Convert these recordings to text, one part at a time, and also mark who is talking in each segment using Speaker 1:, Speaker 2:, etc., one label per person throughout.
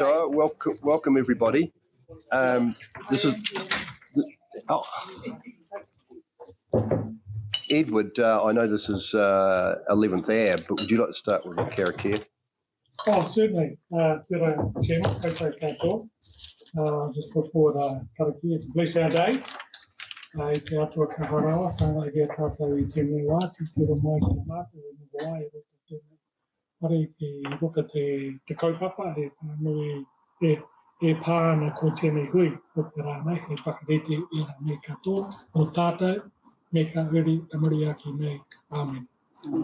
Speaker 1: katoa. Welcome everybody. This is Edward. I know this is 11th hour, but would you like to start with a karakia?
Speaker 2: Oh, certainly. Chairman, just put forward karakia to bless our day. I te atua kaharawa, whanga I tātou I tēnei wā, te tira mai ki a mātou, e mga wā, e roka tēnei. Hare ki roka te kaupapa, e nui e pāna ko tēnei hui, o te rānei, e whakarete e a me katoa, o tātou, me ka uri amariaki mei. Amen.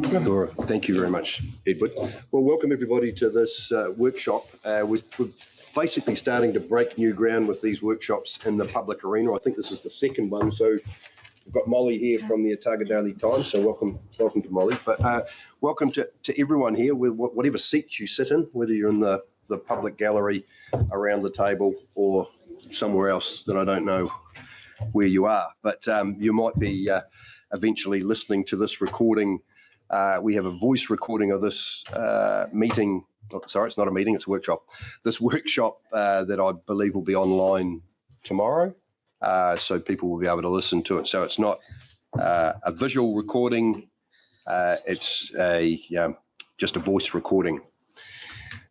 Speaker 1: Sure. Thank you very much, Edward. Well, welcome everybody to this workshop. We're basically starting to break new ground with these workshops in the public arena. I think this is the second one. So we've got Molly here from the Otago Daily Times. So welcome to Molly. But welcome to everyone here, whatever seat you sit in, whether you're in the public gallery, around the table, or somewhere else that I don't know where you are. But you might be eventually listening to this recording. We have a voice recording of this meeting. Sorry, it's not a meeting, it's a workshop. This workshop that I believe will be online tomorrow, so people will be able to listen to it. So it's not a visual recording, it's just a voice recording.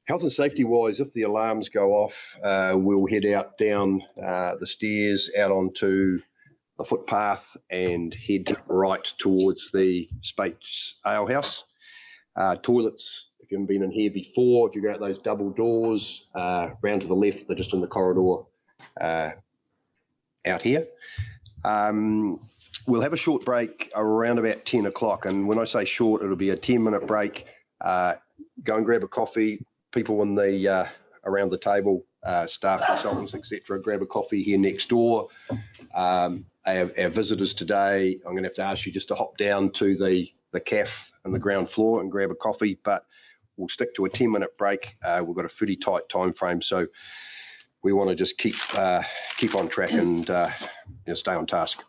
Speaker 1: Health and safety wise, if the alarms go off, we'll head out down the stairs out onto the footpath and head right towards the Spates Ale House. Toilets, if you haven't been in here before, if you go out those double doors, round to the left, they're just in the corridor out here. We'll have a short break around about 10 o'clock. And when I say short, it'll be a 10-minute break. Go and grab a coffee. People in the around the table, staff, consultants, etc., grab a coffee here next door. Our visitors today, I'm going to have to ask you just to hop down to the cafe on the ground floor and grab a coffee, but we'll stick to a 10-minute break. We've got a pretty tight time frame, so we want to just keep on track and stay on task.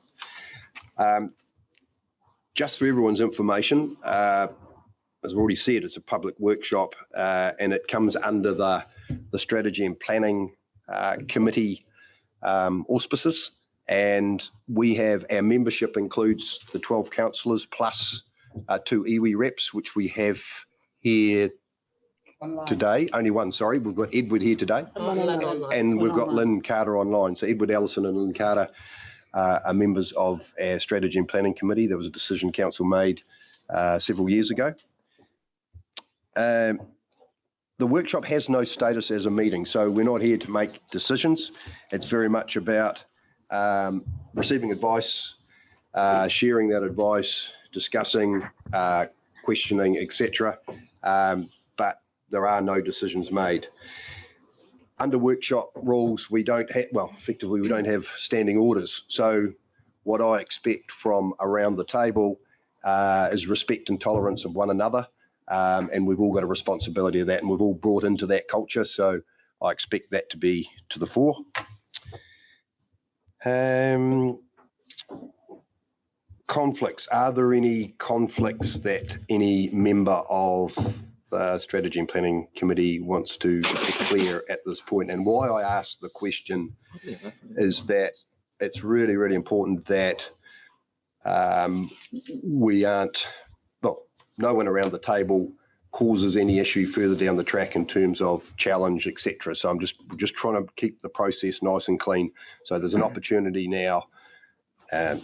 Speaker 1: Just for everyone's information, as I've already said, it's a public workshop and it comes under the Strategy and Planning Committee auspices. And we have, our membership includes the 12 councillors plus 2 iwi reps, which we have here today. Only one, sorry. We've got Edward here today. And we've got Lynn Carter online. So Edward Allison and Lynn Carter are members of our Strategy and Planning Committee. There was a decision council made several years ago. The workshop has no status as a meeting, so we're not here to make decisions. It's very much about receiving advice, sharing that advice, discussing, questioning, etc. But there are no decisions made. Under workshop rules, we don't have, well, effectively we don't have standing orders. So what I expect from around the table is respect and tolerance of one another. And we've all got a responsibility of that, and we've all brought into that culture. So I expect that to be to the fore. Conflicts. Are there any conflicts that any member of the Strategy and Planning Committee wants to declare at this point? And why I ask the question is that it's really, really important that we aren't, well, no one around the table causes any issue further down the track in terms of challenge, etc. So I'm just trying to keep the process nice and clean. So there's an opportunity now.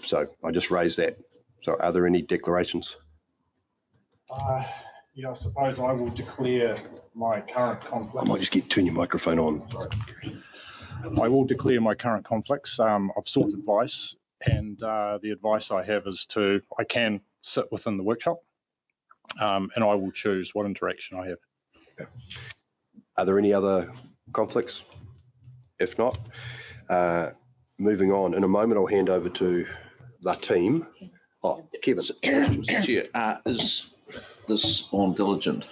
Speaker 1: So I just raised that. So are there any declarations?
Speaker 3: Yeah, I suppose I will declare my current conflicts.
Speaker 1: I might just turn your microphone on. Sorry.
Speaker 3: I will declare my current conflicts. I've sought advice, and the advice I have is I can sit within the workshop. And I will choose what interaction I have.
Speaker 1: Okay. Are there any other conflicts? If not, moving on. In a moment, I'll hand over to the team. Oh, Kevin.
Speaker 4: Chair, is this on diligent,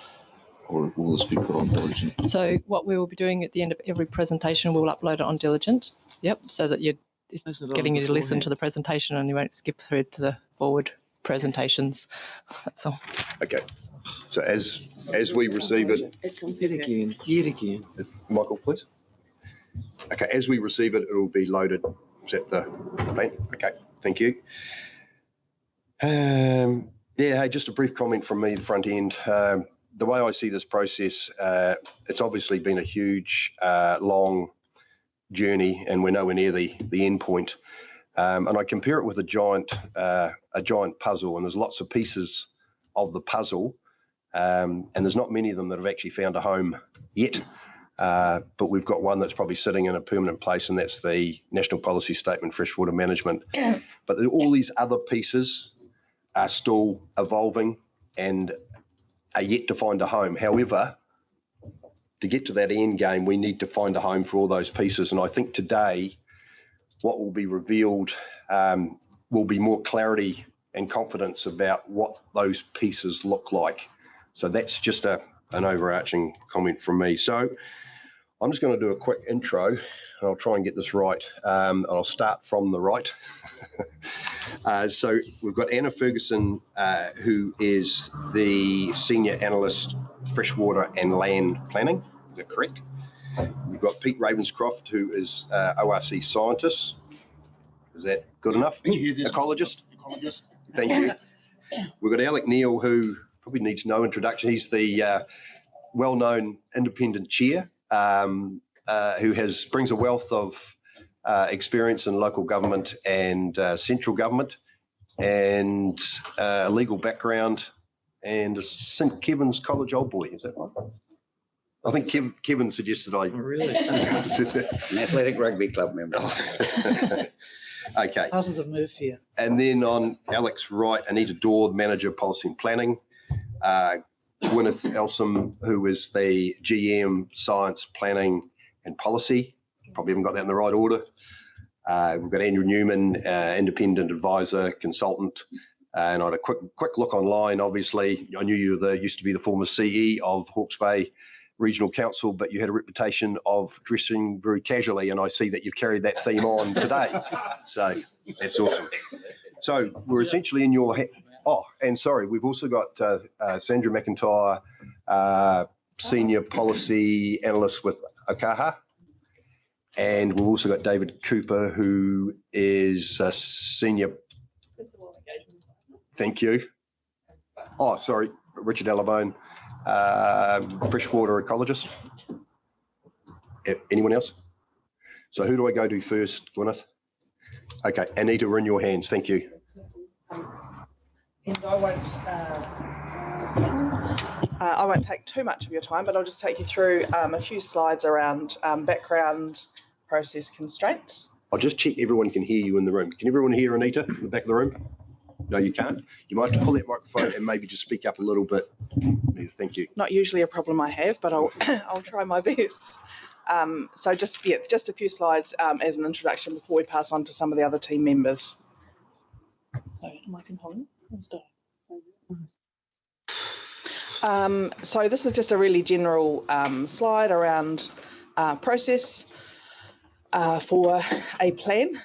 Speaker 4: or will this be put on diligent?
Speaker 5: So what we will be doing at the end of every presentation, we'll upload it on diligent. Yep, so that you're getting you to listen to the presentation and you won't skip through to the forward presentations. That's all.
Speaker 1: Okay. So as we receive it,
Speaker 6: It's on yet again.
Speaker 1: Michael, please. Okay, as we receive it, it will be loaded. Is that the plan? Okay, thank you. Yeah, hey, just a brief comment from me, the front end. The way I see this process, it's obviously been a huge, long journey, and we're nowhere near the end point. And I compare it with a giant puzzle, and there's lots of pieces of the puzzle, and there's not many of them that have actually found a home yet. But we've got one that's probably sitting in a permanent place, and that's the National Policy Statement, Freshwater Management. But all these other pieces are still evolving and are yet to find a home. However, to get to that end game, we need to find a home for all those pieces. And I think today, what will be revealed will be more clarity and confidence about what those pieces look like. So that's just an overarching comment from me. So I'm just going to do a quick intro, and I'll try and get this right. And I'll start from the right. So we've got Anna Ferguson, who is the Senior Analyst, Freshwater and Land Planning. Is that correct? We've got Pete Ravenscroft, who is ORC Scientist. Is that good enough? Ecologist. Thank you. We've got Alec Neal, who probably needs no introduction. He's the well-known independent chair, who brings a wealth of experience in local government and central government, and a legal background, and a St. Kevin's College old boy. Is that right? I think Kevin suggested I.
Speaker 6: Oh, really? An athletic rugby club member.
Speaker 1: Okay.
Speaker 6: Part of the move here.
Speaker 1: And then on Alec's right, Anita Dord, Manager, Policy and Planning. Gwyneth Elsom, who is the GM, Science, Planning and Policy. Probably haven't got that in the right order. We've got Andrew Newman, Independent Advisor, Consultant. And I had a quick look online. Obviously, I knew you used to be the former CE of Hawke's Bay Regional Council, but you had a reputation of dressing very casually, and I see that you've carried that theme on today. So that's awesome. So we're essentially in your and sorry, we've also got Sandra McIntyre, Senior Policy Analyst with Okaha, and we've also got David Cooper, who is Senior. Thank you. Oh, sorry, Richard Alabone. Freshwater ecologist. Anyone else? So who do I go to first, Gwyneth? Okay, Anita, we're in your hands. Thank you.
Speaker 7: And I won't take too much of your time, but I'll just take you through a few slides around background process constraints.
Speaker 1: I'll just check everyone can hear you in the room. Can everyone hear Anita in the back of the room? No, you can't. You might have to pull that microphone and maybe just speak up a little bit. Thank you.
Speaker 7: Not usually a problem I have, but I'll try my best. So just a few slides as an introduction before we pass on to some of the other team members. So am I continuing? So this is just a really general slide around process for a plan.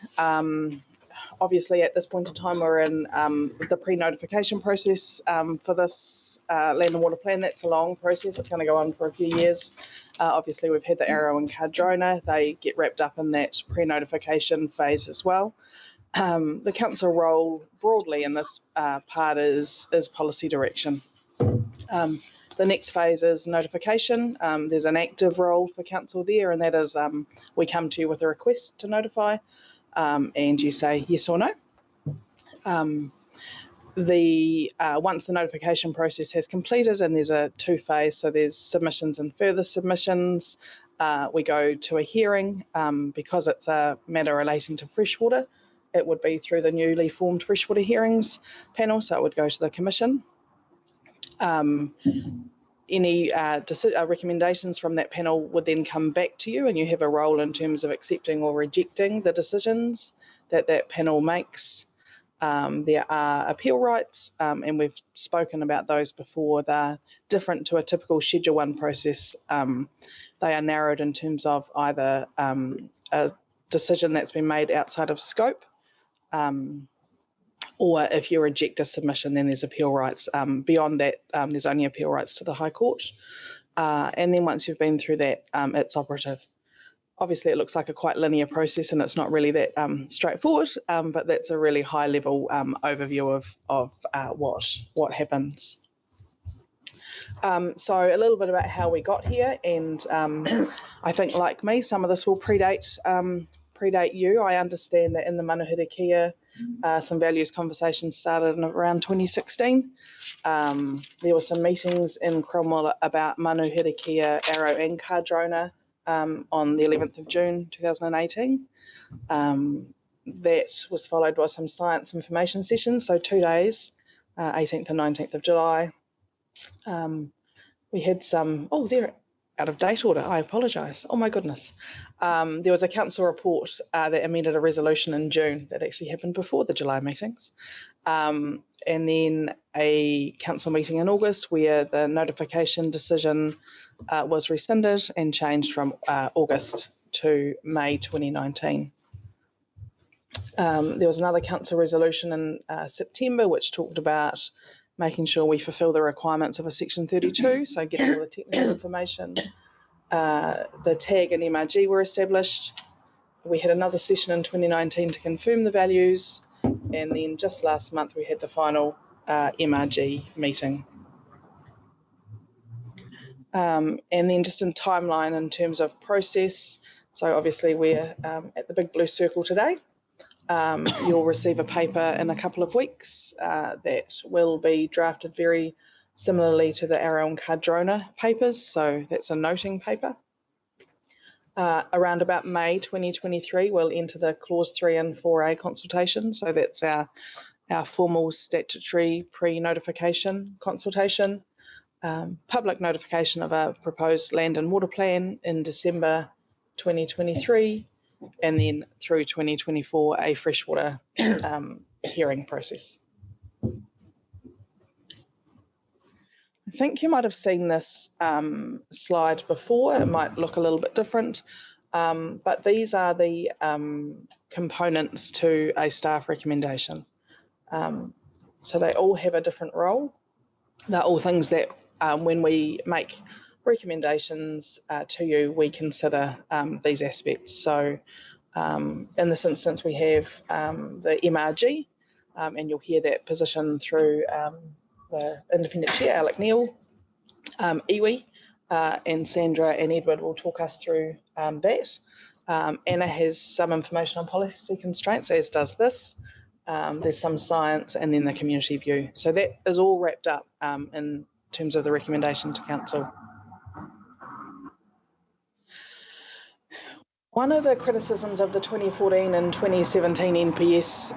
Speaker 7: Obviously, at this point in time, we're in the pre-notification process for this land and water plan. That's a long process. It's going to go on for a few years. Obviously, we've had the Arrow and Cardrona. They get wrapped up in that pre-notification phase as well. The council role broadly in this part is policy direction. The next phase is notification. There's an active role for council there, and that is we come to you with a request to notify. And you say yes or no. Once the notification process has completed, and there's a two-phase, so there's submissions and further submissions, we go to a hearing. Because it's a matter relating to freshwater, it would be through the newly formed freshwater hearings panel, so it would go to the commission. Any recommendations from that panel would then come back to you, and you have a role in terms of accepting or rejecting the decisions that panel makes. There are appeal rights, and we've spoken about those before. They're different to a typical Schedule 1 process. They are narrowed in terms of either a decision that's been made outside of scope, or if you reject a submission, then there's appeal rights. Beyond that, there's only appeal rights to the High Court. And then once you've been through that, it's operative. Obviously, it looks like a quite linear process, and it's not really that straightforward, but that's a really high-level overview of what happens. So a little bit about how we got here, and I think, like me, some of this will predate you. I understand that in the Manuherekia, some values conversations started in around 2016. There were some meetings in Cromwell about Manuherekia, Arrow and Cardrona on the 11th of June 2018. That was followed by some science information sessions, so 2 days, 18th and 19th of July. We had some, oh, they're out of date order, I apologise. Oh my goodness. There was a council report that amended a resolution in June that actually happened before the July meetings. And then a council meeting in August where the notification decision was rescinded and changed from August to May 2019. There was another council resolution in September which talked about making sure we fulfil the requirements of a Section 32, so getting all the technical information. The TAG and MRG were established. We had another session in 2019 to confirm the values, and then just last month we had the final MRG meeting. And then just in timeline in terms of process, so obviously we're at the Big Blue Circle today. You'll receive a paper in a couple of weeks that will be drafted very similarly to the Arrow and Cardrona papers, so that's a noting paper. Around about May 2023, we'll enter the Clause 3 and 4A consultation, so that's our formal statutory pre-notification consultation. Public notification of a proposed land and water plan in December 2023, and then through 2024, a freshwater hearing process. I think you might have seen this slide before. It might look a little bit different, but these are the components to a staff recommendation. So they all have a different role. They're all things that when we make recommendations to you, we consider these aspects. So in this instance, we have the MRG, and you'll hear that position through the independent chair, Alec Neal, Iwi, and Sandra and Edward will talk us through that. Anna has some information on policy constraints, as does this. There's some science and then the community view. So that is all wrapped up in terms of the recommendation to council. One of the criticisms of the 2014 and 2017 NPS,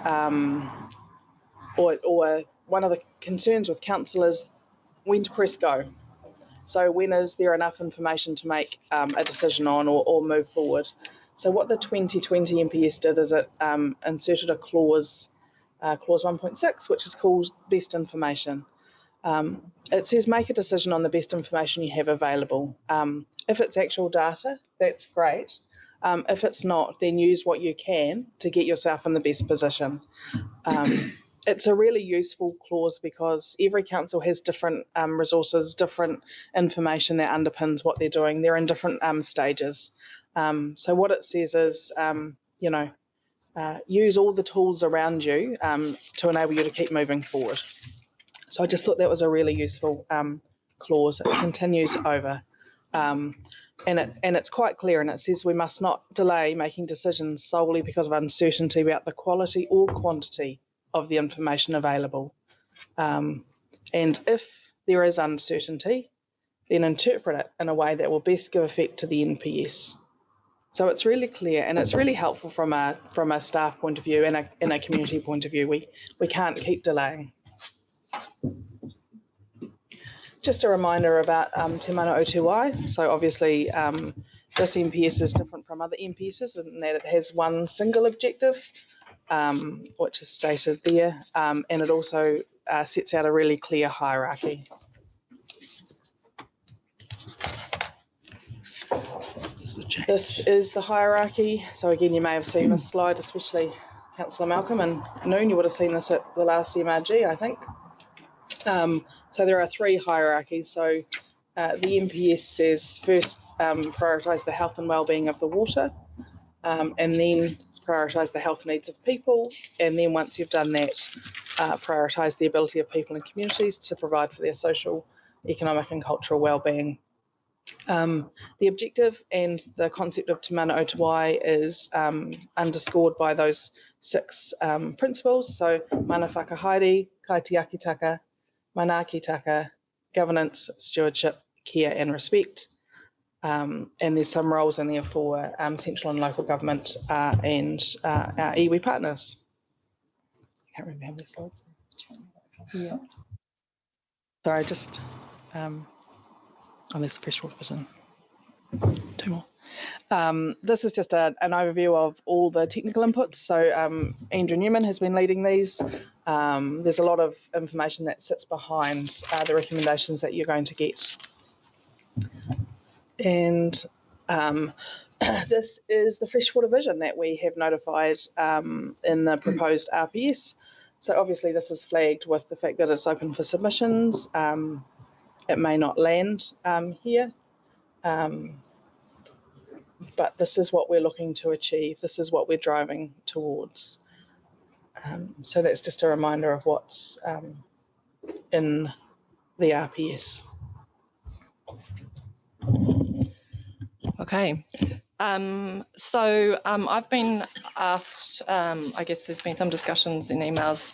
Speaker 7: or one of the concerns with council is when to press go. So when is there enough information to make a decision on or move forward? So what the 2020 NPS did is it inserted a clause 1.6, which is called best information. It says make a decision on the best information you have available. If it's actual data, that's great. If it's not, then use what you can to get yourself in the best position. It's a really useful clause because every council has different resources, different information that underpins what they're doing. They're in different stages. So what it says is, use all the tools around you to enable you to keep moving forward. So I just thought that was a really useful clause. It continues over. And it's quite clear, and it says we must not delay making decisions solely because of uncertainty about the quality or quantity of the information available. And if there is uncertainty, then interpret it in a way that will best give effect to the NPS. So it's really clear, and it's really helpful from a staff point of view and a community point of view. We can't keep delaying. Just a reminder about Te Mana o Te Wai. So obviously this NPS is different from other NPSs in that it has one single objective, which is stated there, and it also sets out a really clear hierarchy. This is the hierarchy. So again, you may have seen this slide, especially Councillor Malcolm, and Noon, you would have seen this at the last MRG, I think. So there are three hierarchies. So the MPS says first prioritise the health and wellbeing of the water, and then prioritise the health needs of people, and then once you've done that, prioritise the ability of people and communities to provide for their social, economic and cultural wellbeing. The objective and the concept of Te Mana o Te Wai is underscored by those 6 principles. So mana whakahaere, kaitiakitaka, manaakitaka, governance, stewardship, care and respect. And there's some roles in there for central and local government and our iwi partners. I can't remember how many slides. Yeah. Sorry, just there's the freshwater vision. 2 more. This is just an overview of all the technical inputs. So Andrew Newman has been leading these. There's a lot of information that sits behind the recommendations that you're going to get. And this is the freshwater vision that we have notified in the proposed RPS. So obviously this is flagged with the fact that it's open for submissions. It may not land here, but this is what we're looking to achieve. This is what we're driving towards. So that's just a reminder of what's in the RPS.
Speaker 5: Okay. So I've been asked, I guess there's been some discussions in emails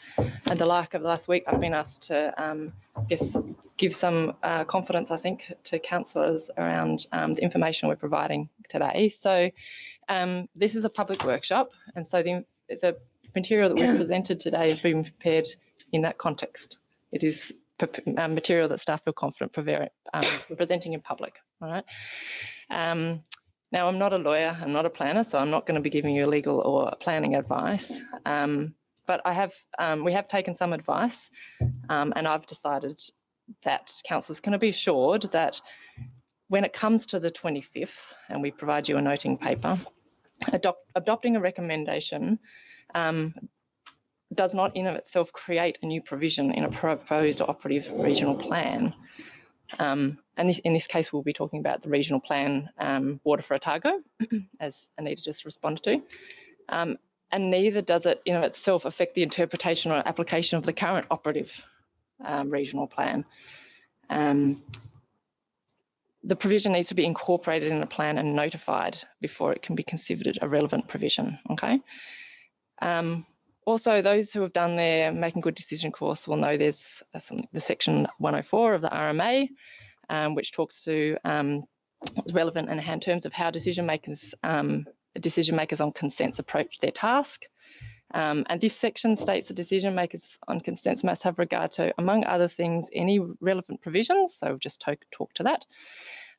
Speaker 5: and the like of last week. I've been asked to, I guess, give some confidence, I think, to councillors around the information we're providing today. So this is a public workshop, and so the material that we've presented today has been prepared in that context. It is material that staff feel confident presenting in public. All right. Now, I'm not a lawyer, I'm not a planner, so I'm not going to be giving you legal or planning advice. But we have taken some advice, and I've decided that councillors can be assured that when it comes to the 25th, and we provide you a noting paper, adopting a recommendation does not in of itself create a new provision in a proposed operative regional plan. And in this case, we'll be talking about the regional plan water for Otago, as Anita just responded to. And neither does it in of itself affect the interpretation or application of the current operative regional plan. The provision needs to be incorporated in the plan and notified before it can be considered a relevant provision, okay? Also, those who have done their Making Good Decision course will know there's the section 104 of the RMA, which talks to relevant and in terms of how decision makers on consents approach their task. And this section states that decision makers on consents must have regard to, among other things, any relevant provisions, so we've just talked to that,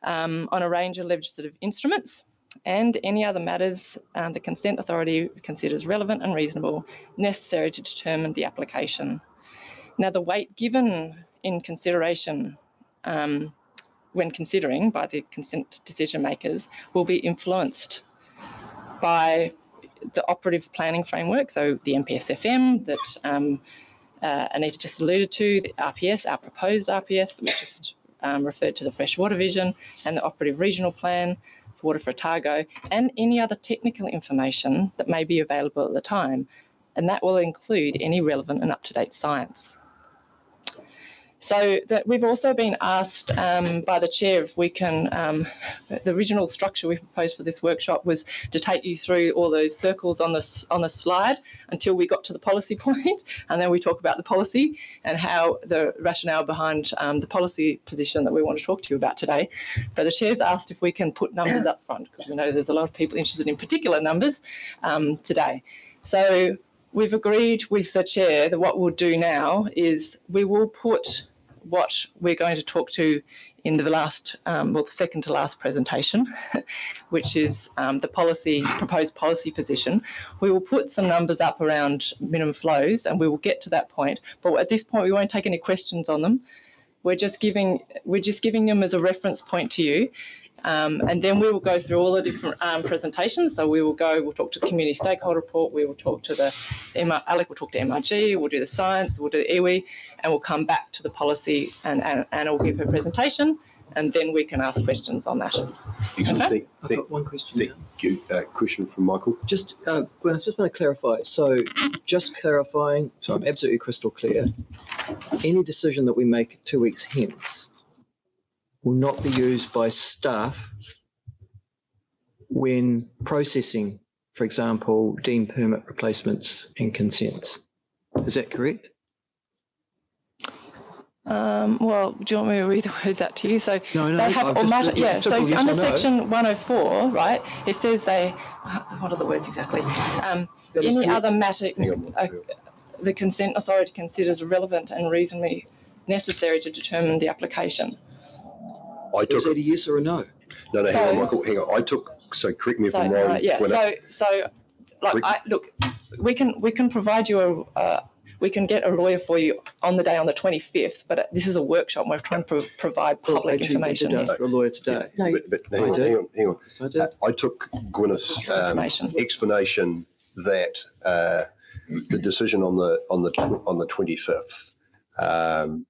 Speaker 5: on a range of legislative instruments, and any other matters the consent authority considers relevant and reasonable, necessary to determine the application. Now, the weight given in consideration when considering by the consent decision makers will be influenced by the operative planning framework, so the MPSFM that Anita just alluded to, the RPS, our proposed RPS, which just referred to the freshwater vision, and the operative regional plan for water for Otago, and any other technical information that may be available at the time, and that will include any relevant and up-to-date science. So that we've also been asked by the chair if we can, the original structure we proposed for this workshop was to take you through all those circles on the slide until we got to the policy point, and then we talk about the policy and how the rationale behind the policy position that we want to talk to you about today. But the chair's asked if we can put numbers up front, because we know there's a lot of people interested in particular numbers today. So we've agreed with the chair that what we'll do now is we will put what we're going to talk to in the last, the second to last presentation, which is the proposed policy position. We will put some numbers up around minimum flows, and we will get to that point. But at this point, we won't take any questions on them. We're just giving them as a reference point to you. And then we will go through all the different presentations. So we'll talk to the community stakeholder report, we will talk to Alec will talk to MRG, we'll do the science, we'll do the iwi, and we'll come back to the policy and Anna will give her presentation, and then we can ask questions on that.
Speaker 1: Excellent.
Speaker 5: Okay.
Speaker 6: I've got one question.
Speaker 1: Thank you. Question from Michael.
Speaker 6: Just, Gwen, I just want to clarify. So just clarifying, so I'm absolutely crystal clear. Any decision that we make 2 weeks hence will not be used by staff when processing, for example, deemed permit replacements and consents. Is that correct?
Speaker 5: Well, do you want me to read the words out to you? So
Speaker 6: No,
Speaker 5: they have
Speaker 6: just,
Speaker 5: So
Speaker 6: yes
Speaker 5: under
Speaker 6: or no.
Speaker 5: section 104, right, it says they, what are the words exactly? Any other matter the consent authority considers relevant and reasonably necessary to determine the application.
Speaker 6: Is that a yes or a no?
Speaker 1: No, hang
Speaker 5: So-
Speaker 1: on, Michael, hang on. So correct me if
Speaker 5: So,
Speaker 1: I'm wrong.
Speaker 5: yeah,
Speaker 1: Gwyneth.
Speaker 5: so like, look, we can provide you we can get a lawyer for you on the day on the 25th, but this is a workshop and we're trying to provide
Speaker 6: Well,
Speaker 5: public
Speaker 6: actually,
Speaker 5: information.
Speaker 6: I did ask for a lawyer today.
Speaker 1: But hang on,
Speaker 6: do.
Speaker 1: hang on.
Speaker 6: Yes, I did.
Speaker 1: I took Gwyneth's
Speaker 5: Information.
Speaker 1: explanation that the decision on the 25th.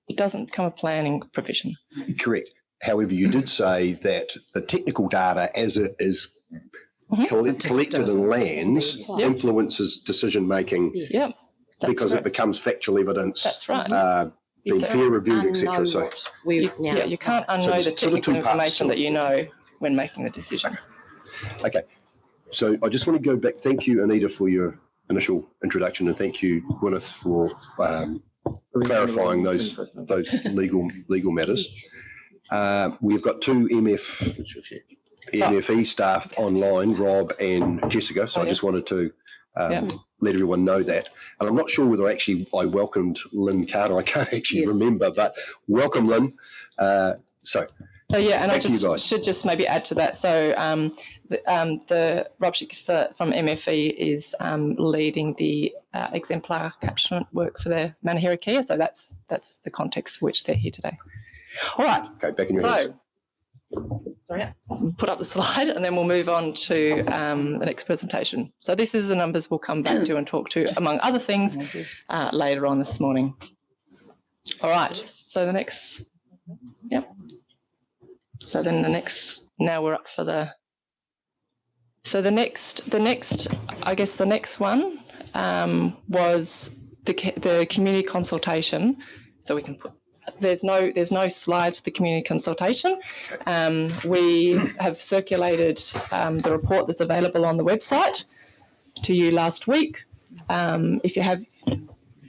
Speaker 5: It doesn't become a planning provision.
Speaker 1: Correct. However, you did say that the technical data as it is collected and lands influences decision making
Speaker 5: Yep. That's
Speaker 1: because
Speaker 5: right.
Speaker 1: it becomes factual evidence.
Speaker 5: That's right.
Speaker 1: Being
Speaker 8: So
Speaker 1: peer reviewed, etc.
Speaker 8: unknown
Speaker 1: So
Speaker 8: what we've now.
Speaker 5: Yeah, you can't unknow
Speaker 1: there's
Speaker 5: the
Speaker 1: sort of two
Speaker 5: technical
Speaker 1: parts
Speaker 5: information
Speaker 1: to it.
Speaker 5: that you know when making the decision.
Speaker 1: okay. So I just want to go back. Thank you, Anita, for your initial introduction, and thank you, Gwyneth, for clarifying those legal matters. We've got two MFE staff online, Rob and Jessica. So I just wanted to let everyone know that. And I'm not sure whether actually I welcomed Lynn Carter. I can't actually remember, but welcome, Lynn. So
Speaker 5: Yeah, and I
Speaker 1: back to you
Speaker 5: just
Speaker 1: guys.
Speaker 5: should just maybe add to that. So the Rob Schick from MFE is leading the exemplar caption work for the Manuherekia. So that's the context for which they're here today. All right.
Speaker 1: Okay, back in your hands.
Speaker 5: Put up the slide and then we'll move on to the next presentation. So this is the numbers we'll come back to and talk to, among other things, later on this morning. All right, so the next, so then the next, now we're up for so the next, I guess the next one was the community consultation. So we can put, there's no slides to the community consultation. We have circulated the report that's available on the website to you last week. If you have,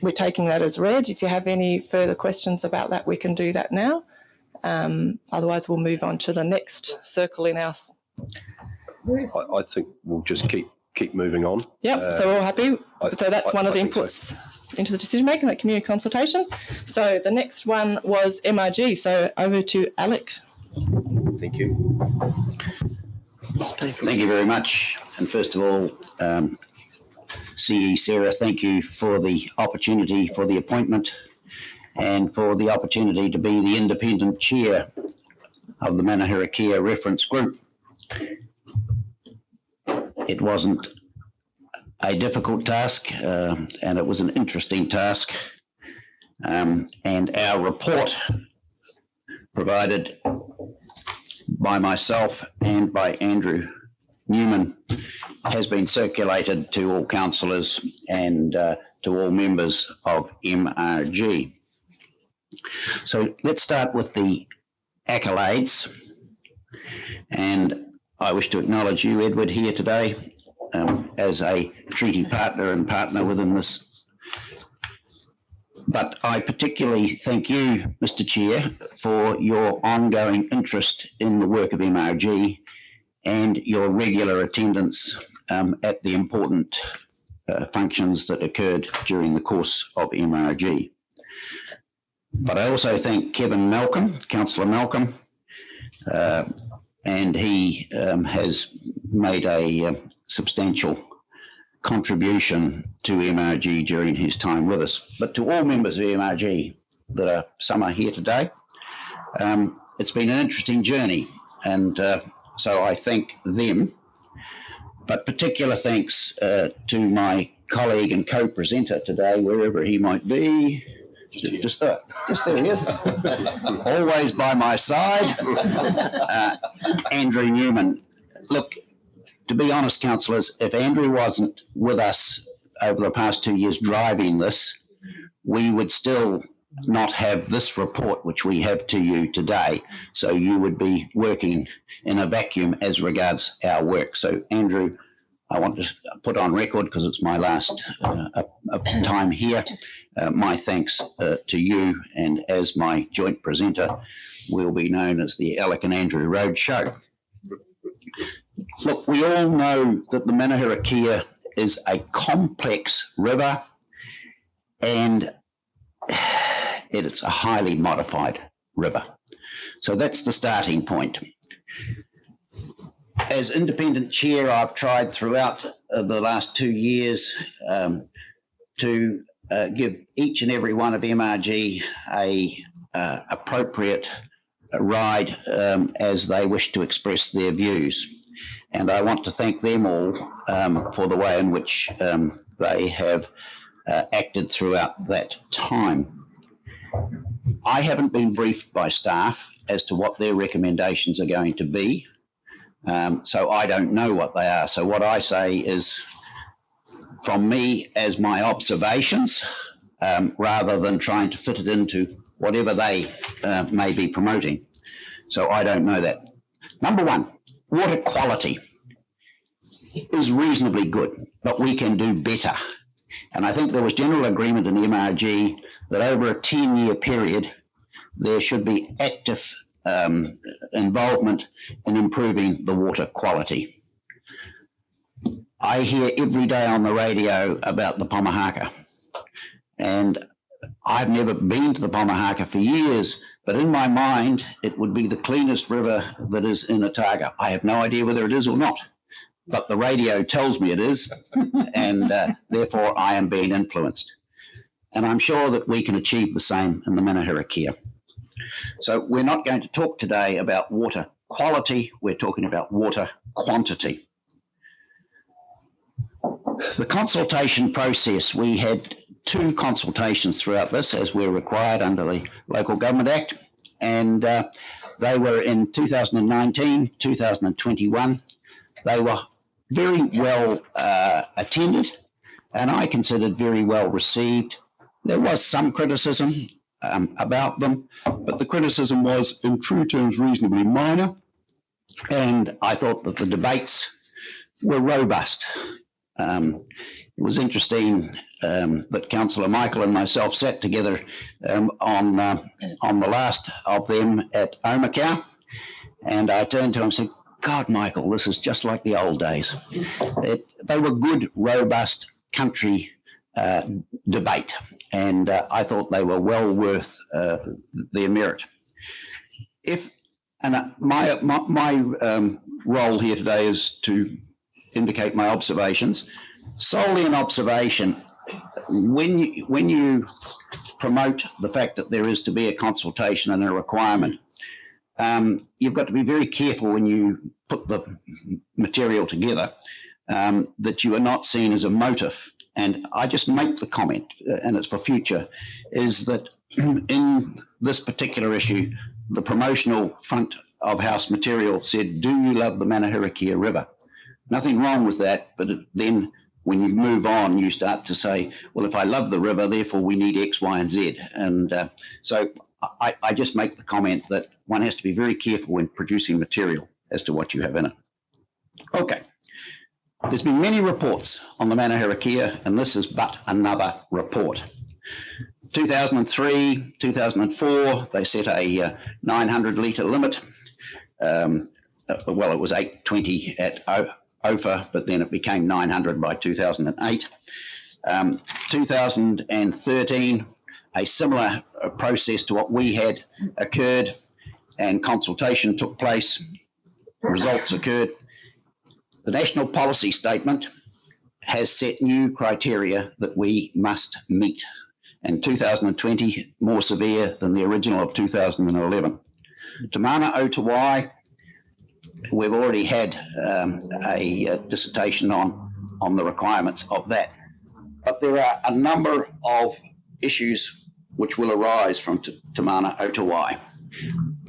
Speaker 5: we're taking that as read. If you have any further questions about that, we can do that now. Otherwise, we'll move on to the next circle in our.
Speaker 1: I think we'll just keep moving on.
Speaker 5: Yep, so we're all happy. So that's one of the
Speaker 1: I think
Speaker 5: inputs into the decision making, that community consultation. So the next one was MRG. So over to Alec.
Speaker 1: Thank you.
Speaker 9: Thank you very much. And first of all, CE Sarah, thank you for the opportunity for the appointment and for the opportunity to be the independent chair of the Manuherekia Reference Group. It wasn't a difficult task and it was an interesting task. And our report provided by myself and by Andrew Newman has been circulated to all councillors and to all members of MRG. So let's start with the accolades. And I wish to acknowledge you, Edward, here today as a treaty partner and partner within this. But I particularly thank you, Mr. Chair, for your ongoing interest in the work of MRG and your regular attendance at the important functions that occurred during the course of MRG. But I also thank Kevin Malcolm, Councillor Malcolm, and he has made a substantial contribution to MRG during his time with us. But to all members of MRG that some are here today, it's been an interesting journey And so I thank them. But particular thanks to my colleague and co-presenter today, wherever he might be. Just there he is. Always by my side, Andrew Newman. Look, to be honest, councillors, if Andrew wasn't with us over the past 2 years driving this, we would still not have this report which we have to you today. So you would be working in a vacuum as regards our work. So Andrew, I want to put on record, because it's my last time here, my thanks to you, and as my joint presenter, we'll be known as the Alec and Andrew Road Show. Look, we all know that the Manuherekia is a complex river, and it's a highly modified river. So that's the starting point. As independent chair, I've tried throughout the last 2 years to give each and every one of MRG a appropriate ride as they wish to express their views. And I want to thank them all for the way in which they have acted throughout that time. I haven't been briefed by staff as to what their recommendations are going to be. So I don't know what they are. So what I say is from me as my observations, rather than trying to fit it into whatever they may be promoting. So I don't know that. Number one, water quality is reasonably good, but we can do better. And I think there was general agreement in the MRG that over a 10-year period, there should be active involvement in improving the water quality. I hear every day on the radio about the Pomahaka, and I've never been to the Pomahaka for years, but in my mind, it would be the cleanest river that is in Otago. I have no idea whether it is or not, but the radio tells me it is, and therefore I am being influenced. And I'm sure that we can achieve the same in the Manuherekia. So we're not going to talk today about water quality, we're talking about water quantity. The consultation process, we had 2 consultations throughout this, as we're required under the Local Government Act, and they were in 2019, 2021. They were very well attended, and I considered very well received. There was some criticism about them, but the criticism was, in true terms, reasonably minor, and I thought that the debates were robust. It was interesting that Councillor Michael and myself sat together on the last of them at Otago, and I turned to him and said, God, Michael, this is just like the old days. They were good, robust country debate, and I thought they were well worth their merit. My role here today is to indicate my observations. Solely an observation, when you promote the fact that there is to be a consultation and a requirement, you've got to be very careful when you put the material together that you are not seen as a motive. And I just make the comment, and it's for future, is that in this particular issue, the promotional front of house material said, do you love the Manuherekia River? Nothing wrong with that, but then when you move on, you start to say, well, if I love the river, therefore we need X, Y, and Z. And so I just make the comment that one has to be very careful when producing material as to what you have in it. Okay. There's been many reports on the Manuherekia, and this is but another report. 2003, 2004, they set a 900 litre limit. Well, it was 820 at OFA, but then it became 900 by 2008. 2013, a similar process to what we had occurred, and consultation took place. Results occurred. The National Policy Statement has set new criteria that we must meet. And 2020, more severe than the original of 2011. Te Mana o Te Wai, we've already had a dissertation on the requirements of that. But there are a number of issues which will arise from Te Mana o Te Wai.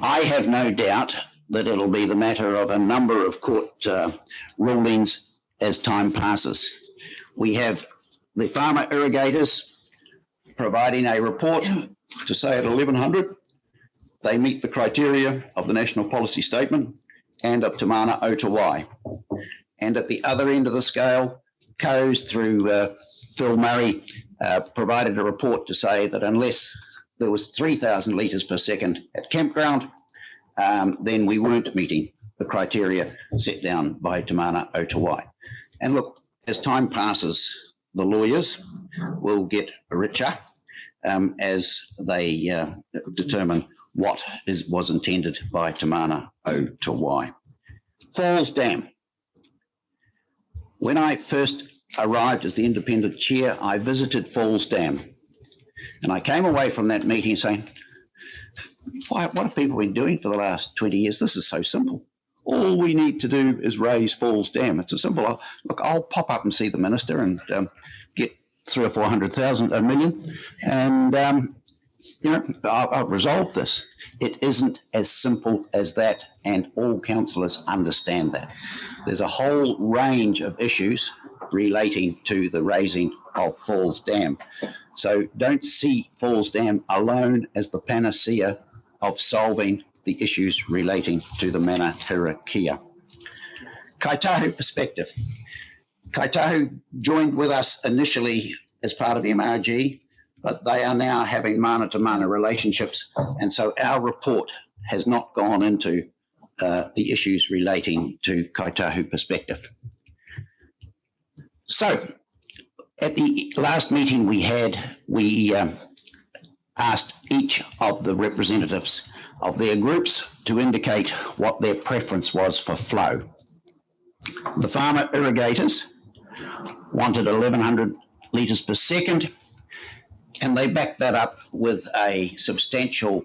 Speaker 9: I have no doubt that it'll be the matter of a number of court rulings as time passes. We have the farmer irrigators providing a report to say at 1100 they meet the criteria of the National Policy Statement and of Te Mana o Te Wai. And at the other end of the scale, COES through Phil Murray provided a report to say that unless there was 3,000 litres per second at campground, then we weren't meeting the criteria set down by Te Mana o Te Wai. And look, as time passes, the lawyers will get richer as they determine what was intended by Te Mana o Te Wai. Falls Dam. When I first arrived as the independent chair, I visited Falls Dam. And I came away from that meeting saying, what have people been doing for the last 20 years? This is so simple. All we need to do is raise Falls Dam. It's a simple, look, I'll pop up and see the minister and get 300,000 or 400,000, $1 million, and you know, I'll resolve this. It isn't as simple as that, and all councillors understand that. There's a whole range of issues relating to the raising of Falls Dam. So don't see Falls Dam alone as the panacea of solving the issues relating to the Manuherekia. Kaitahu perspective. Kaitahu joined with us initially as part of MRG, but they are now having mana-to-mana relationships, and so our report has not gone into the issues relating to Kaitahu perspective. So, at the last meeting we had, we asked each of the representatives of their groups to indicate what their preference was for flow. The farmer irrigators wanted 1,100 litres per second, and they backed that up with a substantial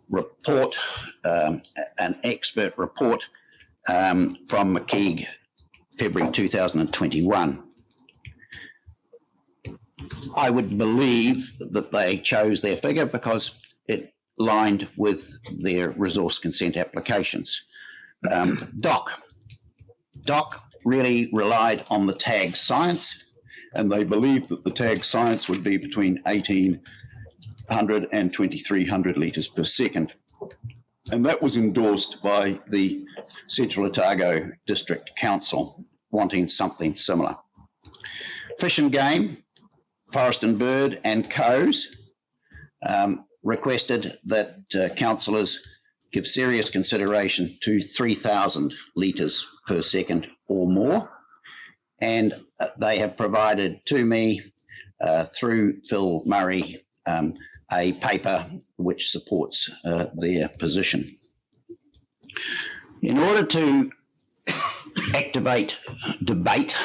Speaker 9: report, an expert report from McKeag, February 2021. I would believe that they chose their figure because it aligned with their resource consent applications. DOC really relied on the tag science, and they believed that the tag science would be between 1,800 and 2,300 litres per second. And that was endorsed by the Central Otago District Council, wanting something similar. Fish and Game, Forest and Bird and COES requested that councillors give serious consideration to 3,000 litres per second or more. And they have provided to me through Phil Murray a paper which supports their position. In order to activate debate,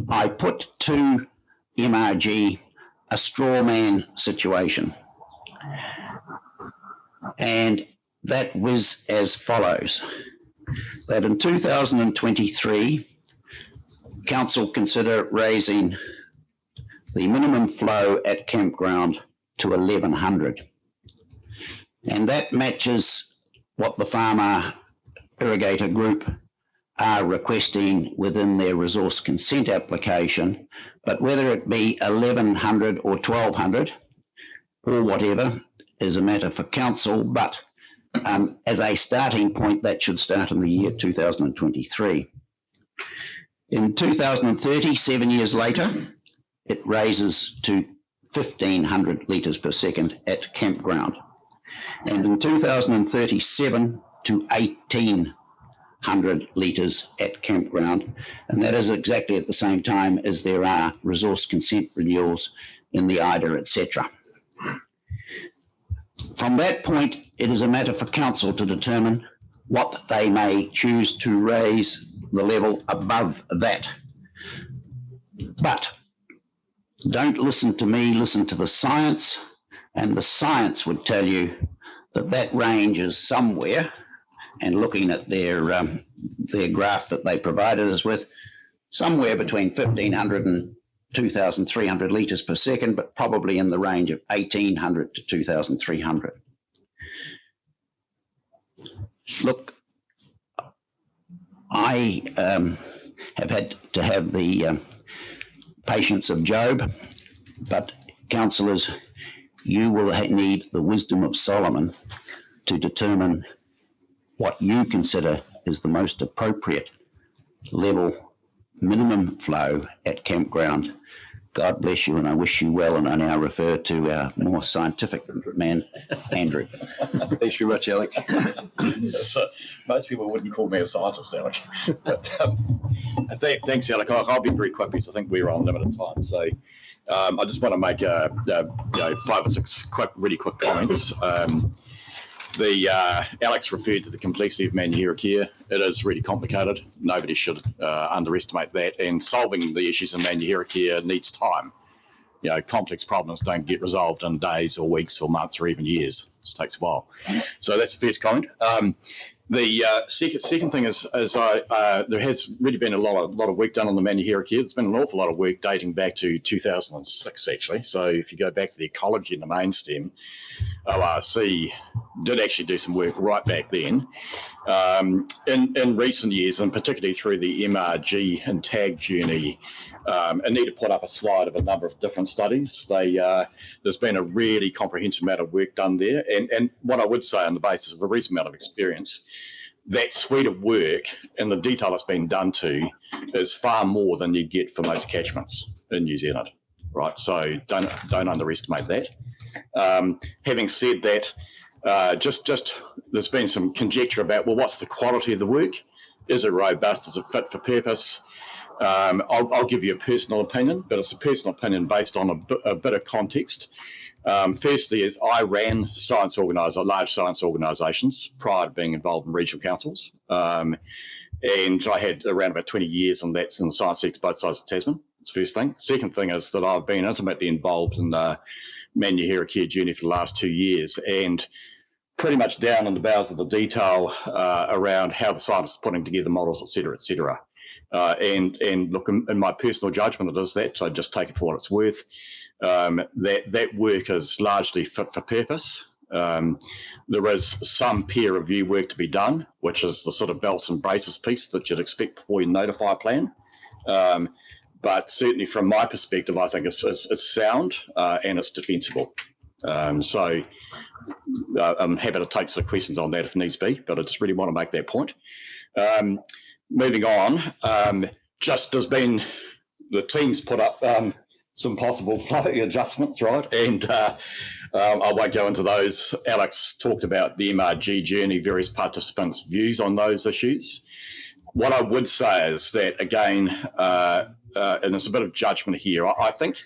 Speaker 9: I put to MRG a straw man situation. And that was as follows, that in 2023, Council consider raising the minimum flow at campground to 1,100. And that matches what the farmer irrigator group are requesting within their resource consent application, but whether it be 1,100 or 1,200 or whatever is a matter for council, but as a starting point, that should start in the year 2023. In 2030, 7 years later, it raises to 1,500 litres per second at campground. And in 2037 to 1,800 litres at campground. And that is exactly at the same time as there are resource consent renewals in the IDA, etc. From that point, it is a matter for council to determine what they may choose to raise the level above that. But don't listen to me, listen to the science, and the science would tell you that that range is somewhere, and looking at their their graph that they provided us with, somewhere between 1,500 and 2,300 litres per second, but probably in the range of 1,800 to 2,300. Look, I have had to have the patience of Job, but councillors, you will need the wisdom of Solomon to determine what you consider is the most appropriate level minimum flow at campground. God bless you, and I wish you well, and I now refer to our more scientific man, Andrew.
Speaker 1: Thanks very much, Alec.
Speaker 8: So, most people wouldn't call me a scientist, Alec. But thanks, Alec. I'll be very quick because I think we're on limited time. So I just want to make 5 or 6 really quick comments. Alex referred to the complexity of Manuherekia. It is really complicated. Nobody should underestimate that. And solving the issues in Manuherekia needs time. Complex problems don't get resolved in days or weeks or months or even years. It just takes a while. So that's the first comment. The second thing is there has really been a lot of work done on the Manuherekia. There's been an awful lot of work dating back to 2006, actually. So if you go back to the ecology and the main stem, ORC did actually do some work right back then. In recent years, and particularly through the MRG and TAG journey, Anita put up a slide of a number of different studies. There's been a really comprehensive amount of work done there. And what I would say on the basis of a recent amount of experience, that suite of work and the detail it's been done to is far more than you get for most catchments in New Zealand, right? So don't underestimate that. Having said that, just there's been some conjecture about, well, what's the quality of the work? Is it robust? Is it fit for purpose? I'll give you a personal opinion, but it's a personal opinion based on a bit of context. Firstly, I ran large science organisations prior to being involved in regional councils, and I had around about 20 years on that in the science sector, both sides of Tasman. That's the first thing. Second thing is that I've been intimately involved in the Manuherekia journey for the last 2 years, and pretty much down in the bowels of the detail around how the scientists are putting together models, et cetera, et cetera. And look, in my personal judgment, it is that, so just take it for what it's worth. That work is largely fit for purpose. There is some peer review work to be done, which is the sort of belts and braces piece that you'd expect before you notify a plan. But certainly from my perspective, I think it's sound and it's defensible. So I'm happy to take some questions on that if needs be, but I just really want to make that point. Moving on, just there's been, the team's put up some possible flow adjustments, right? And I won't go into those. Alex talked about the MRG journey, various participants' views on those issues. What I would say is that, again, and it's a bit of judgment here, I think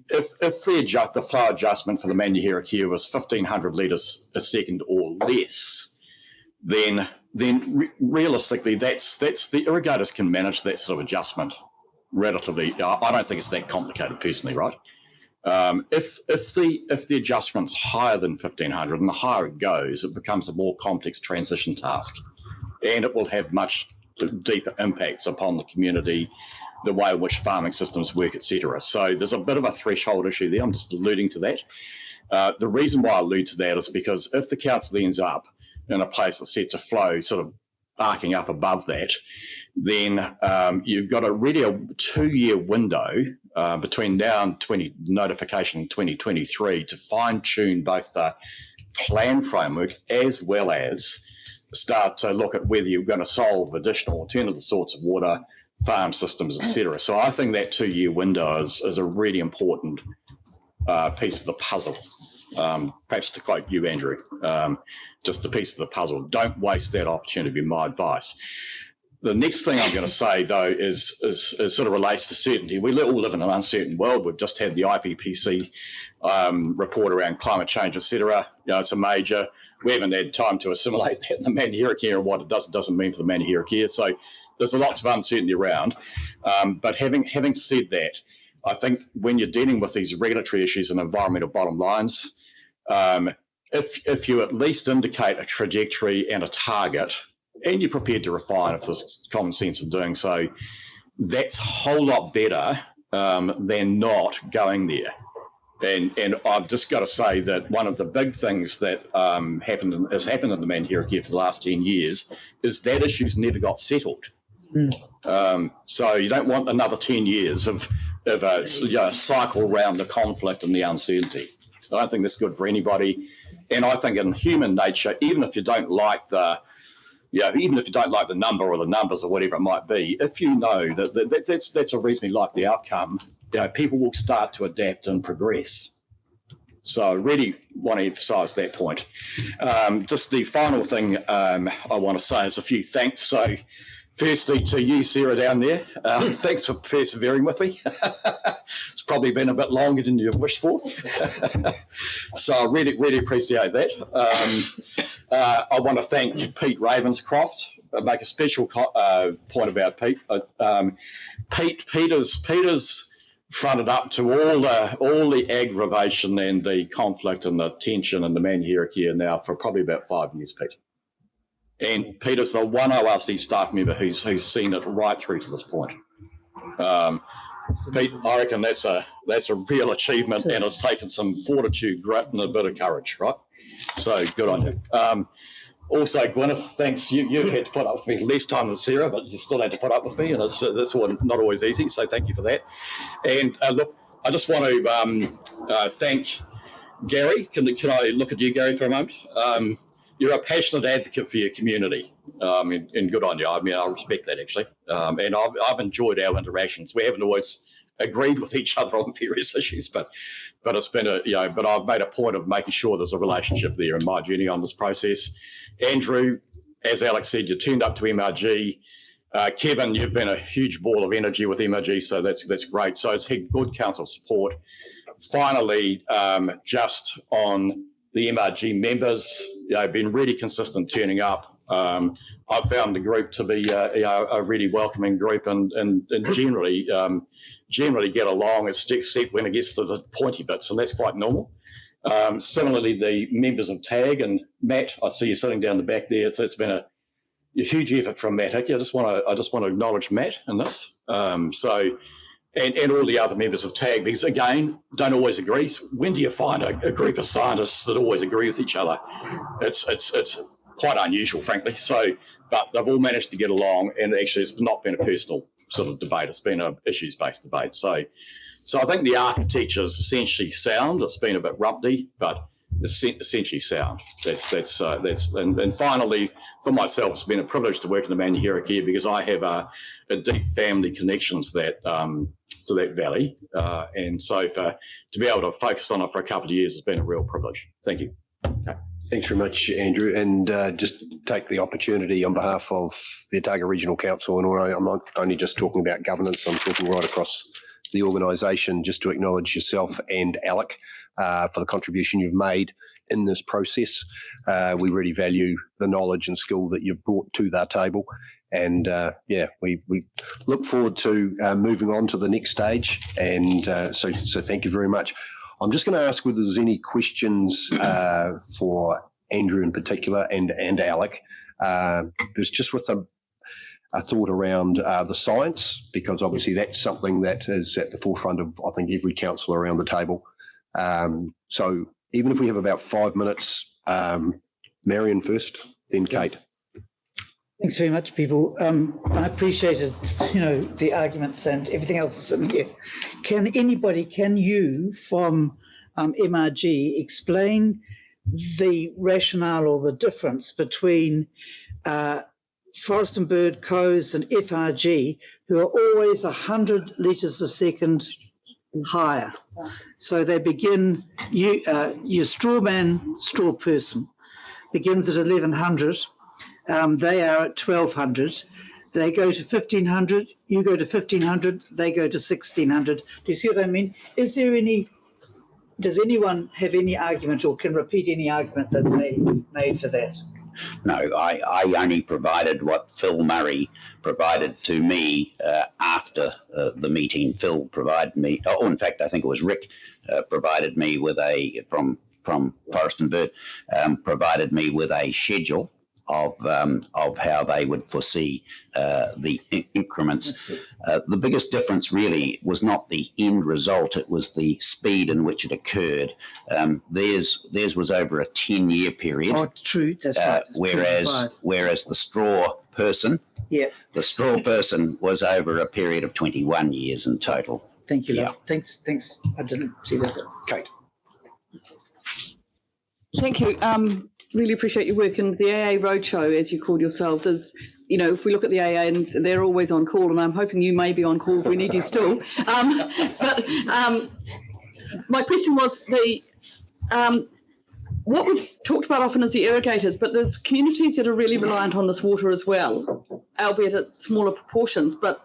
Speaker 8: if the flow adjustment for the Manuherekia was 1,500 litres a second or less, then realistically, that's the irrigators can manage that sort of adjustment relatively. I don't think it's that complicated personally, right? If the adjustment's higher than 1,500 and the higher it goes, it becomes a more complex transition task, and it will have much deeper impacts upon the community, the way in which farming systems work, etc. So there's a bit of a threshold issue there. I'm just alluding to that. The reason why I allude to that is because if the council ends up in a place that sets a flow sort of arcing up above that, then you've got a 2-year window between now and notification 2023 to fine-tune both the plan framework as well as start to look at whether you're going to solve additional alternative sorts of water, farm systems, etc. So I think that 2-year window is a really important piece of the puzzle. Perhaps to quote you, Andrew, just a piece of the puzzle. Don't waste that opportunity, would be my advice. The next thing I'm going to say, though, is sort of relates to certainty. We all live in an uncertain world. We've just had the IPPC report around climate change, etc. It's a major. We haven't had time to assimilate that in the Manuherekia and what it does and doesn't mean for the Manuherekia. So there's lots of uncertainty around. But having said that, I think when you're dealing with these regulatory issues and environmental bottom lines, if you at least indicate a trajectory and a target, and you're prepared to refine if there's common sense of doing so, that's a whole lot better than not going there. And I've just got to say that one of the big things that has happened in the Manuherekia for the last 10 years is that issue's never got settled. So you don't want another 10 years of a cycle around the conflict and the uncertainty. I don't think that's good for anybody. And I think in human nature, even if you don't like the number or the numbers or whatever it might be, if you know that's a reasonably likely outcome, people will start to adapt and progress. So I really want to emphasise that point. Just the final thing I want to say is a few thanks. So firstly to you, Sarah, down there, thanks for persevering with me. It's probably been a bit longer than you've wished for. So I really appreciate that. I want to thank Pete Ravenscroft. I make a special point about Pete. Peter's fronted up to all the aggravation and the conflict and the tension and the Manuherekia now for probably about 5 years, Pete. And Peter's the one ORC staff member who's seen it right through to this point. Pete, I reckon that's a real achievement, and it's taken some fortitude, grit, and a bit of courage, right? So good on you. Also, Gwyneth, thanks. You had to put up with me less time than Sarah, but you still had to put up with me, and it's this one not always easy. So thank you for that. And look, I just want to thank Gary. Can I look at you, Gary, for a moment? You're a passionate advocate for your community, and good on you. I mean, I respect that, actually. And I've enjoyed our interactions. We haven't always agreed with each other on various issues, but it's been but I've made a point of making sure there's a relationship there in my journey on this process. Andrew, as Alex said, you turned up to MRG. Kevin, you've been a huge ball of energy with MRG, so that's great. So it's had good council support. Finally, just on the MRG members, been really consistent turning up. I've found the group to be a really welcoming group and generally get along, except when it gets to the pointy bits, and that's quite normal. Similarly, the members of TAG and Matt, I see you sitting down the back there. It's been a huge effort from Matt. I just want to acknowledge Matt in this. And all the other members of TAG, because again, don't always agree. When do you find a group of scientists that always agree with each other? It's quite unusual, frankly. So, but they've all managed to get along, and actually it's not been a personal sort of debate. It's been an issues-based debate. So I think the architecture is essentially sound. It's been a bit rumpy, but it's essentially sound. And finally, for myself, it's been a privilege to work in the Manuherekia because I have a deep family connections to that valley, and so to be able to focus on it for a couple of years has been a real privilege. Thank you. Okay.
Speaker 1: Thanks very much, Andrew. And just take the opportunity on behalf of the Otago Regional Council, and I'm not only just talking about governance, I'm talking right across the organisation, just to acknowledge yourself and Alec for the contribution you've made in this process. We really value the knowledge and skill that you've brought to the table. And we look forward to moving on to the next stage. And so thank you very much. I'm just going to ask whether there's any questions for Andrew in particular and Alec. There's just with a thought around the science, because obviously that's something that is at the forefront of, I think, every councillor around the table. So even if we have about 5 minutes, Marion first, then Kate.
Speaker 10: Thanks very much, people. I appreciated, the arguments and everything else that's in here. Can you from MRG explain the rationale or the difference between Forest and Bird, COES and FRG, who are always 100 litres a second higher? So they begin, your straw person begins at 1100. They are at 1200. They go to 1500. You go to 1500. They go to 1600. Do you see what I mean? Does anyone have any argument or can repeat any argument that they made for that?
Speaker 9: No, I only provided what Phil Murray provided to me after the meeting. Phil provided me, in fact, I think it was Rick provided me with from Forest and Bird, provided me with a schedule of how they would foresee the increments. The biggest difference really was not the end result; it was the speed in which it occurred. Theirs was over a 10-year period.
Speaker 10: Oh, true. That's right.
Speaker 9: Whereas the straw person, the straw person was over a period of 21 years in total.
Speaker 10: Thank you, love. Thanks. I didn't see that.
Speaker 1: Kate.
Speaker 11: Thank you. Really appreciate your work. And the AA Roadshow, as you called yourselves, is, you know, if we look at the AA, and they're always on call, and I'm hoping you may be on call if we need you still. But my question was what we've talked about often is the irrigators, but there's communities that are really reliant on this water as well, albeit at smaller proportions. But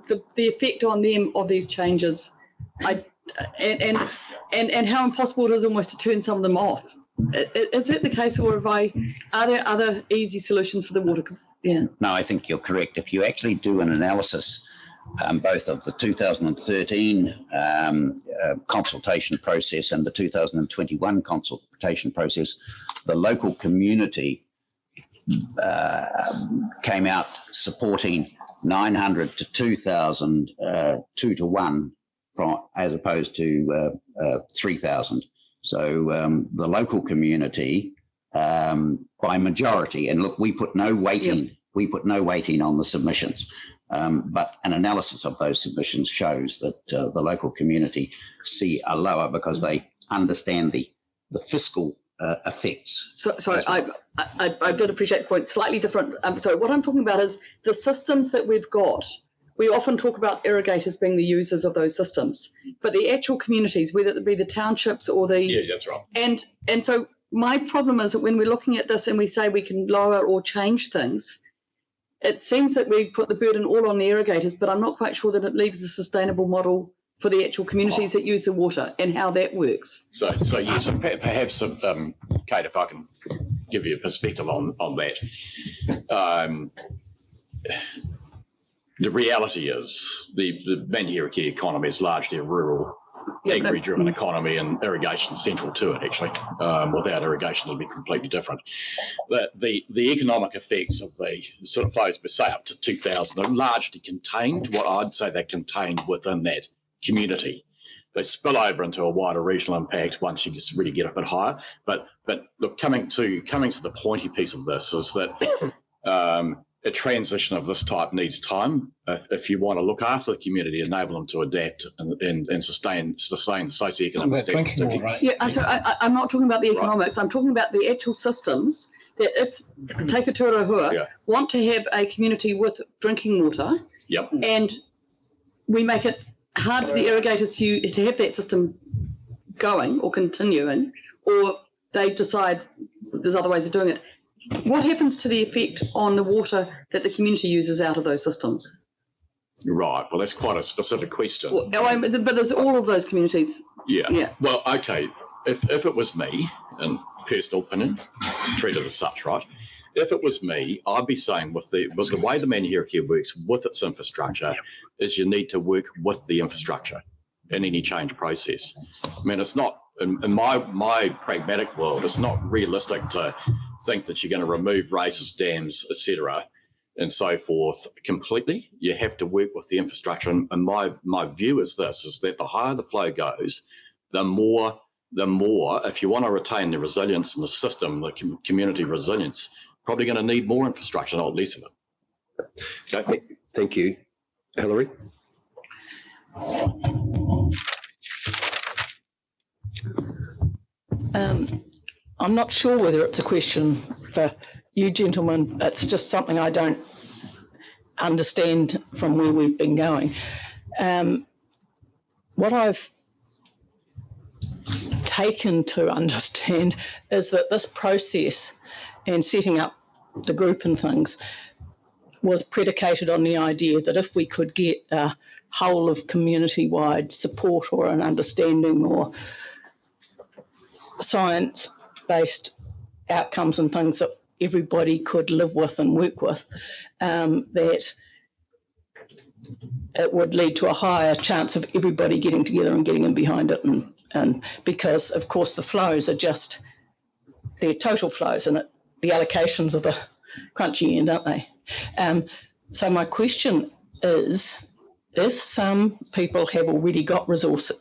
Speaker 11: the effect on them of these changes, and how impossible it is almost to turn some of them off. Is that the case, or are there other easy solutions for the water? No,
Speaker 9: I think you're correct. If you actually do an analysis, both of the 2013 consultation process and the 2021 consultation process, the local community came out supporting 900 to 2,000, 2 to 1, as opposed to 3,000. So the local community, by majority, and look, we put no weighting. We put no weighting on the submissions, but an analysis of those submissions shows that the local community see a lower because they understand the fiscal effects.
Speaker 11: Sorry, I did appreciate the point. Slightly different. So what I'm talking about is the systems that we've got. We often talk about irrigators being the users of those systems, but the actual communities, whether it be the townships or the...
Speaker 8: Yeah, that's right.
Speaker 11: And so my problem is that when we're looking at this and we say we can lower or change things, it seems that we put the burden all on the irrigators, but I'm not quite sure that it leaves a sustainable model for the actual communities that use the water and how that works.
Speaker 8: So yes, perhaps, Kate, if I can give you a perspective on that. The reality is the Manuherekia economy is largely a rural, agri-driven economy, and irrigation is central to it, actually. Without irrigation, it would be completely different. But the economic effects of the sort of flows, but say up to 2,000, are largely contained. What I'd say they're contained within that community. They spill over into a wider regional impact once you just really get a bit higher. But look, coming to the pointy piece of this is that a transition of this type needs time. If you want to look after the community, enable them to adapt and sustain the socioeconomic activity.
Speaker 11: Right? Yeah, I'm not talking about the economics. Right. I'm talking about the actual systems that if take a Tūrahua, want to have a community with drinking water, and we make it hard for the irrigators to have that system going or continuing, or they decide there's other ways of doing it. What happens to the effect on the water that the community uses out of those systems?
Speaker 8: Right. Well, that's quite a specific question.
Speaker 11: Well, but there's all of those communities.
Speaker 8: Yeah. Well, okay. If it was me, in personal opinion, treat it as such, right? If it was me, I'd be saying with the way the Manuherekia works with its infrastructure is you need to work with the infrastructure in any change process. I mean, it's not, in my pragmatic world, it's not realistic to think that you're going to remove races, dams, etc., and so forth completely. You have to work with the infrastructure. And my view is this, is that the higher the flow goes, the more, if you want to retain the resilience in the system, the community resilience, probably going to need more infrastructure, not less of it. Okay.
Speaker 1: Thank you. Hilary?
Speaker 12: I'm not sure whether it's a question for you gentlemen. It's just something I don't understand from where we've been going. What I've taken to understand is that this process and setting up the group and things was predicated on the idea that if we could get a whole of community-wide support or an understanding or science-based outcomes and things that everybody could live with and work with, that it would lead to a higher chance of everybody getting together and getting in behind it. And because, of course, the flows are just, they're total flows, and the allocations of the crunchy end, aren't they? So my question is, if some people have already got resource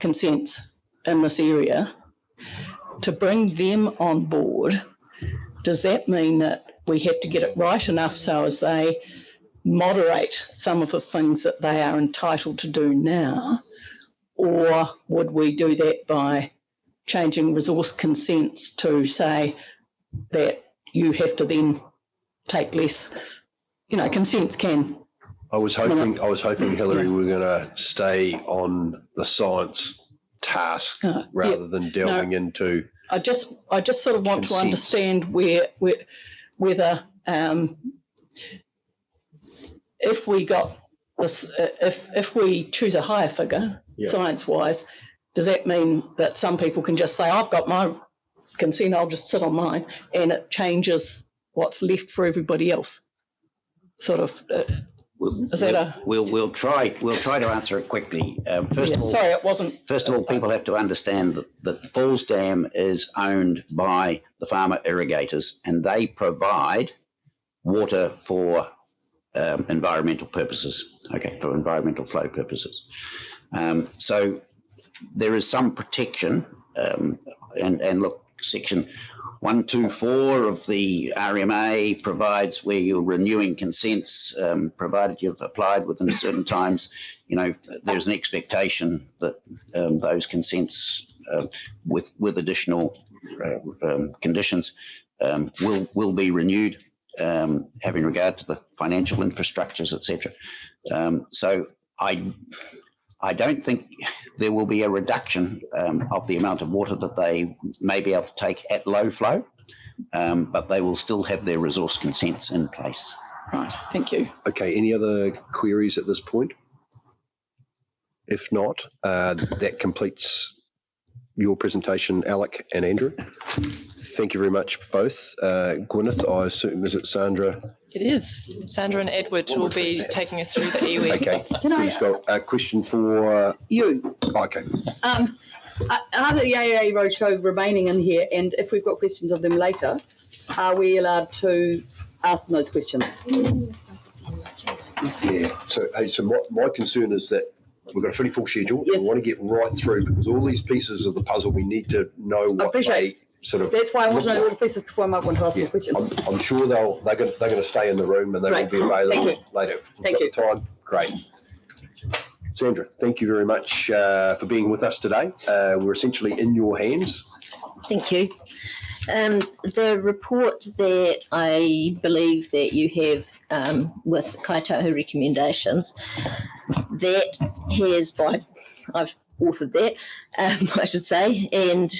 Speaker 12: consents in this area, to bring them on board, does that mean that we have to get it right enough so as they moderate some of the things that they are entitled to do now? Or would we do that by changing resource consents to say that you have to then take less, consents can.
Speaker 1: I was hoping, Hillary, we were going to stay on the science task rather than delving into.
Speaker 12: I just sort of want to understand whether if we got this, if we choose a higher figure, science-wise, does that mean that some people can just say, I've got my consent, I'll just sit on mine, and it changes what's left for everybody else? Sort of.
Speaker 9: We'll try to answer it quickly. First of all,
Speaker 12: sorry, it wasn't.
Speaker 9: First of all, people have to understand that the Falls Dam is owned by the farmer irrigators, and they provide water for environmental purposes. Okay, for environmental flow purposes. So there is some protection, and look, Section 124 of the RMA provides where you're renewing consents, provided you've applied within certain times. There's an expectation that those consents, with additional conditions, will be renewed, having regard to the financial infrastructures, etc. So I don't think there will be a reduction of the amount of water that they may be able to take at low flow, but they will still have their resource consents in place.
Speaker 12: Right, thank you.
Speaker 1: Okay, any other queries at this point? If not, that completes your presentation, Alec and Andrew. Thank you very much, both. Gwyneth, I assume, is it Sandra?
Speaker 5: It is. Sandra and Edward will be taking us through the iwi.
Speaker 1: Okay. Who's got a question for
Speaker 11: you?
Speaker 1: Okay.
Speaker 11: Are the AAA Roadshow remaining in here? And if we've got questions of them later, are we allowed to ask them those questions?
Speaker 1: Yeah. So my concern is that we've got a pretty full schedule. Yes. We want to get right through, because all these pieces of the puzzle, we need to know what they sort of. That's why I want to know all the pieces before I might want to ask some questions. I'm sure they're going to stay in the room, and they will be available later.
Speaker 11: Thank you.
Speaker 1: Time. Great. Sandra, thank you very much for being with us today. We're essentially in your hands.
Speaker 13: Thank you. The report that I believe that you have with Kaitahu recommendations, that I've authored that, I should say, and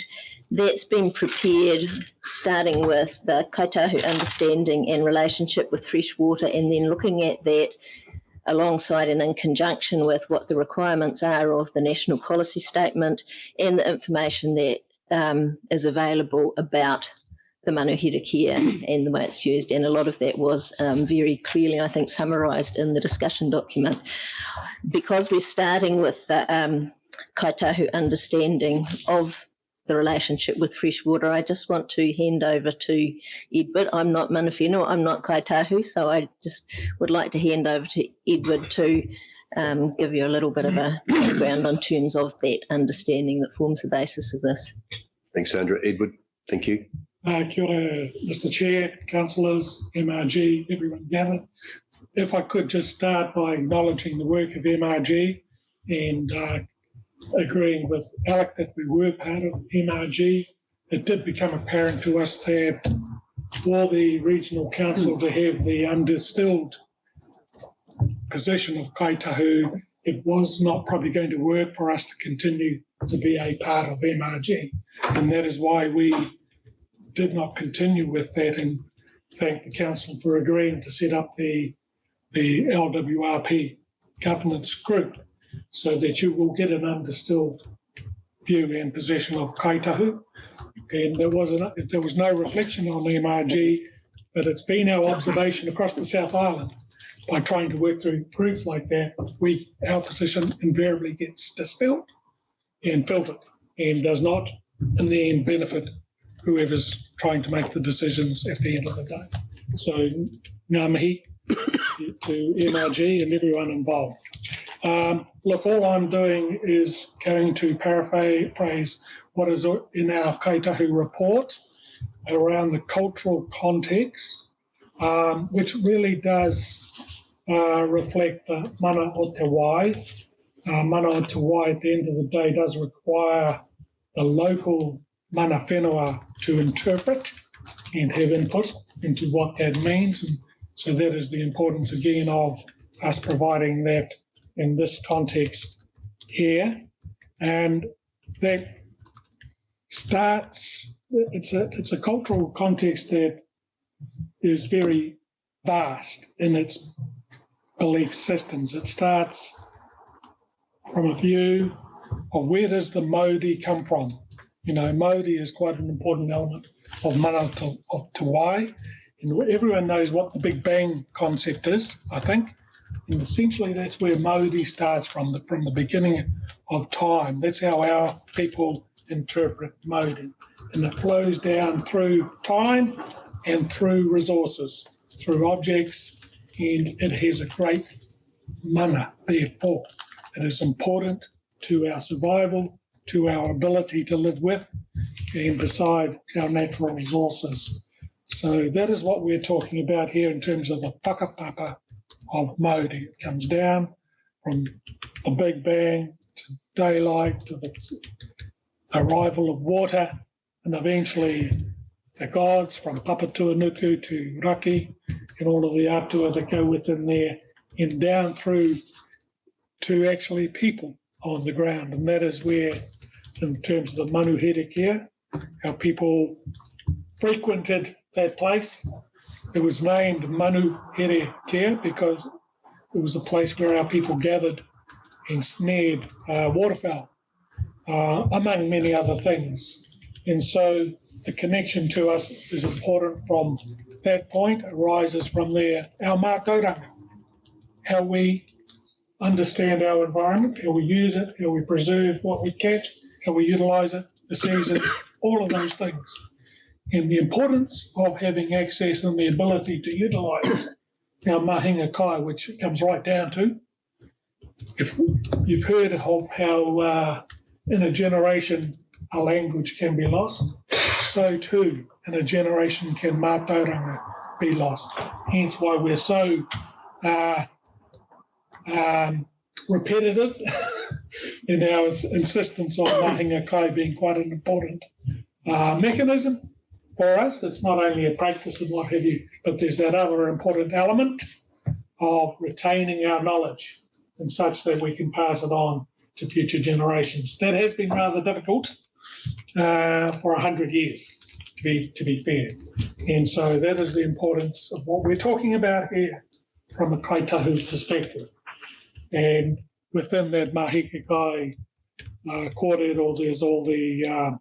Speaker 13: that's been prepared starting with the Kaitahu understanding and relationship with fresh water, and then looking at that alongside and in conjunction with what the requirements are of the national policy statement and the information that is available about the Manuherekia and the way it's used. And a lot of that was very clearly, I think, summarised in the discussion document. Because we're starting with the Kaitahu understanding of the relationship with fresh water, I just want to hand over to Edward. I'm not Manuwhenua, I'm not Kaitahu, so I just would like to hand over to Edward to give you a little bit of a background on terms of that understanding that forms the basis of this.
Speaker 1: Thanks, Sandra. Edward, thank you.
Speaker 2: Kia ora, Mr. Chair, councillors, MRG, everyone gathered. If I could just start by acknowledging the work of MRG and agreeing with Alec that we were part of MRG. It did become apparent to us that for the regional council to have the undistilled position of Kaitahu, it was not probably going to work for us to continue to be a part of MRG. And that is why we did not continue with that, and thank the council for agreeing to set up the LWRP governance group, so that you will get an undistilled view and position of Kaitahu. And there was no reflection on MRG, but it's been our observation across the South Island, by trying to work through groups like that, our position invariably gets distilled and filtered, and does not in the end benefit whoever's trying to make the decisions at the end of the day. So ngā mihi to MRG and everyone involved. Look, all I'm doing is going to paraphrase what is in our Kaitahu report around the cultural context, which really does reflect the mana o te wai. Mana o te wai at the end of the day does require the local mana whenua to interpret and have input into what that means. And so that is the importance again of us providing that in this context here. And that starts, it's a cultural context that is very vast in its belief systems. It starts from a view of where does the mauri come from. You know, mauri is quite an important element of mana of te wai, and everyone knows what the Big Bang concept is, I think. And essentially that's where mauri starts from the beginning of time. That's how our people interpret mauri. And it flows down through time and through resources, through objects, and it has a great mana, therefore. It is important to our survival, to our ability to live with and beside our natural resources. So that is what we're talking about here in terms of the whakapapa of mauri. It comes down from the Big Bang to daylight to the arrival of water and eventually the gods from Papatuanuku to Raki and all of the atua that go within there and down through to actually people on the ground. And that is where, in terms of the Manuherekia, our people frequented that place. It was named Manuherekia because it was a place where our people gathered and snared waterfowl, among many other things. And so the connection to us is important from that point. It arises from there. Our mātauranga, how we understand our environment, how we use it, how we preserve what we catch, how we utilise it, the seasons, all of those things. And the importance of having access and the ability to utilise our mahinga kai, which it comes right down to. If you've heard of how in a generation a language can be lost, so too in a generation can mātauranga be lost. Hence why we're so repetitive in our insistence on mahinga kai being quite an important mechanism for us. It's not only a practice and what have you, but there's that other important element of retaining our knowledge and such that we can pass it on to future generations. That has been rather difficult for 100 years, to be fair. And so that is the importance of what we're talking about here from a kaitahu perspective. And within that mahika kai kōrero, there's all the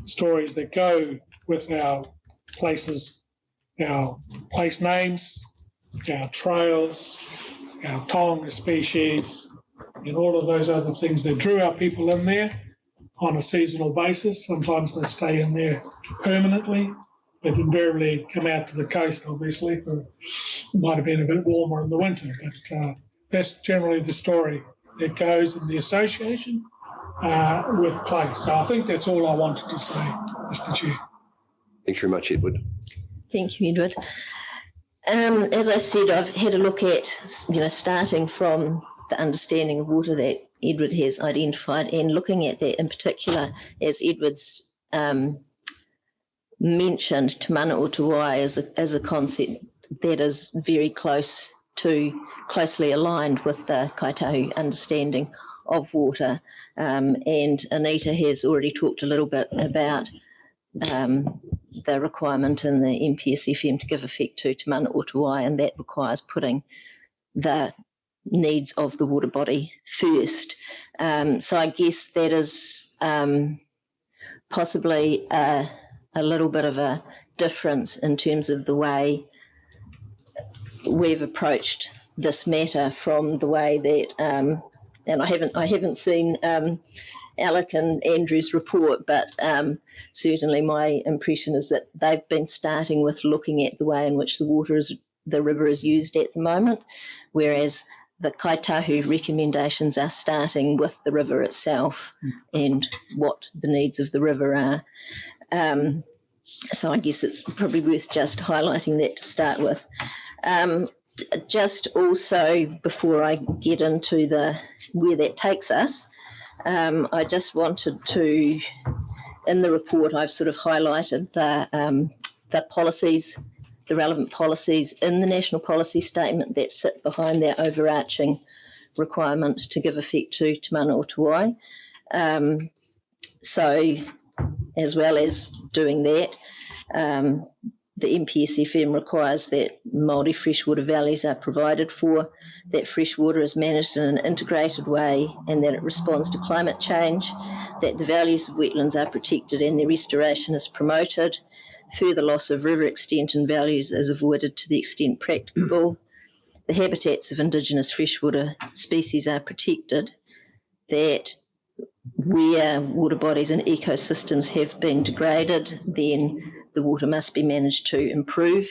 Speaker 2: stories that go with our places, our place names, our trails, our tonga species, and all of those other things that drew our people in there on a seasonal basis. Sometimes they stay in there permanently, but invariably come out to the coast, obviously, for might have been a bit warmer in the winter. But that's generally the story that goes in the association with place. So I think that's all I wanted to say, Mr. Chair.
Speaker 1: Thanks very much, Edward.
Speaker 13: Thank you, Edward. As I said, I've had a look at, starting from the understanding of water that Edward has identified and looking at that in particular, as Edward's mentioned, Te Mana o Te Wai as a concept that is very closely aligned with the Kaitahu understanding of water. And Anita has already talked a little bit about the requirement in the MPSFM to give effect to Te Mana o Te Wai, and that requires putting the needs of the water body first. So I guess that is possibly a little bit of a difference in terms of the way we've approached this matter from the way that and I haven't seen Alec and Andrew's report, but certainly my impression is that they've been starting with looking at the way in which the river is used at the moment, whereas the Kaitahu recommendations are starting with the river itself and what the needs of the river are. So I guess it's probably worth just highlighting that to start with. Just also, before I get into where that takes us, I just wanted to, in the report, I've sort of highlighted the policies, the relevant policies in the national policy statement that sit behind that overarching requirement to give effect to Te Mana o Te Wai. So, as well as doing that, the MPSFM requires that Māori freshwater valleys are provided for, that fresh water is managed in an integrated way and that it responds to climate change, that the values of wetlands are protected and their restoration is promoted, further loss of river extent and values is avoided to the extent practicable, the habitats of Indigenous freshwater species are protected, that where water bodies and ecosystems have been degraded, then the water must be managed to improve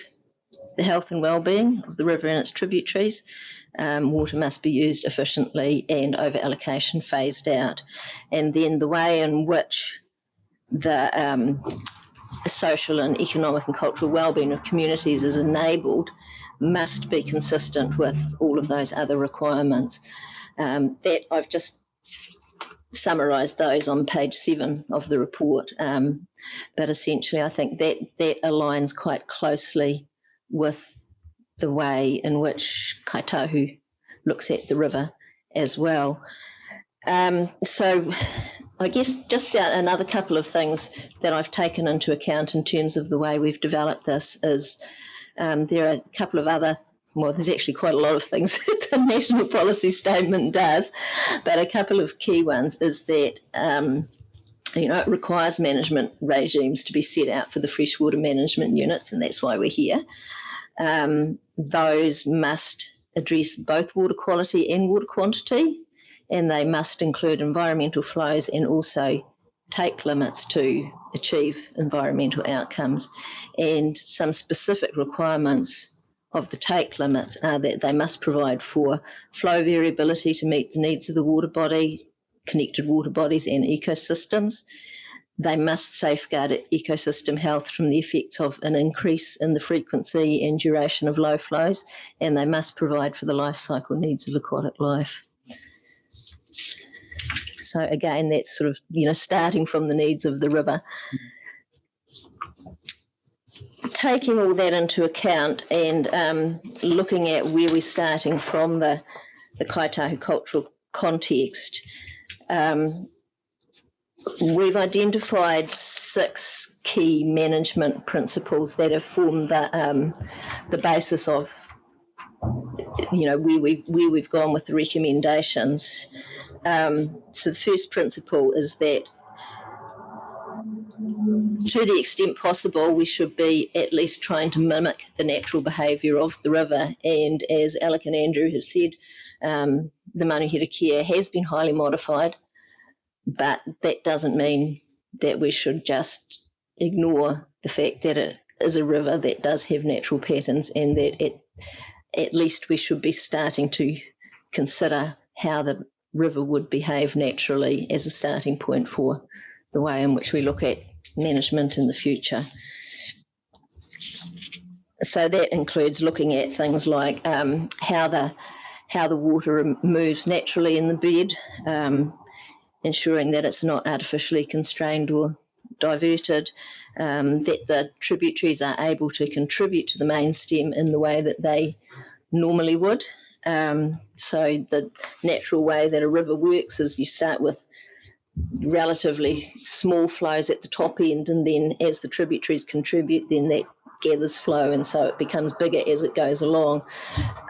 Speaker 13: the health and well-being of the river and its tributaries. Water must be used efficiently and over-allocation phased out. And then the way in which the social and economic and cultural well-being of communities is enabled must be consistent with all of those other requirements. That I've just summarised those on page 7 of the report. But essentially, I think that aligns quite closely with the way in which Kaitahu looks at the river as well. So I guess just another couple of things that I've taken into account in terms of the way we've developed this is there are a couple of other, well, there's actually quite a lot of things that the National Policy Statement does, but a couple of key ones is that it requires management regimes to be set out for the freshwater management units, and that's why we're here. Those must address both water quality and water quantity, and they must include environmental flows and also take limits to achieve environmental outcomes. And some specific requirements of the take limits are that they must provide for flow variability to meet the needs of the water body, connected water bodies and ecosystems. They must safeguard ecosystem health from the effects of an increase in the frequency and duration of low flows, and they must provide for the life cycle needs of aquatic life. So again, that's sort of, starting from the needs of the river. Taking all that into account and looking at where we're starting from the Kaitahu cultural context, we've identified 6 key management principles that have formed the basis of, where we've gone with the recommendations. So the first principle is that to the extent possible, we should be at least trying to mimic the natural behaviour of the river. And as Alec and Andrew have said, the Manuherekia has been highly modified, but that doesn't mean that we should just ignore the fact that it is a river that does have natural patterns, and that at least we should be starting to consider how the river would behave naturally as a starting point for the way in which we look at management in the future. So that includes looking at things like how the water moves naturally in the bed, ensuring that it's not artificially constrained or diverted, that the tributaries are able to contribute to the main stem in the way that they normally would. So the natural way that a river works is you start with relatively small flows at the top end, and then as the tributaries contribute, then that gathers flow, and so it becomes bigger as it goes along.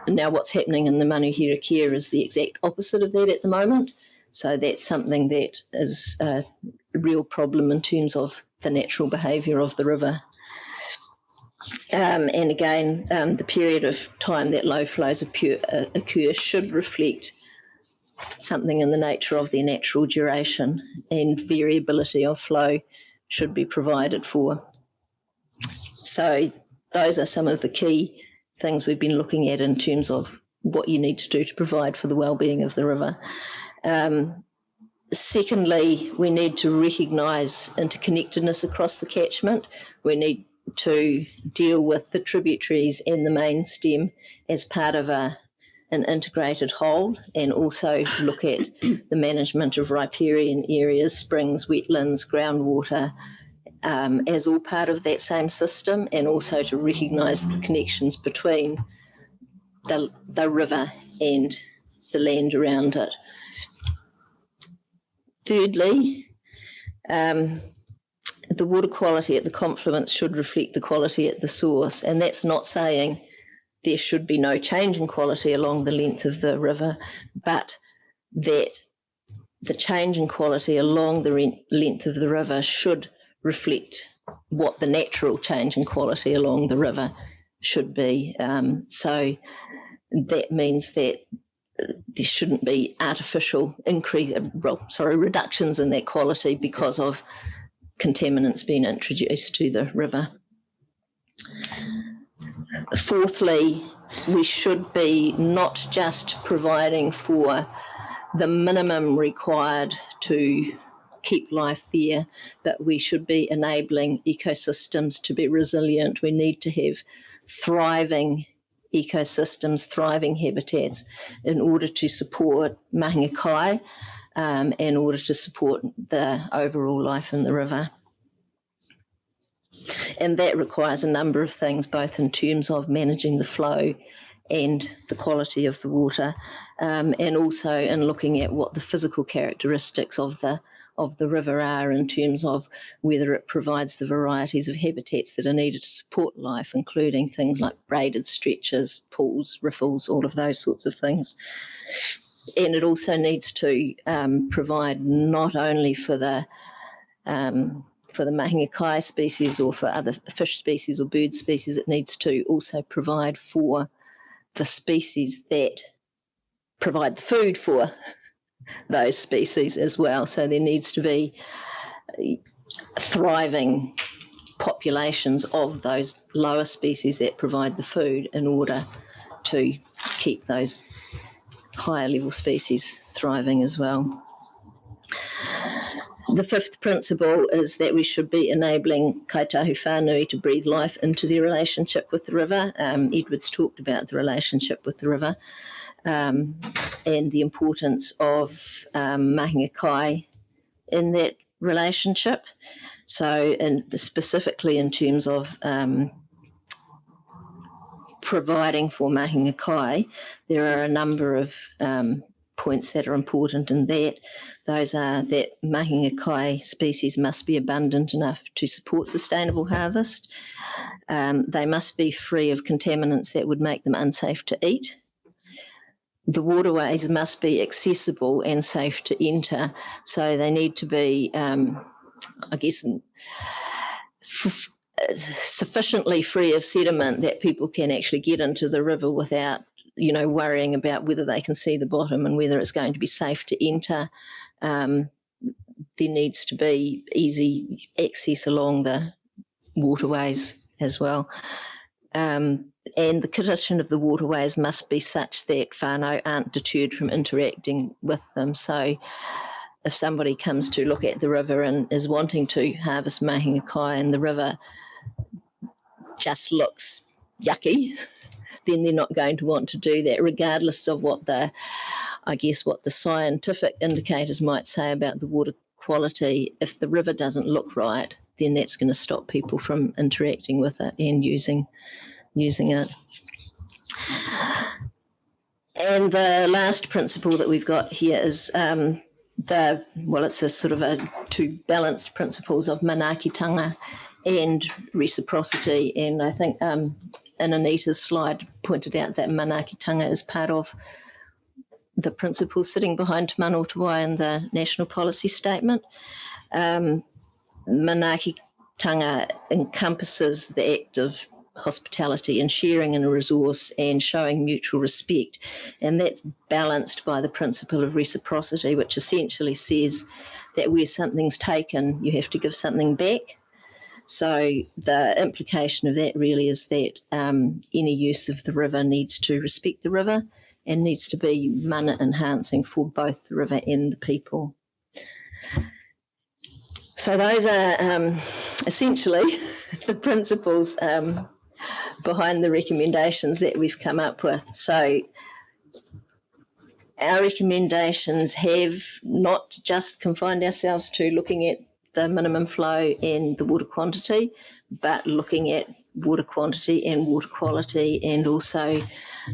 Speaker 13: And now what's happening in the Manuherekia is the exact opposite of that at the moment. So that's something that is a real problem in terms of the natural behaviour of the river. And again, the period of time that low flows occur should reflect something in the nature of their natural duration, and variability of flow should be provided for. So those are some of the key things we've been looking at in terms of what you need to do to provide for the well-being of the river. Secondly, we need to recognise interconnectedness across the catchment. We need to deal with the tributaries and the main stem as part of an integrated whole, and also look at the management of riparian areas, springs, wetlands, groundwater, as all part of that same system, and also to recognise the connections between the river and the land around it. Thirdly, the water quality at the confluence should reflect the quality at the source, and that's not saying there should be no change in quality along the length of the river, but that the change in quality along the length of the river should reflect what the natural change in quality along the river should be. So that means that there shouldn't be artificial reductions in that quality because of contaminants being introduced to the river. Fourthly, we should be not just providing for the minimum required to keep life there, but we should be enabling ecosystems to be resilient. We need to have thriving ecosystems, thriving habitats in order to support mahinga kai, in order to support the overall life in the river. And that requires a number of things, both in terms of managing the flow and the quality of the water, and also in looking at what the physical characteristics of the river are in terms of whether it provides the varieties of habitats that are needed to support life, including things like braided stretches, pools, riffles, all of those sorts of things. And it also needs to provide not only for the mahinga kai species or for other fish species or bird species, it needs to also provide for the species that provide the food for those species as well. So there needs to be thriving populations of those lower species that provide the food in order to keep those higher level species thriving as well. The fifth principle is that we should be enabling Kaitahufanui to breathe life into their relationship with the river. Edward's talked about the relationship with the river, and the importance of mahinga kai in that relationship. So, and specifically in terms of providing for mahinga kai, there are a number of points that are important in that. Those are that mahinga kai species must be abundant enough to support sustainable harvest. They must be free of contaminants that would make them unsafe to eat. The waterways must be accessible and safe to enter, so they need to be, sufficiently free of sediment that people can actually get into the river without, worrying about whether they can see the bottom and whether it's going to be safe to enter. There needs to be easy access along the waterways as well. And the condition of the waterways must be such that whānau aren't deterred from interacting with them. So if somebody comes to look at the river and is wanting to harvest mahinga kai and the river just looks yucky, then they're not going to want to do that, regardless of what the scientific indicators might say about the water quality. If the river doesn't look right, then that's going to stop people from interacting with it and using it. And the last principle that we've got here is it's a sort of two balanced principles of manaakitanga and reciprocity. And I think in Anita's slide pointed out that manaakitanga is part of the principles sitting behind Te Mana o Te Wai in the National Policy Statement. Manaakitanga encompasses the act of hospitality and sharing in a resource and showing mutual respect. And that's balanced by the principle of reciprocity, which essentially says that where something's taken, you have to give something back. So the implication of that really is that any use of the river needs to respect the river and needs to be mana enhancing for both the river and the people. So those are essentially the principles behind the recommendations that we've come up with. So our recommendations have not just confined ourselves to looking at the minimum flow and the water quantity, but looking at water quantity and water quality, and also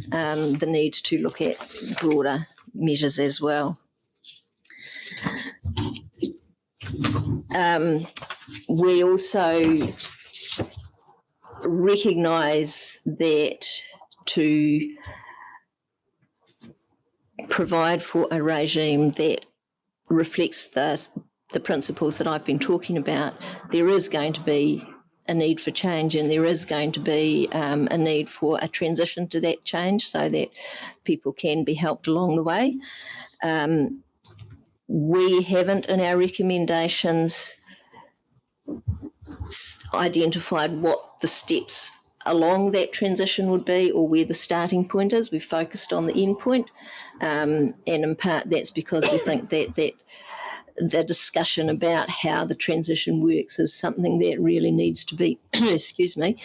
Speaker 13: the need to look at broader measures as well. We also recognise that to provide for a regime that reflects the principles that I've been talking about, there is going to be a need for change, and there is going to be a need for a transition to that change so that people can be helped along the way. We haven't in our recommendations identified what the steps along that transition would be or where the starting point is. We've focused on the end point, and in part that's because we think that the discussion about how the transition works is something that really needs to be, excuse me,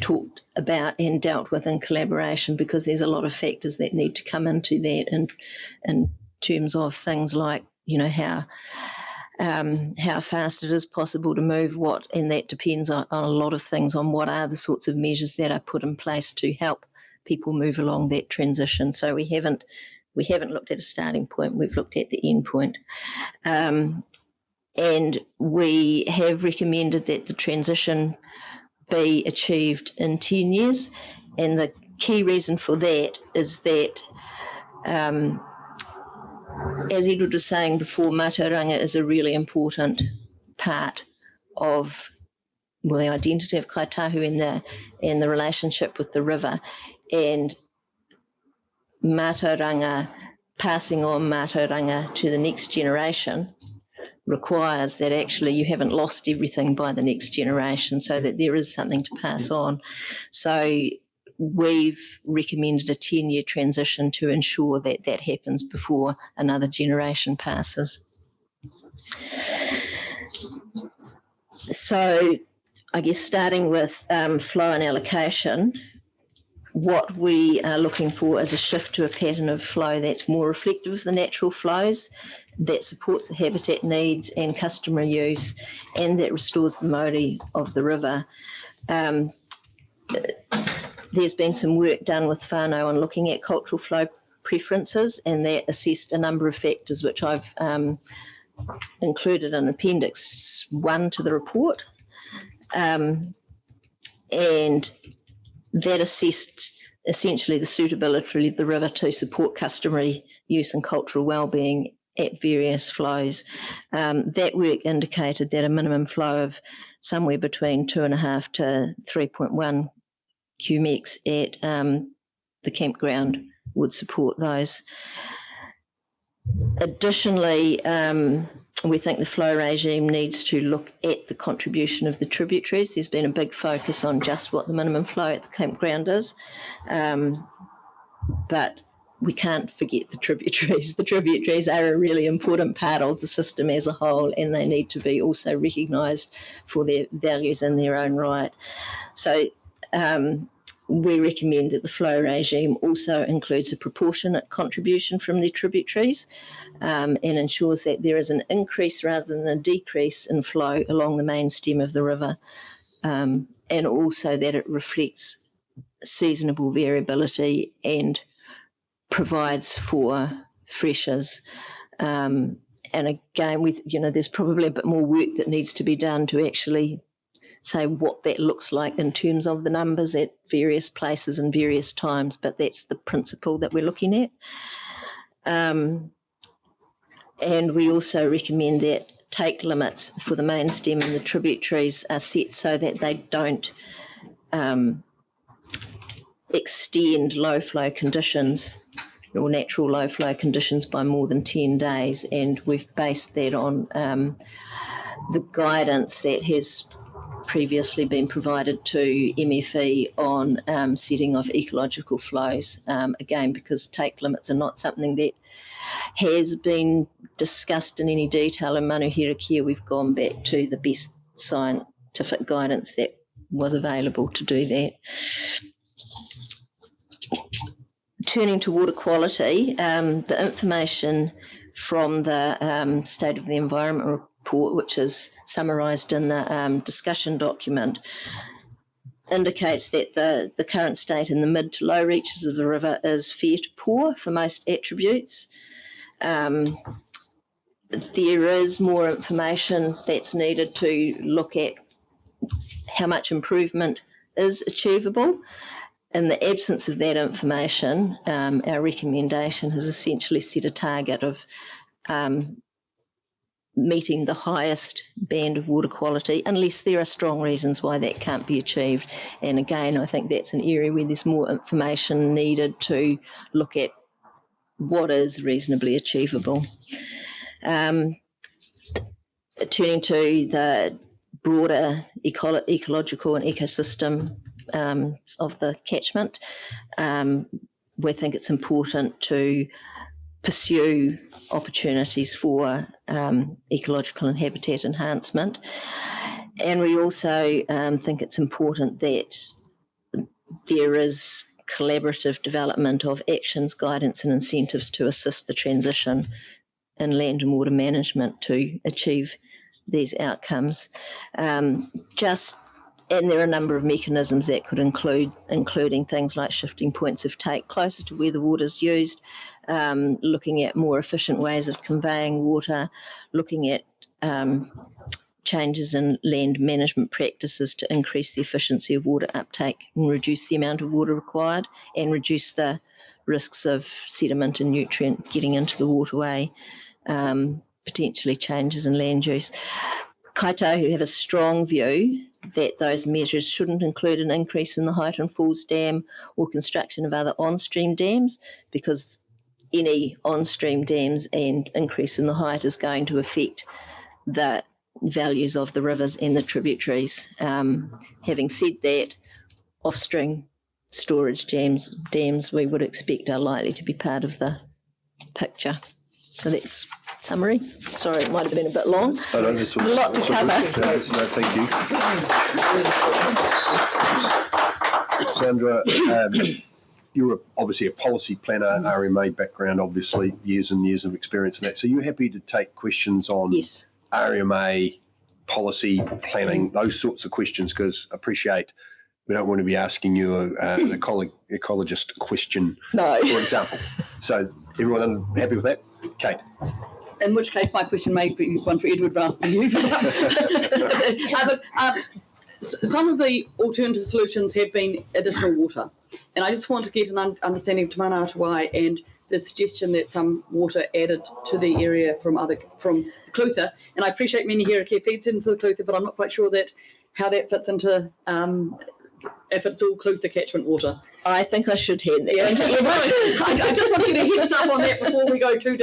Speaker 13: talked about and dealt with in collaboration, because there's a lot of factors that need to come into that in terms of things like, you know, how fast it is possible to move what, and that depends on a lot of things, on what are the sorts of measures that are put in place to help people move along that transition. So we haven't looked at a starting point, we've looked at the end point. And we have recommended that the transition be achieved in 10 years. And the key reason for that is that, as Edward was saying before, mātauranga is a really important part of, well, the identity of Kaitahu and the relationship with the river. And mātauranga, passing on mātauranga to the next generation, requires that actually you haven't lost everything by the next generation, so that there is something to pass on. So we've recommended a 10-year transition to ensure that that happens before another generation passes. So I guess starting with flow and allocation, what we are looking for is a shift to a pattern of flow that's more reflective of the natural flows, that supports the habitat needs and customer use, and that restores the mauri of the river. There's been some work done with whānau on looking at cultural flow preferences, and that assessed a number of factors which I've included in Appendix 1 to the report. And that assessed essentially the suitability of the river to support customary use and cultural wellbeing at various flows. That work indicated that a minimum flow of somewhere between 2.5 to 3.1 cumecs at the campground would support those. Additionally, we think the flow regime needs to look at the contribution of the tributaries. There's been a big focus on just what the minimum flow at the campground is, but we can't forget the tributaries. The tributaries are a really important part of the system as a whole, and they need to be also recognised for their values in their own right. So we recommend that the flow regime also includes a proportionate contribution from the tributaries, and ensures that there is an increase rather than a decrease in flow along the main stem of the river, and also that it reflects seasonable variability and provides for freshers. And again, there's probably a bit more work that needs to be done to actually say what that looks like in terms of the numbers at various places and various times, but that's the principle that we're looking at. And we also recommend that take limits for the main stem and the tributaries are set so that they don't extend low flow conditions or natural low flow conditions by more than 10 days. And we've based that on the guidance that has previously been provided to MFE on setting of ecological flows. Again, because take limits are not something that has been discussed in any detail in Manuherekia, we've gone back to the best scientific guidance that was available to do that. Turning to water quality, the information from the State of the Environment report, which is summarised in the discussion document, indicates that the current state in the mid to low reaches of the river is fair to poor for most attributes. There is more information that's needed to look at how much improvement is achievable. In the absence of that information, our recommendation has essentially set a target of meeting the highest band of water quality, unless there are strong reasons why that can't be achieved. And again, I think that's an area where there's more information needed to look at what is reasonably achievable. Turning to the broader ecological and ecosystem of the catchment, we think it's important to pursue opportunities for ecological and habitat enhancement. And we also think it's important that there is collaborative development of actions, guidance and incentives to assist the transition in land and water management to achieve these outcomes. And there are a number of mechanisms that could including things like shifting points of take closer to where the water is used, looking at more efficient ways of conveying water, looking at changes in land management practices to increase the efficiency of water uptake and reduce the amount of water required and reduce the risks of sediment and nutrient getting into the waterway, potentially changes in land use. Kaitahu have a strong view that those measures shouldn't include an increase in the height and falls dam or construction of other on-stream dams, because any on-stream dams and increase in the height is going to affect the values of the rivers and the tributaries. Having said that, off-stream storage dams we would expect are likely to be part of the picture. So that's summary. Sorry, it might have been a bit long. There's a lot to cover.
Speaker 1: No, thank you. Sandra, you're obviously a policy planner, RMA background, obviously years and years of experience in that. So you're happy to take questions on
Speaker 13: yes.
Speaker 1: RMA, policy planning, those sorts of questions, because I appreciate we don't want to be asking you an ecologist question,
Speaker 11: no.
Speaker 1: for example. So everyone happy with that? Kate?
Speaker 11: In which case my question may be one for Edward rather than you. Some of the alternative solutions have been additional water. And I just want to get an understanding of Te Mana Atawai and the suggestion that some water added to the area from Clutha. And I appreciate Manuherekia feeds into the Clutha, but I'm not quite sure how that fits into if it's all Clutha catchment water.
Speaker 13: I think I should head that.
Speaker 11: Yeah, I just want to get a heads up on that before we go too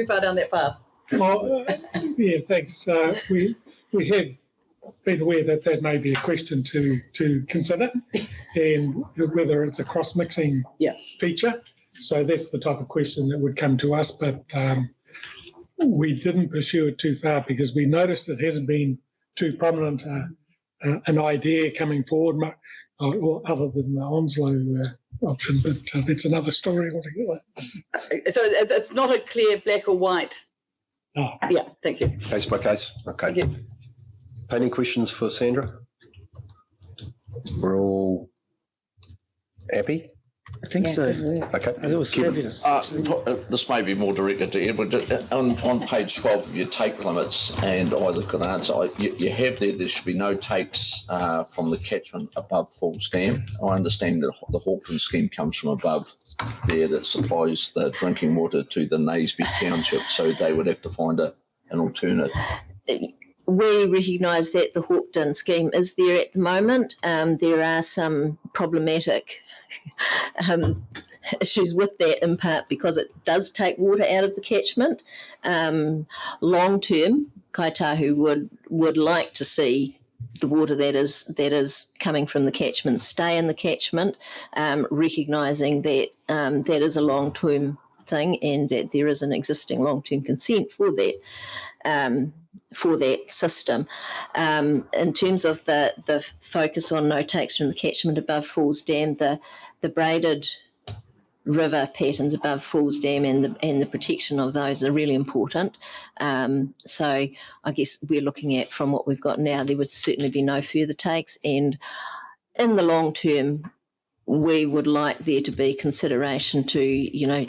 Speaker 11: far down that path.
Speaker 2: Well, yeah, thanks. We have been aware that may be a question to consider, and whether it's a cross-mixing feature. So that's the type of question that would come to us, but we didn't pursue it too far because we noticed it hasn't been too prominent an idea coming forward, other than the Onslow option, but that's another story altogether.
Speaker 11: So it's not a clear black or white.
Speaker 2: No.
Speaker 11: Yeah, thank you.
Speaker 1: Case by case. Okay.
Speaker 11: Thank you.
Speaker 1: Any questions for Sandra? We're all happy?
Speaker 6: I think so.
Speaker 1: Okay.
Speaker 6: That was fabulous.
Speaker 4: This may be more directed to Edward. On page 12 of your take limits, and either could answer, you have there should be no takes from the catchment above Falls Dam. I understand that the Hawkins scheme comes from above there that supplies the drinking water to the Naseby Township, so they would have to find an alternate.
Speaker 13: we recognise that the Hawkden scheme is there at the moment. There are some problematic issues with that, in part because it does take water out of the catchment. Long term, Kaitahu would like to see the water that is coming from the catchment stay in the catchment, recognising that that is a long term thing and that there is an existing long term consent for that system. In terms of the focus on no takes from the catchment above Falls Dam, the braided river patterns above Falls Dam and the protection of those are really important. So I guess we're looking at, from what we've got now, there would certainly be no further takes, and in the long term we would like there to be consideration to, you know,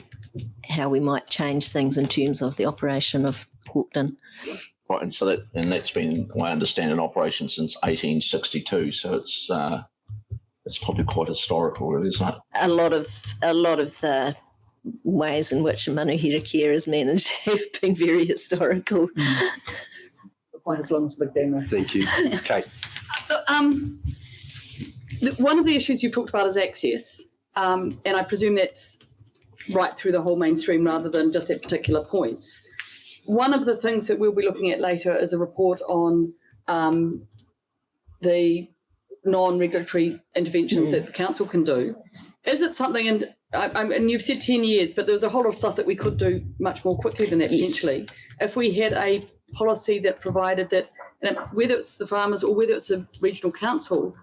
Speaker 13: how we might change things in terms of the operation of Hawkden.
Speaker 4: Right, and so that's been, I understand, in operation since 1862. So it's probably quite historical, really, isn't it?
Speaker 13: A lot of the ways in which Manuherekia is managed have been very historical.
Speaker 11: Quite as long as Big Demo.
Speaker 1: Thank you. Kate.
Speaker 11: One of the issues you've talked about is access, and I presume that's right through the whole mainstream rather than just at particular points. One of the things that we'll be looking at later is a report on the non-regulatory interventions that the council can do. Is it something, and you've said 10 years, but there's a whole lot of stuff that we could do much more quickly than that, potentially. If we had a policy that provided that, whether it's the farmers or whether it's a regional council,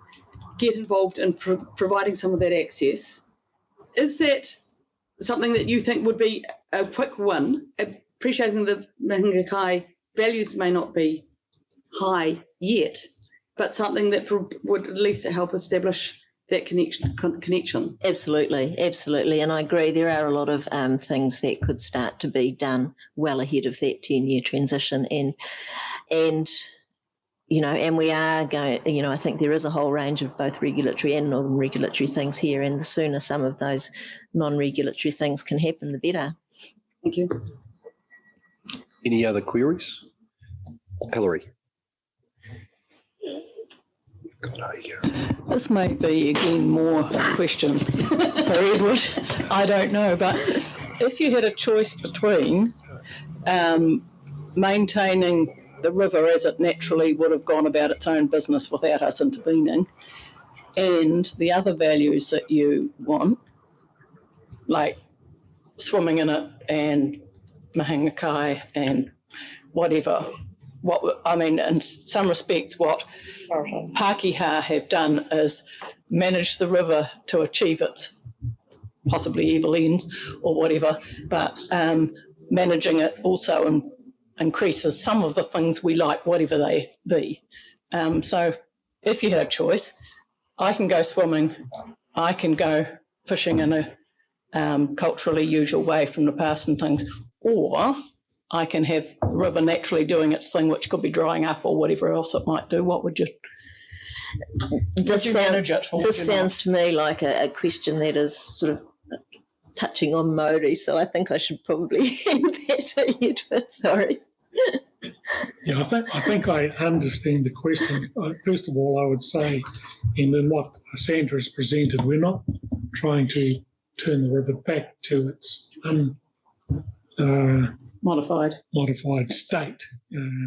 Speaker 11: get involved in providing some of that access. Is that something that you think would be a quick win, appreciating the Manuherekia values may not be high yet, but something that would at least help establish that connection?
Speaker 13: Absolutely. And I agree, there are a lot of things that could start to be done well ahead of that 10-year transition. And you know, and we are going, you know, I think there is a whole range of both regulatory and non-regulatory things here, and the sooner some of those non-regulatory things can happen, the better.
Speaker 11: Thank you.
Speaker 1: Any other queries? Hilary.
Speaker 12: This may be again more a question for Edward. I don't know, but if you had a choice between maintaining the river as it naturally would have gone about its own business without us intervening, and the other values that you want, like swimming in it and Manuherekia and whatever, in some respects what Pākehā have done is manage the river to achieve its possibly evil ends or whatever, but managing it also increases some of the things we like, whatever they be. So if you had a choice, I can go swimming, I can go fishing in a culturally usual way from the past and things, or I can have the river naturally doing its thing, which could be drying up or whatever else it might do. What would you manage it?
Speaker 13: This sounds to me like a question that is sort of touching on Māori, so I think I should probably hand that to Edward. Sorry.
Speaker 2: Yeah, I think I understand the question. First of all, I would say, and in what Sandra has presented, we're not trying to turn the river back to its
Speaker 12: modified
Speaker 2: state.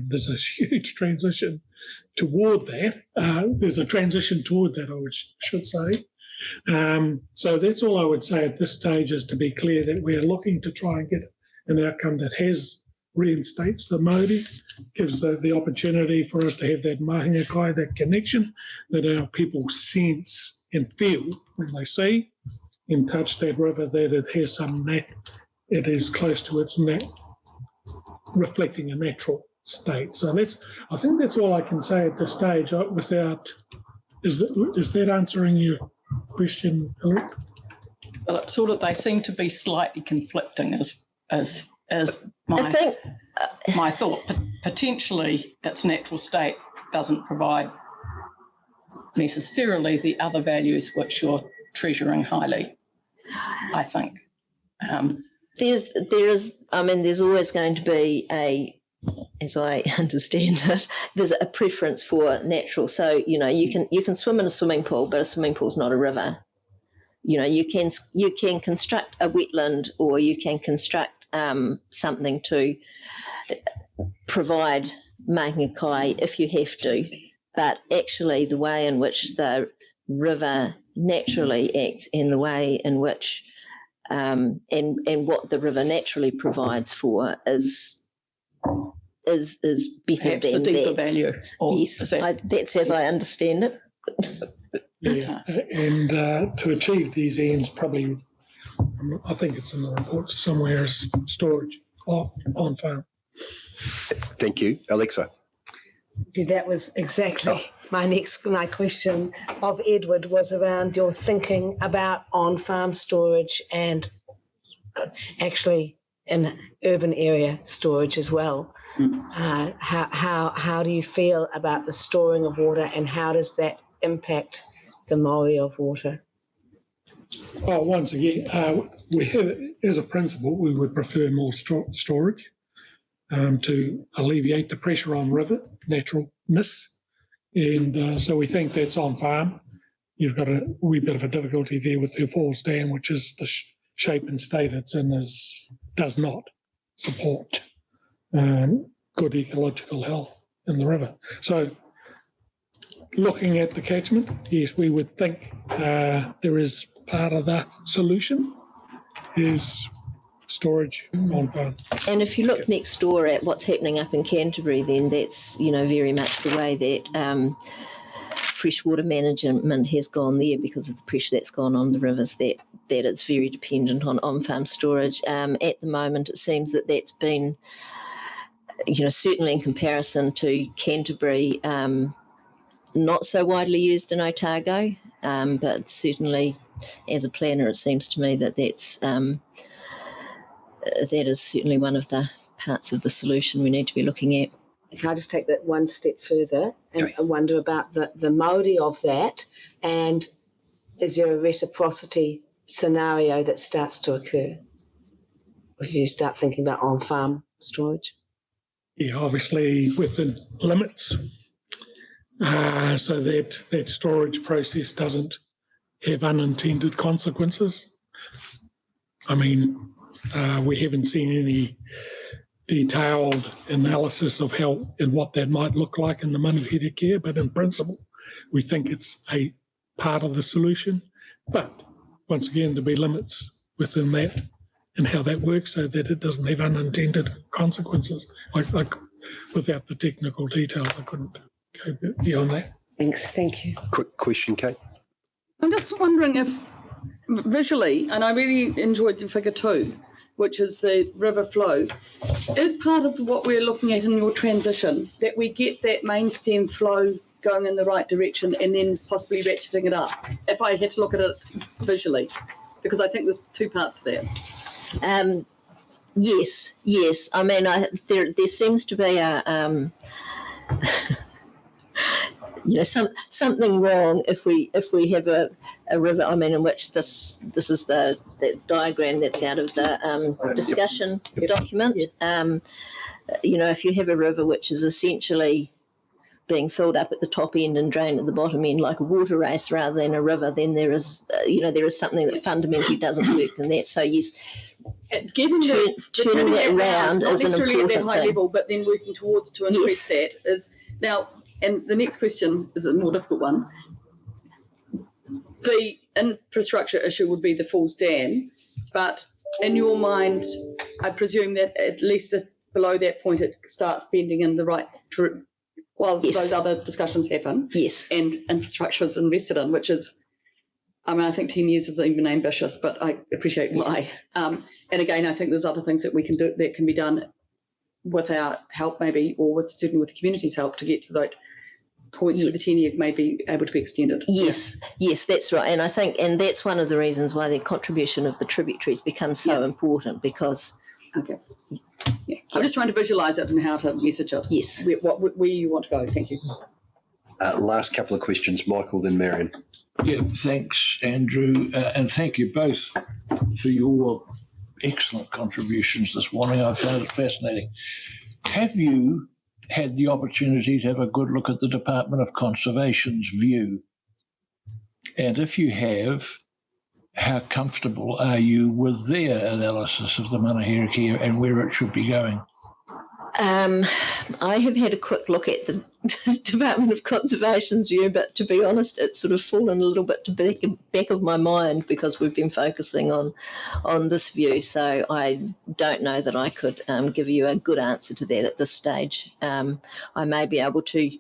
Speaker 2: There's a huge transition toward that. There's a transition toward that, I should say. So that's all I would say at this stage, is to be clear that we're looking to try and get an outcome that reinstates the Māori, gives the opportunity for us to have that Manuherekia, that connection that our people sense and feel when they see and touch that river, that it has it is close to its reflecting a natural state. So I think that's all I can say at this stage. Is that answering your question, Hillary?
Speaker 12: Well, it's sort of, they seem to be slightly conflicting as my thought. Potentially its natural state doesn't provide necessarily the other values which you're treasuring highly, I think.
Speaker 13: There's always going to be as I understand it, there's a preference for natural. So, you know, you can swim in a swimming pool, but a swimming pool's not a river. You know, you can construct a wetland, or you can construct something to provide manukai if you have to. But actually, the way in which the river naturally acts, and the way in which and what the river naturally provides for is better
Speaker 12: Perhaps
Speaker 13: than
Speaker 12: the deeper
Speaker 13: that.
Speaker 12: value.
Speaker 13: Yes, that's as I understand it.
Speaker 2: Yeah, and to achieve these ends, probably, I think it's in the report somewhere, is storage on farm.
Speaker 1: Thank you. Alexa.
Speaker 14: That was exactly my question of Edward, was around your thinking about on-farm storage and actually in urban area storage as well. How do you feel about the storing of water, and how does that impact the moria of water?
Speaker 2: Well, once again, we have, as a principle, we would prefer more storage to alleviate the pressure on river naturalness. And so we think that's on farm. You've got a wee bit of a difficulty there with the falls dam, which is the shape and state it's in does not support good ecological health in the river. So looking at the catchment, yes, we would think there is part of the solution is storage on farm.
Speaker 13: And if you look next door at what's happening up in Canterbury, then that's, you know, very much the way that freshwater management has gone there, because of the pressure that's gone on the rivers, that it's very dependent on on-farm storage. At the moment, it seems that that's been, you know, certainly in comparison to Canterbury, not so widely used in Otago, but certainly as a planner, it seems to me that that is certainly one of the parts of the solution we need to be looking at.
Speaker 14: Can I just take that one step further and wonder about the Māori of that, and is there a reciprocity scenario that starts to occur if you start thinking about on-farm storage?
Speaker 2: Yeah, obviously within limits, so that storage process doesn't have unintended consequences. I mean, we haven't seen any detailed analysis of how and what that might look like in the Manuherekia, but in principle, we think it's a part of the solution. But once again, there'll be limits within that and how that works, so that it doesn't have unintended consequences. Like without the technical details, I couldn't go beyond that.
Speaker 14: Thanks. Thank you.
Speaker 1: Quick question, Kate.
Speaker 11: I'm just wondering if visually, and I really enjoyed the figure 2, which is the river flow, is part of what we're looking at in your transition, that we get that main stem flow going in the right direction and then possibly ratcheting it up, if I had to look at it visually, because I think there's 2 parts to that.
Speaker 13: Yes. I mean, there seems to be a you know, something wrong if we have a river. I mean, in which this is the diagram that's out of the discussion document. You know, if you have a river which is essentially being filled up at the top end and drained at the bottom end like a water race rather than a river, then there is something that fundamentally doesn't work in that. So yes,
Speaker 11: turning
Speaker 13: that around
Speaker 11: not
Speaker 13: is an
Speaker 11: necessarily at that
Speaker 13: important
Speaker 11: high
Speaker 13: thing.
Speaker 11: level, but then working towards to increase that is now. And the next question is a more difficult one. The infrastructure issue would be the Falls Dam, but in your mind, I presume that at least if below that point it starts bending in the right while those other discussions happen.
Speaker 13: Yes.
Speaker 11: And infrastructure is invested in, which is, I mean, I think 10 years is even ambitious, but I appreciate why. And again, I think there's other things that we can do that can be done with our help maybe, or certainly with the community's help to get to that points where the 10-year may be able to be extended.
Speaker 13: Yes, that's right. And I think, and that's one of the reasons why the contribution of the tributaries becomes so important, because...
Speaker 11: Okay. Yeah. I'm just trying to visualise it and how to message it.
Speaker 13: Yes.
Speaker 11: Where you want to go. Thank you.
Speaker 1: Last couple of questions, Michael, then Marion.
Speaker 15: Yeah, thanks, Andrew, and thank you both for your excellent contributions this morning. I found it fascinating. Have you had the opportunity to have a good look at the Department of Conservation's view? And if you have, how comfortable are you with their analysis of the Manuherekia and where it should be going?
Speaker 13: I have had a quick look at the Department of Conservation's view, but to be honest, it's sort of fallen a little bit to the back of my mind because we've been focusing on this view. So I don't know that I could give you a good answer to that at this stage. I may be able to,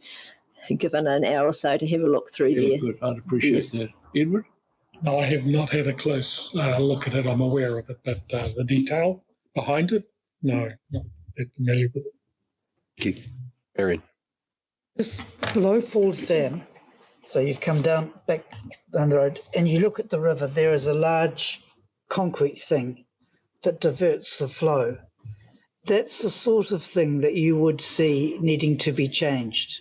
Speaker 13: given an hour or so, to have a look through there.
Speaker 15: Good. I'd appreciate that. Edward?
Speaker 2: No, I have not had a close look at it. I'm aware of it, but the detail behind it, no, not that familiar with it.
Speaker 1: Thank you. Marion.
Speaker 10: Just below Falls Dam, so you've come down back down the road and you look at the river, there is a large concrete thing that diverts the flow. That's the sort of thing that you would see needing to be changed.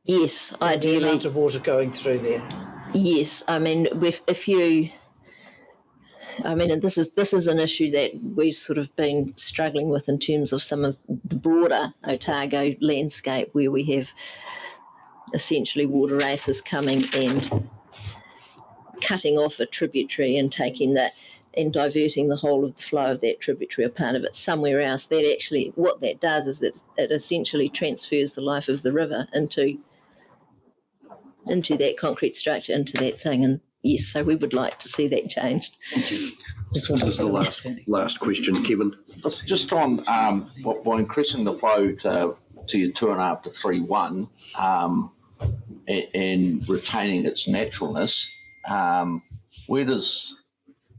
Speaker 13: Yes, ideally.
Speaker 10: The amount of water going through there.
Speaker 13: Yes, I mean, and this is an issue that we've sort of been struggling with in terms of some of the broader Otago landscape, where we have essentially water races coming and cutting off a tributary and taking that and diverting the whole of the flow of that tributary or part of it somewhere else. That actually, what that does is that it essentially transfers the life of the river into that concrete structure, into that thing. And yes, so we would like to see that changed.
Speaker 1: Thank you. This is the last question, Kevin.
Speaker 4: Just on by increasing the flow to your 2.5 to 3.1 and retaining its naturalness, where does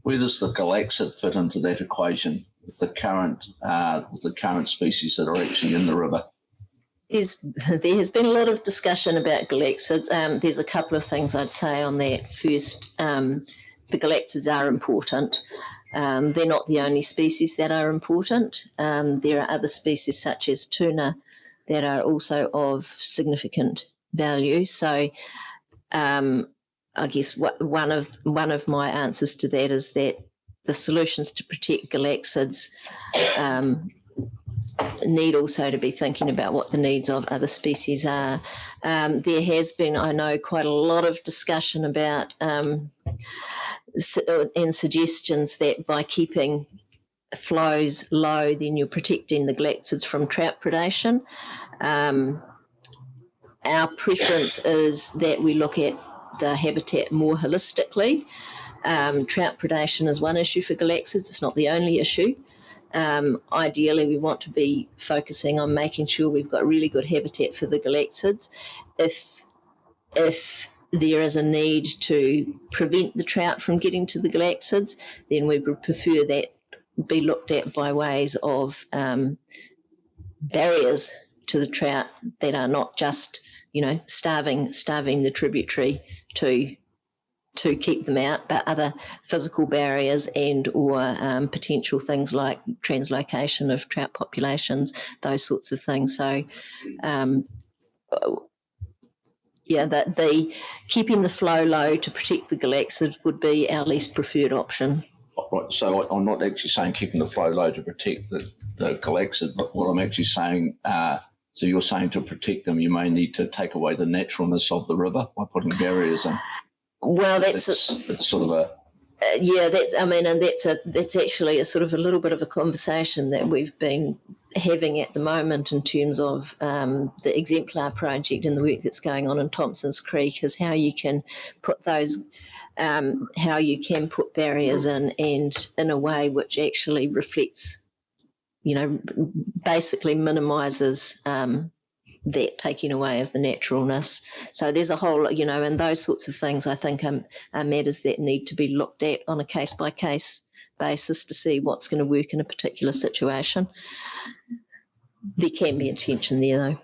Speaker 4: the galaxid fit into that equation with the current species that are actually in the river?
Speaker 13: There has been a lot of discussion about galaxids. There's a couple of things I'd say on that. First, the galaxids are important. They're not the only species that are important. There are other species such as tuna that are also of significant value. So I guess one of my answers to that is that the solutions to protect galaxids need also to be thinking about what the needs of other species are. There has been, I know, quite a lot of discussion about and suggestions that by keeping flows low, then you're protecting the galaxids from trout predation. Our preference is that we look at the habitat more holistically. Trout predation is one issue for galaxids. It's not the only issue. Ideally, we want to be focusing on making sure we've got really good habitat for the galaxids. If there is a need to prevent the trout from getting to the galaxids, then we would prefer that be looked at by ways of barriers to the trout that are not just, starving the tributary to keep them out, but other physical barriers and or potential things like translocation of trout populations, those sorts of things. So, that the keeping the flow low to protect the galaxids would be our least preferred option.
Speaker 4: Right, so I'm not actually saying keeping the flow low to protect the galaxid, but what I'm actually saying, so you're saying to protect them, you may need to take away the naturalness of the river by putting barriers in.
Speaker 13: Well, that's
Speaker 4: sort of a
Speaker 13: that's actually a sort of a little bit of a conversation that we've been having at the moment in terms of the Exemplar project and the work that's going on in Thompson's Creek, is how you can put those, how you can put barriers in, and in a way which actually reflects, basically minimises that taking away of the naturalness. So there's a whole, and those sorts of things I think are matters that need to be looked at on a case-by-case basis to see what's going to work in a particular situation. There can be intention there,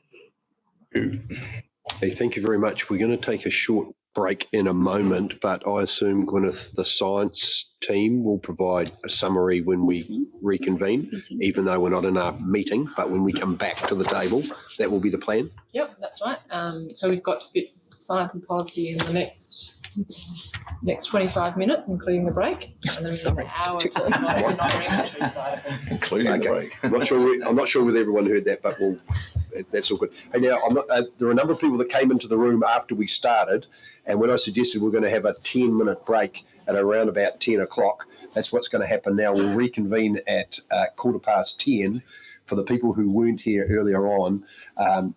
Speaker 13: though.
Speaker 1: Hey, thank you very much. We're going to take a short break in a moment, but I assume, Gwyneth, the science team will provide a summary when we reconvene, even though we're not in our meeting, but when we come back to the table, that will be the plan.
Speaker 5: Yep, that's right. So we've got to fit science and policy in the next 25 minutes, including the break. And then we've got an hour to
Speaker 4: including the break.
Speaker 1: I'm not sure whether everyone heard that, but we'll that's all good. Hey, now, there are a number of people that came into the room after we started, and when I suggested we're going to have a 10-minute break at around about 10 o'clock, that's what's going to happen now. We'll reconvene at 10:15. For the people who weren't here earlier on,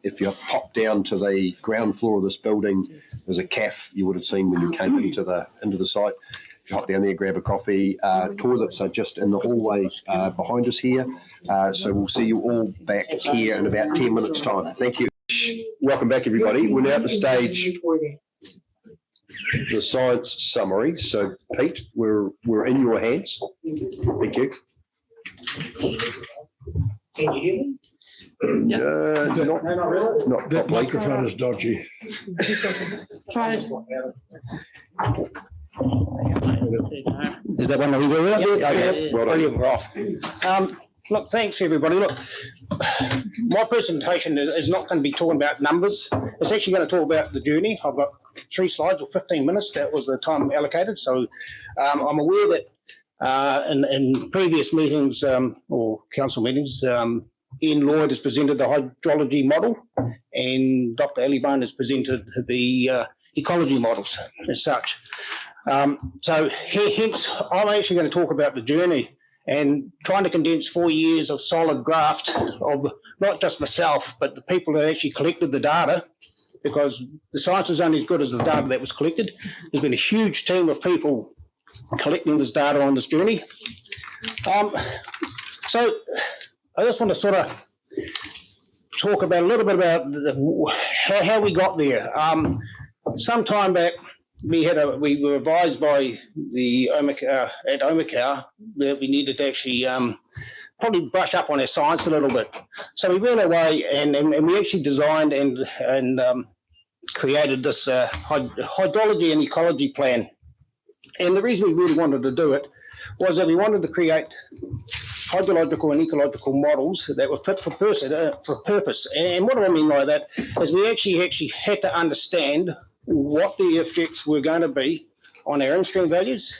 Speaker 1: if you pop down to the ground floor of this building, there's a cafe you would have seen when you came into the site. If you hop down there, grab a coffee. Toilets are just in the hallway behind us here. So we'll see you all back here in about 10 minutes' time. Thank you. Welcome back, everybody. We're now at the stage, the science summary. So, Pete, we're in your hands. Thank you.
Speaker 16: Can you hear me?
Speaker 1: Not really.
Speaker 15: That microphone is dodgy.
Speaker 16: Try it.
Speaker 17: Is that one that we do?
Speaker 16: Yep.
Speaker 1: Okay. Well done.
Speaker 17: We're off. Look, thanks everybody. Look, my presentation is not going to be talking about numbers. It's actually going to talk about the journey. I've got 3 slides or 15 minutes. That was the time allocated. So I'm aware that in previous meetings or council meetings, Ian Lloyd has presented the hydrology model and Dr. Ali Bone has presented the ecology models as such. So hence, I'm actually going to talk about the journey and trying to condense 4 years of solid graft of not just myself, but the people that actually collected the data, because the science is only as good as the data that was collected. There's been a huge team of people collecting this data on this journey. So I just want to sort of talk about a little bit about how we got there. Some time back, we were advised by the at Omakau that we needed to actually probably brush up on our science a little bit. So we went away and we actually designed and created this hydrology and ecology plan. And the reason we really wanted to do it was that we wanted to create hydrological and ecological models that were fit for purpose. And what do I mean by that is we actually had to understand what the effects were going to be on our in-stream values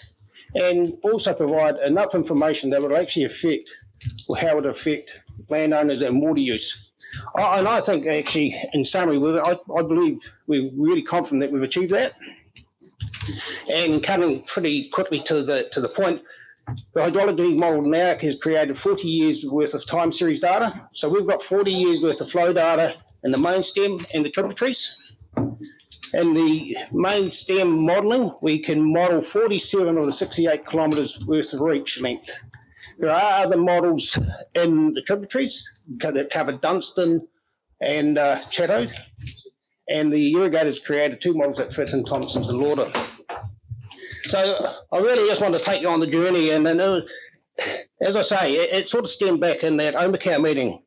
Speaker 17: and also provide enough information that would actually affect or how it would affect landowners and water use. And I think actually, in summary, I believe we're really confident that we've achieved that. And coming pretty quickly to the point, the hydrology model now has created 40 years worth of time series data. So we've got 40 years worth of flow data in the main stem and the tributaries. In the main stem modelling, we can model 47 of the 68 kilometres worth of reach length. There are other models in the tributaries that cover Dunstan and Chatto, and the irrigators created 2 models that fit in Thompson's and Lauder. So I really just want to take you on the journey, and as I say, it sort of stemmed back in that Omakau meeting.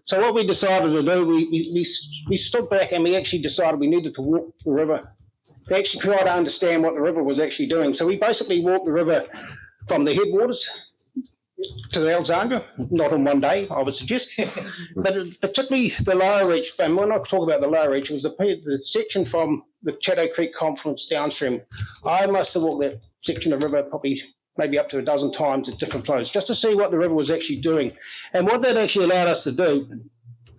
Speaker 17: So what we decided to do, we stood back and we actually decided we needed to walk the river to actually try to understand what the river was actually doing. So we basically walked the river from the headwaters to the Alexandra, not in one day, I would suggest, but particularly the lower reach. And when I talk about the lower reach, it was the section from the Chatto Creek confluence downstream. I must have walked that section of the river probably maybe up to a dozen times at different flows, just to see what the river was actually doing. And what that actually allowed us to do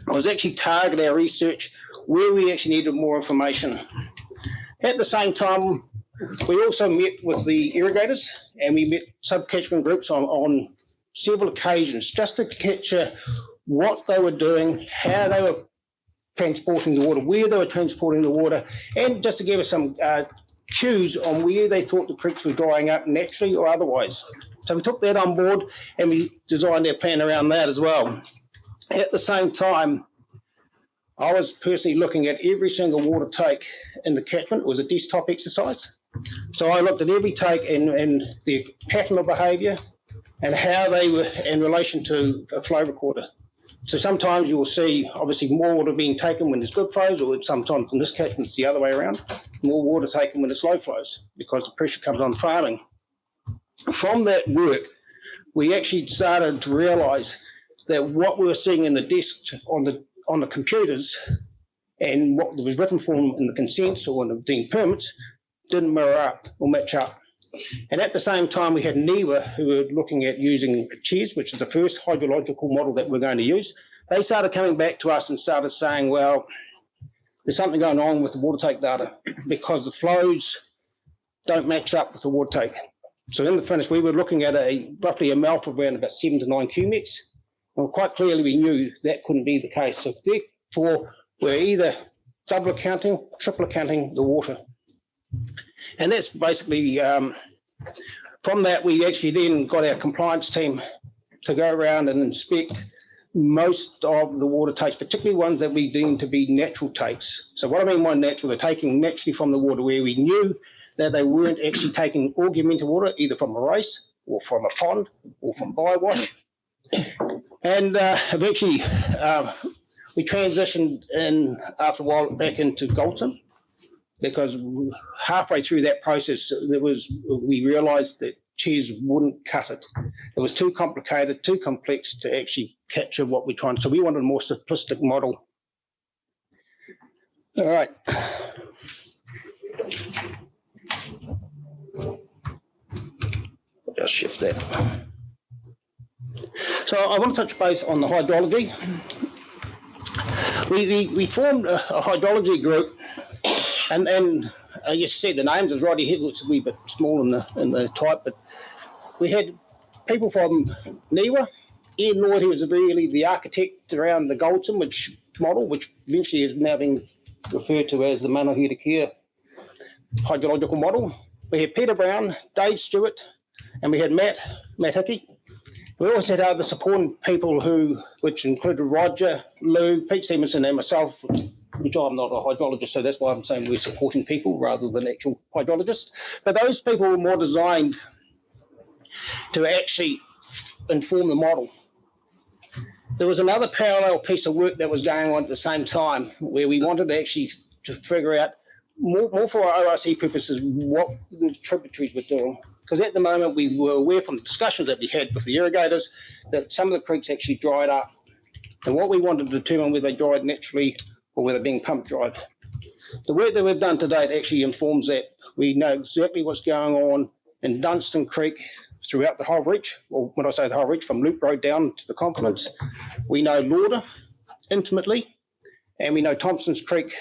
Speaker 17: was actually target our research where we actually needed more information. At the same time, we also met with the irrigators and we met sub-catchment groups on several occasions just to capture what they were doing, how they were transporting the water, where they were transporting the water, and just to give us some cues on where they thought the creeks were drying up naturally or otherwise. So we took that on board and we designed our plan around that as well. At the same time, I was personally looking at every single water take in the catchment. It was a desktop exercise. So I looked at every take and the pattern of behaviour and how they were in relation to a flow recorder. So sometimes you will see obviously more water being taken when there's good flows, or sometimes in this catchment it's the other way around, more water taken when it's low flows because the pressure comes on farming. From that work, we actually started to realise that what we were seeing in the desk on the computers and what was written for them in the consents or in the deemed permits didn't mirror up or match up. And at the same time, we had NIWA who were looking at using CHES, which is the first hydrological model that we're going to use. they started coming back to us and started saying, well, there's something going on with the water take data because the flows don't match up with the water take. So in the finish, we were looking at roughly a mouth of around about 7 to 9 cumecs. And quite clearly, we knew that couldn't be the case. So therefore, we're either double accounting, triple accounting the water. And that's basically, from that, we actually then got our compliance team to go around and inspect most of the water takes, particularly ones that we deem to be natural takes. So what I mean by natural, they're taking naturally from the water where we knew that they weren't actually taking augmented water, either from a race or from a pond or from bywash. And eventually we transitioned in after a while back into Galton, because halfway through that process, we realised that chairs wouldn't cut it. It was too complicated, too complex to actually capture what we're trying. So we wanted a more simplistic model. All right. I'll just shift that. So I want to touch base on the hydrology. We formed a hydrology group, and you see the names is right here. It's a wee bit small in the type, but we had people from NIWA. Ian Lloyd, who was really the architect around the Goldson model, which eventually is now being referred to as the Manuherekia hydrological model. We had Peter Brown, Dave Stewart, and we had Matt Hickey. We also had other supporting people which included Roger, Lou, Pete Stevenson, and myself, which I'm not a hydrologist, so that's why I'm saying we're supporting people rather than actual hydrologists. But those people were more designed to actually inform the model. There was another parallel piece of work that was going on at the same time where we wanted actually to figure out more for our ORC purposes what the tributaries were doing. Because at the moment we were aware from the discussions that we had with the irrigators that some of the creeks actually dried up. And what we wanted to determine whether they dried naturally or whether being pump dried. The work that we've done to date actually informs that. We know exactly what's going on in Dunstan Creek throughout the whole reach, or when I say the whole reach, from Loop Road down to the Confidence. We know Lauder intimately, and we know Thompson's Creek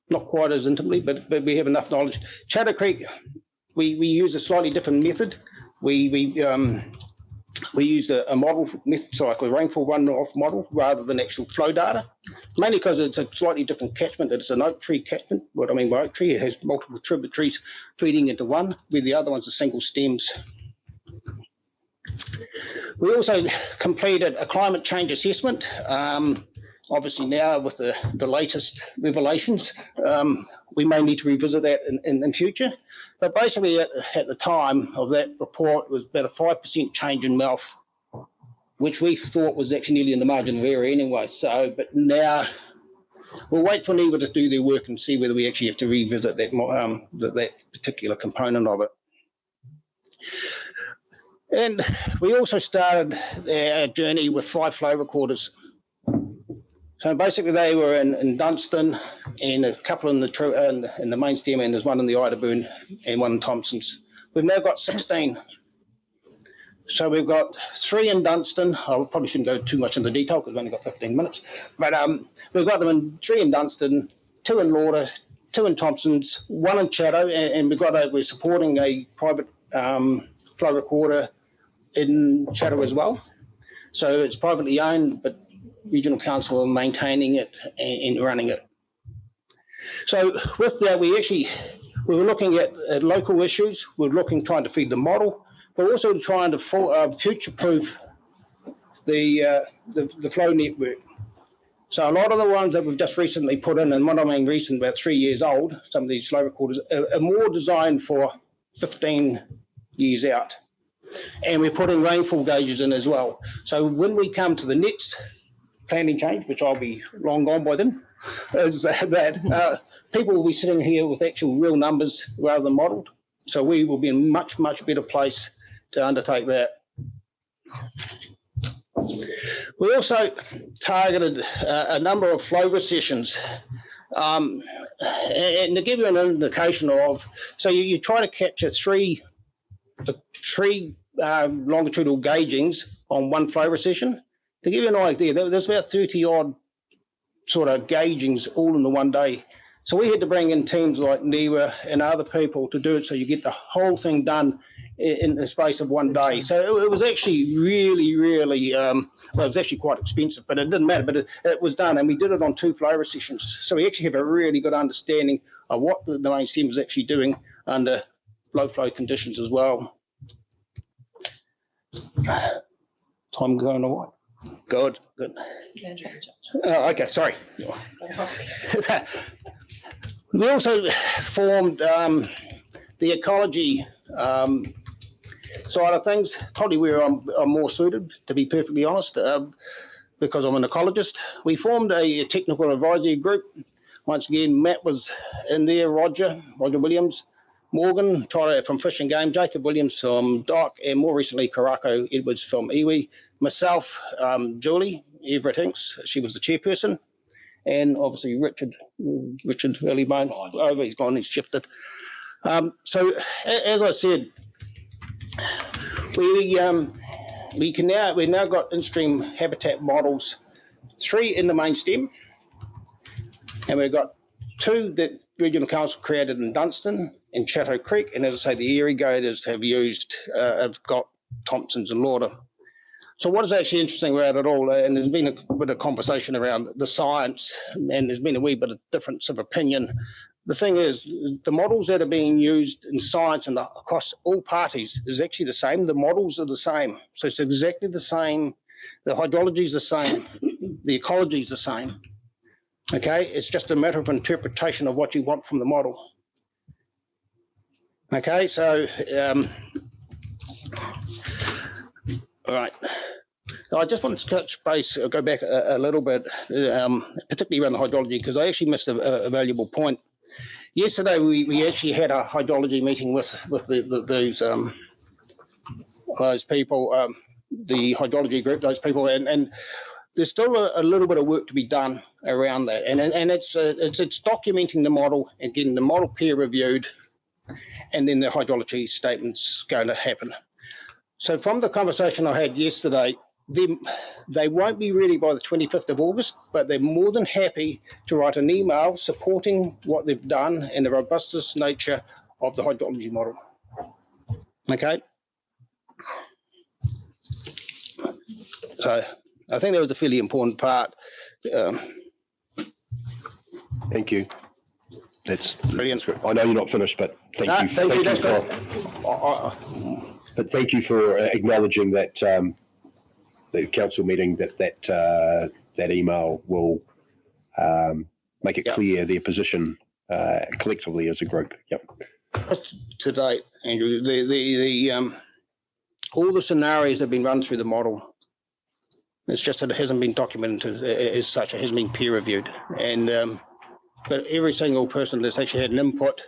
Speaker 17: not quite as intimately, but we have enough knowledge. Chatter Creek, we use a slightly different method. We used a model method, so like a rainfall runoff model rather than actual flow data, mainly because it's a slightly different catchment. It's an oak tree catchment. What I mean by oak tree, it has multiple tributaries feeding into one, where the other ones are single stems. We also completed a climate change assessment. Obviously now with the latest revelations, we may need to revisit that in future. But basically at the time of that report, it was about a 5% change in mouth, which we thought was actually nearly in the margin of error anyway. So, but now we'll wait for NIWA to do their work and see whether we actually have to revisit that particular component of it. And we also started our journey with 5 flow recorders. So basically they were in Dunstan and a couple in the main stem, and there's one in the Idaburn and one in Thompson's. We've now got 16. So we've got 3 in Dunstan. I probably shouldn't go too much into detail because we've only got 15 minutes. But we've got them in 3 in Dunstan, 2 in Lauder, 2 in Thompson's, 1 in Chatto, and we're supporting a private flow recorder in Chatto as well. So it's privately owned, but Regional Council are maintaining it and running it. So with that, we were looking at local issues. We're trying to feed the model, but also trying to future-proof the flow network. So a lot of the ones that we've just recently put in, and what I mean recent, about 3 years old, some of these flow recorders are more designed for 15 years out. And we're putting rainfall gauges in as well. So when we come to the next planning change, which I'll be long gone by then, is that people will be sitting here with actual real numbers rather than modelled. So we will be in a much, much better place to undertake that. We also targeted a number of flow recessions. And to give you an indication of, so you try to capture three longitudinal gaugings on one flow recession. To give you an idea, there's about 30 odd sort of gaugings all in the one day. So we had to bring in teams like Niwa and other people to do it, so you get the whole thing done in the space of one day. So it was actually really, really, well, it was actually quite expensive, but it didn't matter. But it was done, and we did it on 2 flow sessions. So we actually have a really good understanding of what the main stem is actually doing under low flow conditions as well. Time going away. Good. Okay, sorry. We also formed the ecology side of things, probably where I'm more suited, to be perfectly honest, because I'm an ecologist. We formed a technical advisory group. Once again, Matt was in there, Roger Williams, Morgan from Fish and Game, Jacob Williams from Dock, and more recently Karako Edwards from iwi. Myself, Julie Everett Hinks, she was the chairperson, and obviously Richard Earlybone. Oh, he's gone, he's shifted. So as I said, we've now got in-stream habitat models, 3 in the main stem, and we've got 2 that Regional Council created in Dunstan and Chatto Creek, and as I say, the irrigators have got Thompson's and Lauder. So what is actually interesting about it all, and there's been a bit of conversation around the science, and there's been a wee bit of difference of opinion. The thing is, the models that are being used in science and across all parties is actually the same. The models are the same. So it's exactly the same. The hydrology is the same. The ecology is the same. Okay, it's just a matter of interpretation of what you want from the model. Okay, so all right. I just wanted to touch base, go back a little bit, particularly around the hydrology, because I actually missed a valuable point. Yesterday, we actually had a hydrology meeting with those people, the hydrology group, those people, and there's still a little bit of work to be done around that, and it's documenting the model and getting the model peer reviewed, and then the hydrology statement's going to happen. So from the conversation I had yesterday, they won't be ready by the 25th of August, but they're more than happy to write an email supporting what they've done and the robustness nature of the hydrology model. Okay? So I think that was a fairly important part.
Speaker 1: Thank you. That's
Speaker 17: brilliant.
Speaker 1: I know you're not finished, but thank you. But thank you for acknowledging that the council meeting that email will make it clear their position collectively as a group. Yep.
Speaker 17: To date, Andrew, all the scenarios have been run through the model. It's just that it hasn't been documented as such. It hasn't been peer reviewed, and but every single person that's actually had an input,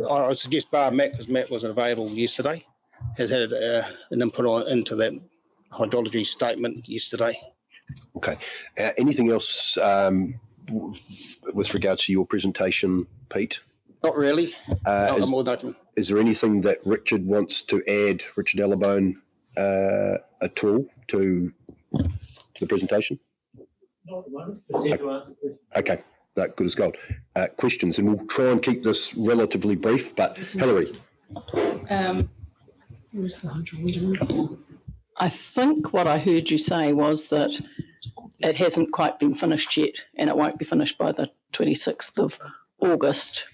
Speaker 17: I would suggest bar Matt, because Matt wasn't available yesterday, has had an input into that hydrology statement yesterday.
Speaker 1: Okay. Anything else with regard to your presentation, Pete?
Speaker 17: Not really. I'm more open.
Speaker 1: Is there anything that Richard wants to add, Richard Ellerbone, at all to the presentation?
Speaker 2: Not at the moment. Just here to answer questions.
Speaker 1: Okay. No, good as gold. Questions, and we'll try and keep this relatively brief, but Hilary.
Speaker 12: I think what I heard you say was that it hasn't quite been finished yet, and it won't be finished by the 26th of August,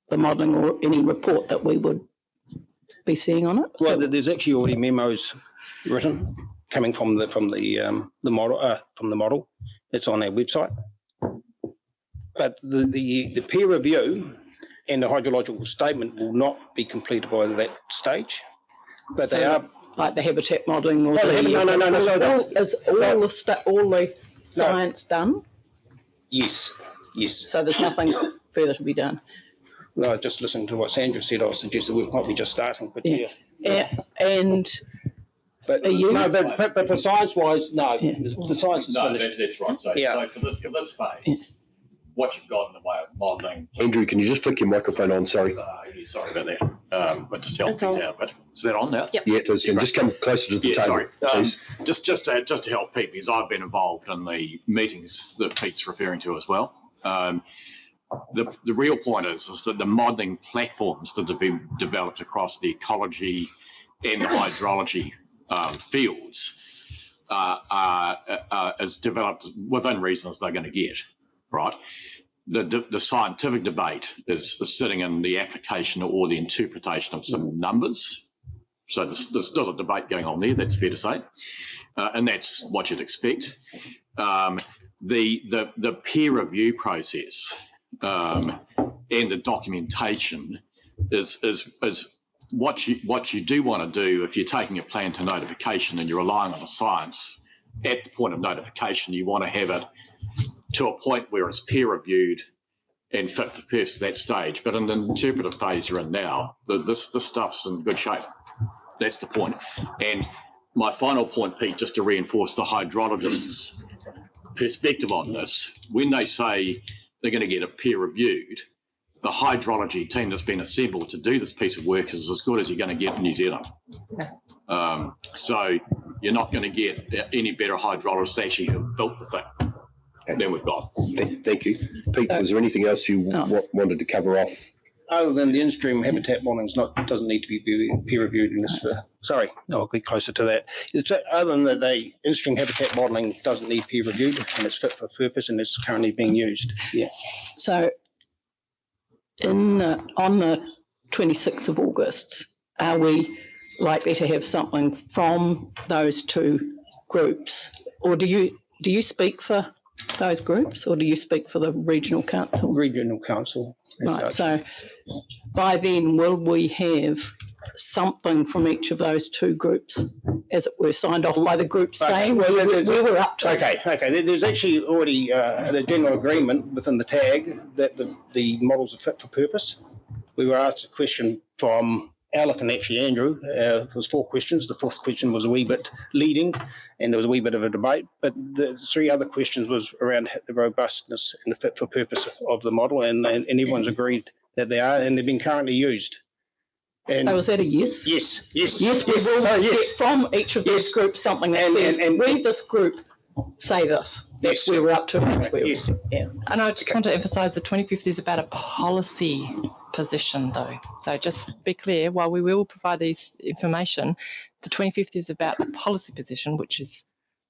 Speaker 12: the modelling or any report that we would be seeing on it.
Speaker 17: Well, so there's actually already memos written coming from the model. It's on our website. But the peer review and the hydrological statement will not be completed by that stage. But so they are
Speaker 12: like the habitat modelling or
Speaker 17: no.
Speaker 12: Is all the science done?
Speaker 17: Yes.
Speaker 12: So there's nothing further to be done.
Speaker 17: No, just listening to what Sandra said, I suggested we might be just starting. But
Speaker 12: And
Speaker 17: but but for science wise, no. The science is finished.
Speaker 8: That's right. So for this phase, what you've got in the way of modelling.
Speaker 1: Andrew, can you just flick your microphone on? Sorry.
Speaker 8: Sorry about that. But just help me out. But is that on now?
Speaker 1: Yeah, it is. And just come closer to the table,
Speaker 8: sorry.
Speaker 1: please.
Speaker 8: Just to help Pete, because I've been involved in the meetings that Pete's referring to as well. The real point is that the modelling platforms that have been developed across the ecology and the hydrology fields is developed within reason as they're going to get, right? The scientific debate is sitting in the application or the interpretation of some numbers. So there's still a debate going on there, that's fair to say. And that's what you'd expect. The peer review process and the documentation is what you do want to do if you're taking a plan to notification and you're relying on the science. At the point of notification, you want to have it to a point where it's peer reviewed and fit for purpose at that stage. But in the interpretive phase you're in now, this stuff's in good shape. That's the point. And my final point, Pete, just to reinforce the hydrologists' perspective on this, when they say they're going to get it peer reviewed, the hydrology team that's been assembled to do this piece of work is as good as you're going to get in New Zealand. So you're not going to get any better hydrologists actually who've built the thing than we've got.
Speaker 1: Thank you. Pete, was there anything else you wanted to cover off?
Speaker 17: Other than the in-stream habitat modelling doesn't need to be peer reviewed in this. Sorry, I'll be closer to that. Other than that, the in-stream habitat modelling doesn't need peer reviewed and it's fit for purpose and it's currently being used. Yeah.
Speaker 12: So on the 26th of August, are we likely to have something from those two groups, or do you speak for those groups, or do you speak for the regional council?
Speaker 17: Regional council.
Speaker 12: Right. So by then, will we have something from each of those two groups, as it were, signed off by the group saying where we're up to?
Speaker 17: Okay. There's actually already a general agreement within the tag that the models are fit for purpose. We were asked a question from Alec and actually Andrew. It was 4 questions. The 4th question was a wee bit leading and there was a wee bit of a debate, but the 3 other questions was around the robustness and the fit for purpose of the model, and everyone's agreed that they are, and they've been currently used. And
Speaker 12: was that a yes?
Speaker 17: Yes.
Speaker 12: Yes, we will get from each of those groups something that says, we, this group, say this. That's where we're up to. That's where
Speaker 5: yeah. And I just want to emphasise the 25th is about a policy position, though. So just be clear, while we will provide this information, the 25th is about a policy position, which is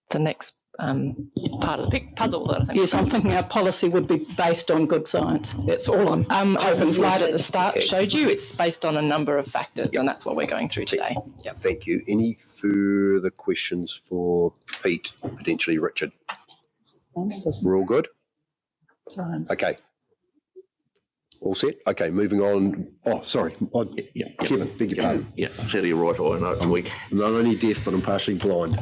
Speaker 5: the next part of the puzzle that I think.
Speaker 12: Yes, I'm thinking our policy would be based on good science. That's all
Speaker 5: as the slide at the start showed you, it's based on a number of factors, and that's what we're going through today.
Speaker 1: Yep. Thank you. Any further questions for Pete, potentially Richard? We're all good?
Speaker 10: Science.
Speaker 1: Okay. All set? Okay, moving on. Oh, sorry. Kevin, beg your pardon.
Speaker 4: Yeah, fairly right. I know it's weak.
Speaker 1: I'm not only deaf, but I'm partially blind.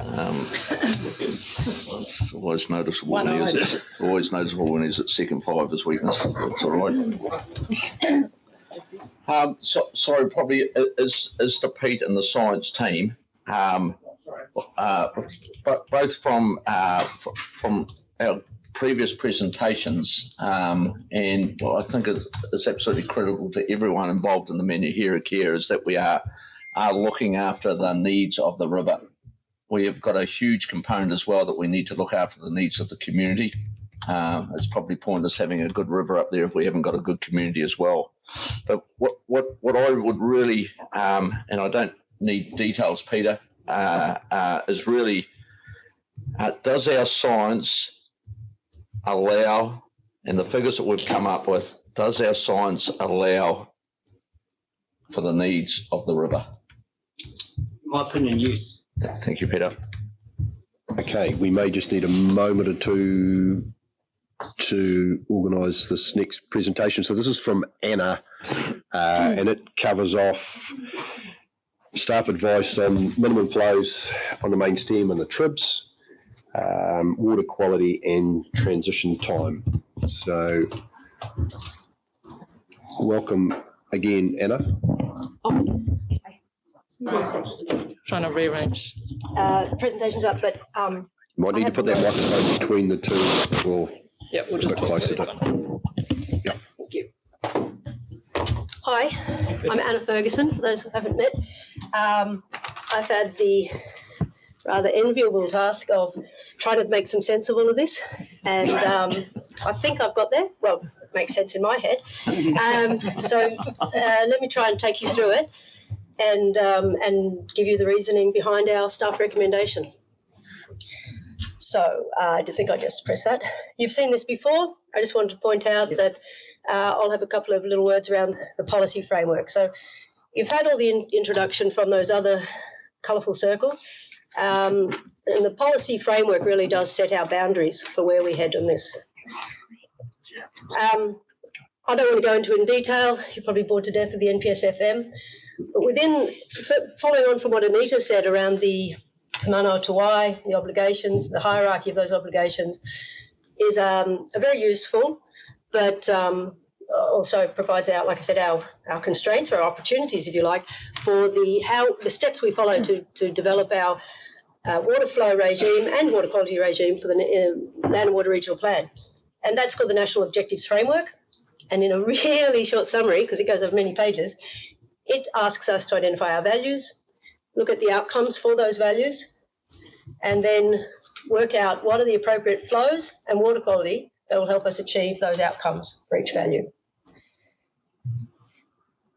Speaker 4: It's always noticeable when he's at second 5 this weakness. That's all right. Sorry, probably is to Pete and the science team. But both from our previous presentations, and what I think is absolutely critical to everyone involved in the Manuherekia is that we are looking after the needs of the river. We have got a huge component as well that we need to look after the needs of the community. It's probably pointless having a good river up there if we haven't got a good community as well. But what I would really, and I don't need details, Peter, is really, does our science allow, and the figures that we've come up with, does our science allow for the needs of the river?
Speaker 17: In my opinion, yes.
Speaker 4: Thank you, Peter.
Speaker 1: Okay, we may just need a moment or two to organise this next presentation. So this is from Anna, and it covers off staff advice on minimum flows on the main stem and the tribs, water quality and transition time. So welcome again, Anna.
Speaker 5: Trying to rearrange.
Speaker 18: Presentation's up, but
Speaker 1: you might need to put that microphone between the two, or
Speaker 5: we'll just
Speaker 1: closer.
Speaker 18: Hi, I'm Anna Ferguson, for those who haven't met. I've had the rather enviable task of trying to make some sense of all of this, and I think I've got there. Well, it makes sense in my head. So let me try and take you through it and give you the reasoning behind our staff recommendation. So I think I just press that. You've seen this before. I just wanted to point out that I'll have a couple of little words around the policy framework. So you've had all the introduction from those other colourful circles. And the policy framework really does set our boundaries for where we head on this. I don't want to go into it in detail. You're probably bored to death of the NPSFM. But following on from what Anita said around the Te Mana o Te Wai, the obligations, the hierarchy of those obligations, is a very useful, but also provides out, like I said, our constraints or our opportunities, if you like, for the steps we follow to develop our water flow regime and water quality regime for the Land and Water Regional Plan. And that's called the National Objectives Framework. And in a really short summary, because it goes over many pages, it asks us to identify our values, look at the outcomes for those values, and then work out what are the appropriate flows and water quality that will help us achieve those outcomes for each value.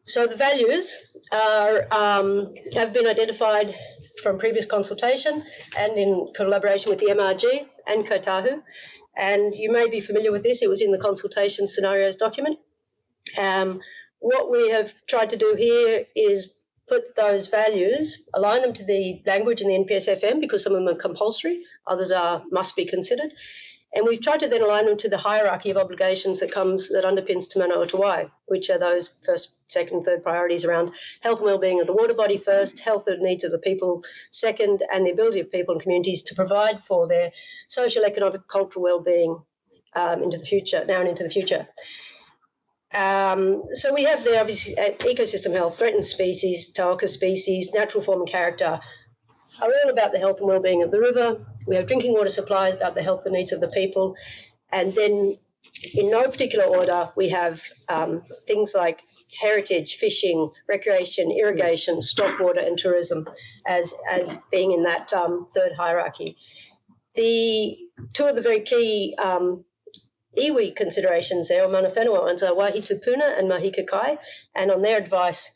Speaker 18: So the values have been identified from previous consultation and in collaboration with the MRG and Kaitahu. And you may be familiar with this. It was in the consultation scenarios document. What we have tried to do here is put those values, align them to the language in the NPSFM, because some of them are compulsory, others must be considered. And we've tried to then align them to the hierarchy of obligations that underpins Te Mana o Te Wai, which are those first, second, third priorities around health and wellbeing of the water body first, health and needs of the people second, and the ability of people and communities to provide for their social, economic, cultural wellbeing into the future, now and into the future. So we have there obviously ecosystem health, threatened species, tauka species, natural form and character are all about the health and wellbeing of the river. We have drinking water supplies about the health and needs of the people. And then in no particular order, we have things like heritage, fishing, recreation, irrigation, stock water and tourism as being in that third hierarchy. Two of the very key iwi considerations there, or mana whenua ones, are Waihi Tupuna and Mahi Kakai, and on their advice,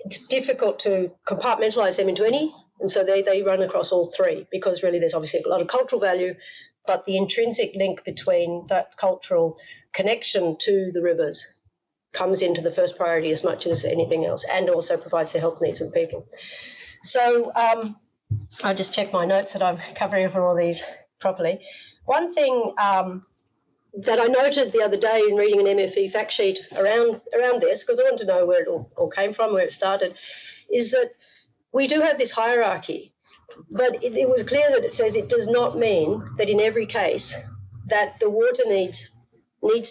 Speaker 18: it's difficult to compartmentalise them into any, and so they run across all three, because really there's obviously a lot of cultural value, but the intrinsic link between that cultural connection to the rivers comes into the first priority as much as anything else, and also provides the health needs of the people. So I just check my notes that I'm covering for all these properly. One thing that I noted the other day in reading an MFE fact sheet around this, because I wanted to know where it all came from, where it started, is that we do have this hierarchy, but it was clear that it says it does not mean that in every case that the water needs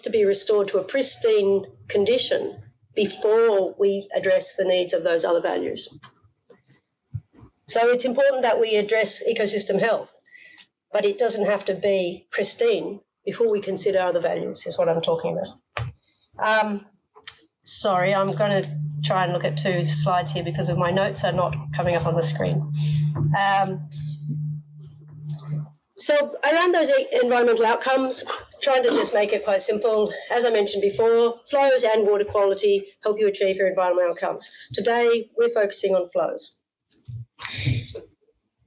Speaker 18: to be restored to a pristine condition before we address the needs of those other values. So it's important that we address ecosystem health, but it doesn't have to be pristine before we consider other values, is what I'm talking about. Sorry, I'm going to try and look at two slides here because of my notes are not coming up on the screen. So around those environmental outcomes, trying to just make it quite simple. As I mentioned before, flows and water quality help you achieve your environmental outcomes. Today, we're focusing on flows.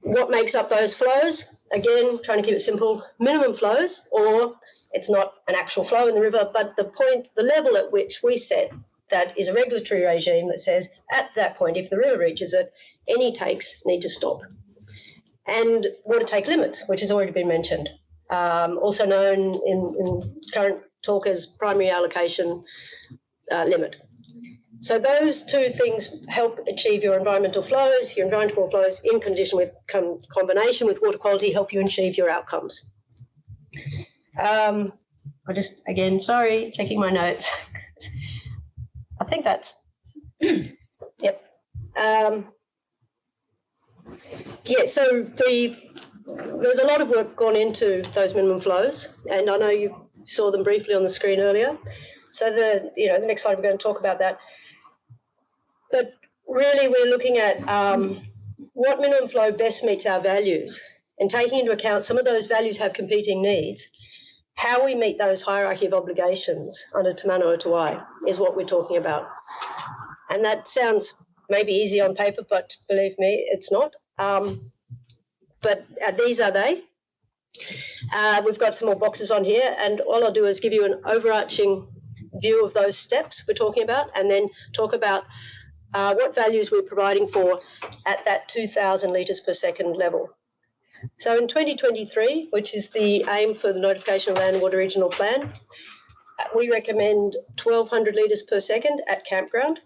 Speaker 18: What makes up those flows? Again, trying to keep it simple, minimum flows, or it's not an actual flow in the river, but the level at which we set that is a regulatory regime that says at that point, if the river reaches it, any takes need to stop. And water take limits, which has already been mentioned, also known in current talk as primary allocation limit. So those two things help achieve your environmental flows. Your environmental flows in combination with water quality help you achieve your outcomes. I just, again, sorry, checking my notes. I think that's, yep. Yeah, so there's a lot of work gone into those minimum flows, and I know you saw them briefly on the screen earlier. So the next slide, we're going to talk about that. But really, we're looking at what minimum flow best meets our values, and taking into account some of those values have competing needs. How we meet those hierarchy of obligations under Te Mano o Te Wai is what we're talking about. And that sounds maybe easy on paper, but believe me, it's not. But these are they. We've got some more boxes on here, and all I'll do is give you an overarching view of those steps we're talking about, and then talk about what values we're providing for at that 2,000 litres per second level. So in 2023, which is the aim for the Notification of Land and Water Regional Plan, we recommend 1,200 litres per second at campground.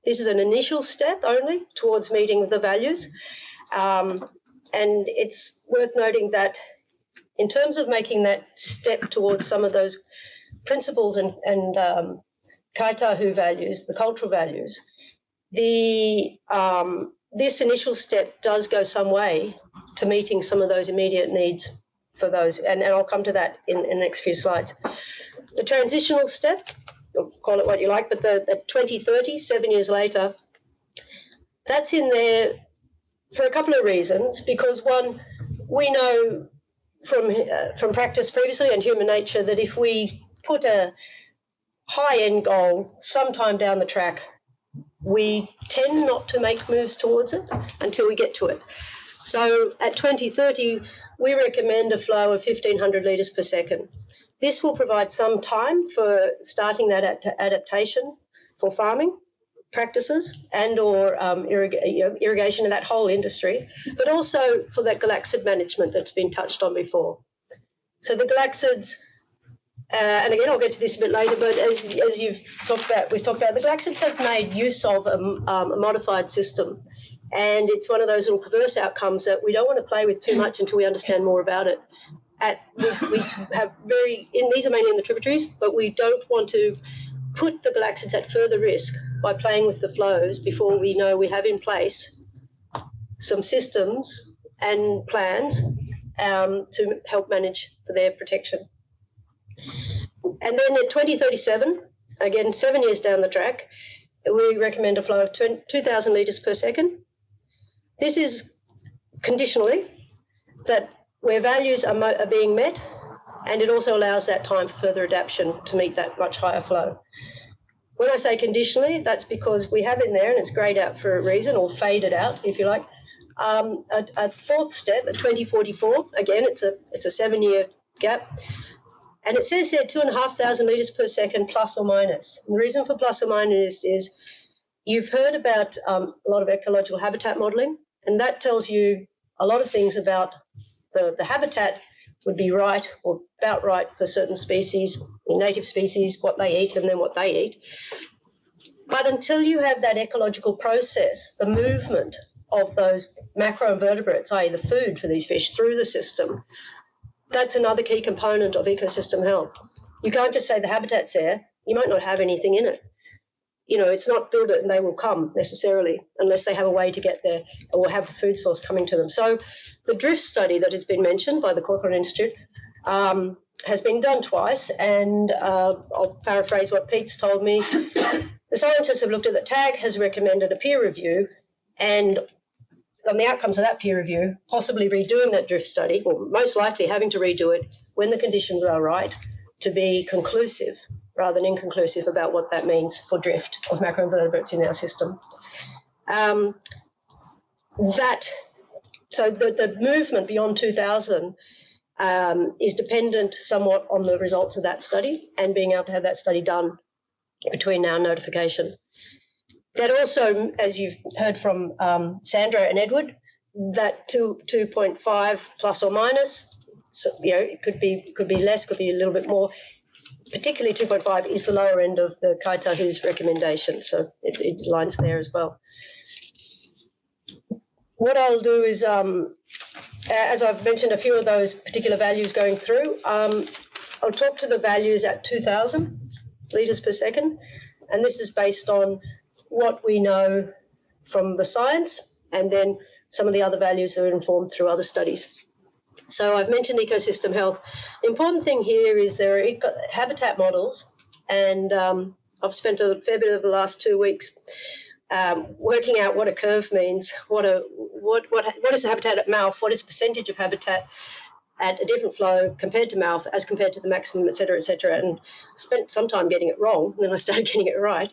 Speaker 18: This is an initial step only towards meeting the values. And it's worth noting that in terms of making that step towards some of those principles and kaitahu values, the cultural values, this initial step does go some way to meeting some of those immediate needs for those, and I'll come to that in the next few slides. The transitional step, or call it what you like, but the 2030, 7 years later, that's in there for a couple of reasons. Because one, we know from practice previously and human nature that if we put a high end goal sometime down the track, we tend not to make moves towards it until we get to it. So at 2030, we recommend a flow of 1,500 litres per second. This will provide some time for starting that adaptation for farming practices and or irrigation of that whole industry, but also for that galaxid management that's been touched on before. So the galaxids, and again, I'll get to this a bit later, but as we've talked about, the galaxids have made use of a modified system. And it's one of those little perverse outcomes that we don't want to play with too much until we understand more about it. We have these are mainly in the tributaries, but we don't want to put the galaxids at further risk by playing with the flows before we know we have in place some systems and plans to help manage for their protection. And then at 2037, again, 7 years down the track, we recommend a flow of 2,000 litres per second. This is conditionally that where values are being met, and it also allows that time for further adaptation to meet that much higher flow. When I say conditionally, that's because we have in there, and it's greyed out for a reason, or faded out, if you like, a fourth step at 2044. Again, it's a 7 year gap. And it says there 2,500 litres per second plus or minus. And the reason for plus or minus is you've heard about a lot of ecological habitat modelling, and that tells you a lot of things about the habitat would be right or about right for certain species, native species, what they eat and then what they eat. But until you have that ecological process, the movement of those macroinvertebrates, i.e. the food for these fish, through the system, that's another key component of ecosystem health. You can't just say the habitat's there. You might not have anything in it. It's not build it and they will come necessarily unless they have a way to get there or have a food source coming to them. So the drift study that has been mentioned by the Cawthorne Institute has been done twice, and I'll paraphrase what Pete's told me. The scientists have looked at the TAG has recommended a peer review, and on the outcomes of that peer review, possibly redoing that drift study, or most likely having to redo it when the conditions are right to be conclusive rather than inconclusive about what that means for drift of macroinvertebrates in our system. So the movement beyond 2000 is dependent somewhat on the results of that study and being able to have that study done between now and notification. That also, as you've heard from Sandra and Edward, that 2.5 plus or minus, so, it could be less, could be a little bit more. Particularly 2.5 is the lower end of the Kaitahu's recommendation, so it lines there as well. What I'll do is, as I've mentioned a few of those particular values going through, I'll talk to the values at 2,000 litres per second, and this is based on what we know from the science and then some of the other values that are informed through other studies. So I've mentioned ecosystem health. The important thing here is there are habitat models And I've spent a fair bit of the last 2 weeks working out what a curve means, what is the habitat at mouth, what is the percentage of habitat at a different flow compared to mouth as compared to the maximum, et cetera, and I spent some time getting it wrong, and then I started getting it right.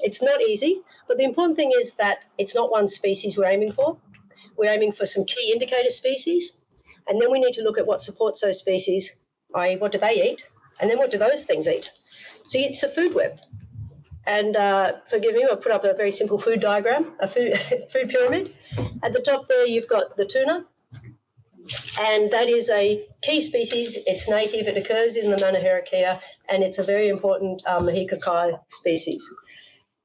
Speaker 18: It's not easy, but the important thing is that it's not one species we're aiming for. We're aiming for some key indicator species, and then we need to look at what supports those species, i.e. what do they eat, and then what do those things eat. So it's a food web. And forgive me, I'll put up a very simple food diagram, a food pyramid. At the top there, you've got the tuna, and that is a key species. It's native, it occurs in the Manuherekia, and it's a very important Manuherekia species.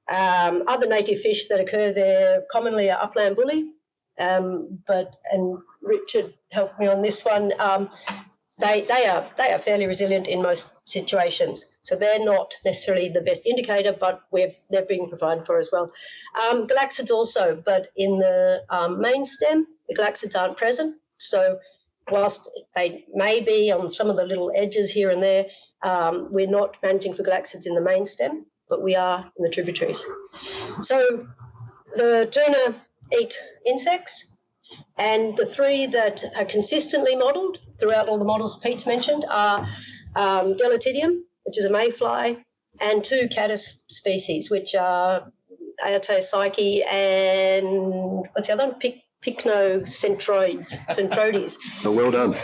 Speaker 18: Other native fish that occur there commonly are upland bully, and Richard helped me on this one. They are fairly resilient in most situations. So they're not necessarily the best indicator, but they're being provided for as well. Galaxids also, but in the main stem, the galaxids aren't present. So whilst they may be on some of the little edges here and there, we're not managing for galaxids in the main stem, but we are in the tributaries. So the tuna eat insects, and the three that are consistently modelled throughout all the models Pete's mentioned are Deletidium, which is a mayfly, and 2 caddis species, which are Kaitahufanui and what's the other one? Centroides.
Speaker 1: Oh, well done.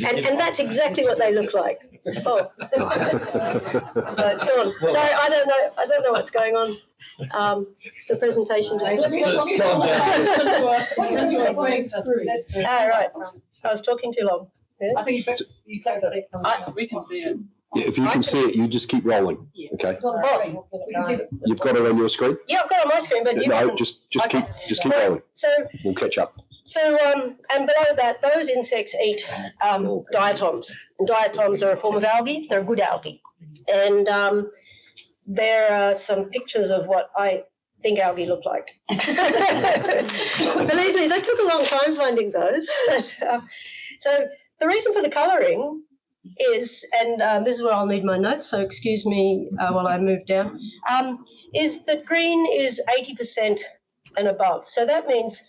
Speaker 18: and that's exactly what they look like. Oh, it's gone. Sorry, I don't know what's going on. The presentation just. Right. I was talking too long. Yeah?
Speaker 11: I think you clicked it. We can see it.
Speaker 1: Yeah, if you can see it, you just keep rolling.
Speaker 11: Yeah.
Speaker 1: Okay.
Speaker 18: Oh,
Speaker 1: You've got it on your screen?
Speaker 18: Yeah, I've got it on my screen, but you
Speaker 1: no,
Speaker 18: can...
Speaker 1: just keep rolling.
Speaker 18: So
Speaker 1: we'll catch up.
Speaker 18: So and below that, those insects eat diatoms. And diatoms are a form of algae. They're good algae. And there are some pictures of what I think algae look like. Believe me, that took a long time finding those. So the reason for the colouring is, and this is where I'll need my notes, so excuse me while I move down, is that green is 80% and above. So that means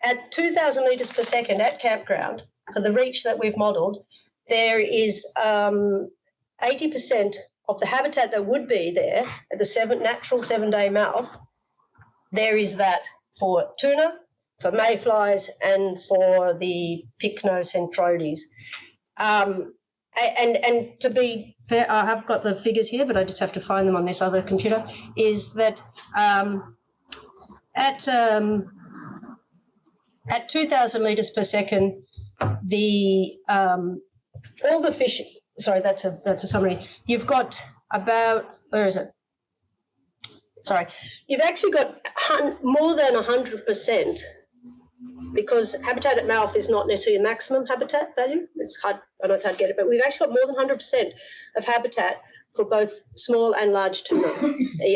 Speaker 18: at 2,000 litres per second at campground, for the reach that we've modelled, there is 80% of the habitat that would be there at the natural 7-day mouth. There is that for tuna, for mayflies, and for the Pycnocentroides. And to be fair, I have got the figures here, but I just have to find them on this other computer, is that at 2,000 litres per second, all the fish, sorry, that's a summary. You've got about, where is it? Sorry, you've actually got more than 100%, because habitat at mouth is not necessarily a maximum habitat value. It's hard, I know it's hard to get it, but we've actually got more than 100% of habitat for both small and large tuna,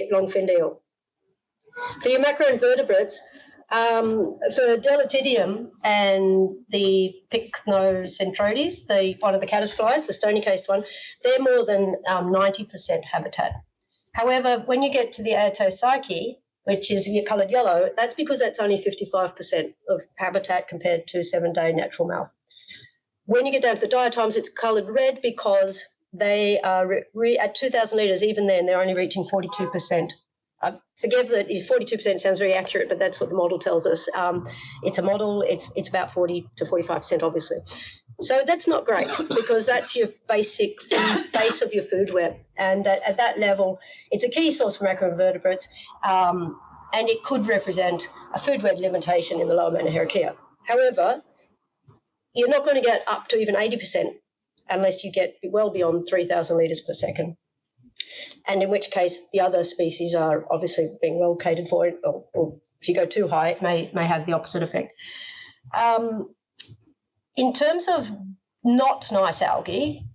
Speaker 18: long-finned eel. For your macroinvertebrates, for Deletidium and the Pycnocentroides, one of the caddisflies, the stony-cased one, they're more than 90% habitat. However, when you get to the Kaitahufanui, which is your coloured yellow, that's because that's only 55% of habitat compared to 7-day natural mouth. When you get down to the diatoms, it's coloured red because they are at 2,000 litres, even then, they're only reaching 42%. Forgive that 42% sounds very accurate, but that's what the model tells us. It's a model, it's about 40 to 45%, obviously. So that's not great, because that's your basic base of your food web. And at that level, it's a key source for macroinvertebrates, and it could represent a food web limitation in the lower Manuherekia. However, you're not going to get up to even 80% unless you get well beyond 3,000 litres per second. And in which case, the other species are obviously being well catered for, or if you go too high, it may have the opposite effect. In terms of not nice algae,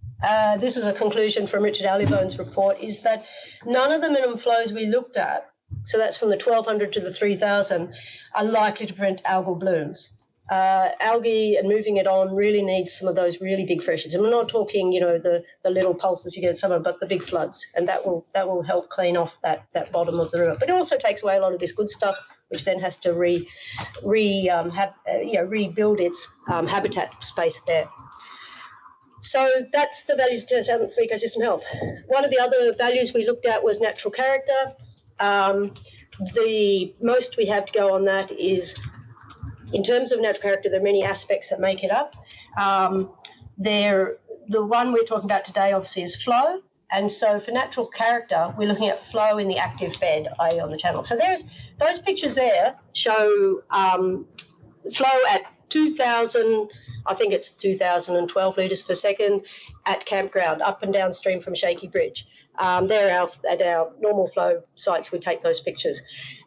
Speaker 18: this was a conclusion from Richard Allibone's report, is that none of the minimum flows we looked at, so that's from the 1,200 to the 3,000, are likely to prevent algal blooms. algae and moving it on really needs some of those really big freshets. And we're not talking, you know, the little pulses you get in summer, but the big floods, and that will help clean off that bottom of the river. But it also takes away a lot of this good stuff, which then has to rebuild its habitat space there. So that's the values for ecosystem health. One of the other values we looked at was natural character. The most we have to go on that is, in terms of natural character, there are many aspects that make it up. The one we're talking about today, obviously, is flow. And so for natural character, we're looking at flow in the active bed, i.e. on the channel. So those pictures there show flow at 2,000, I think it's 2,012 litres per second at campground, up and downstream from Shaky Bridge. They're at our normal flow sites, we take those pictures.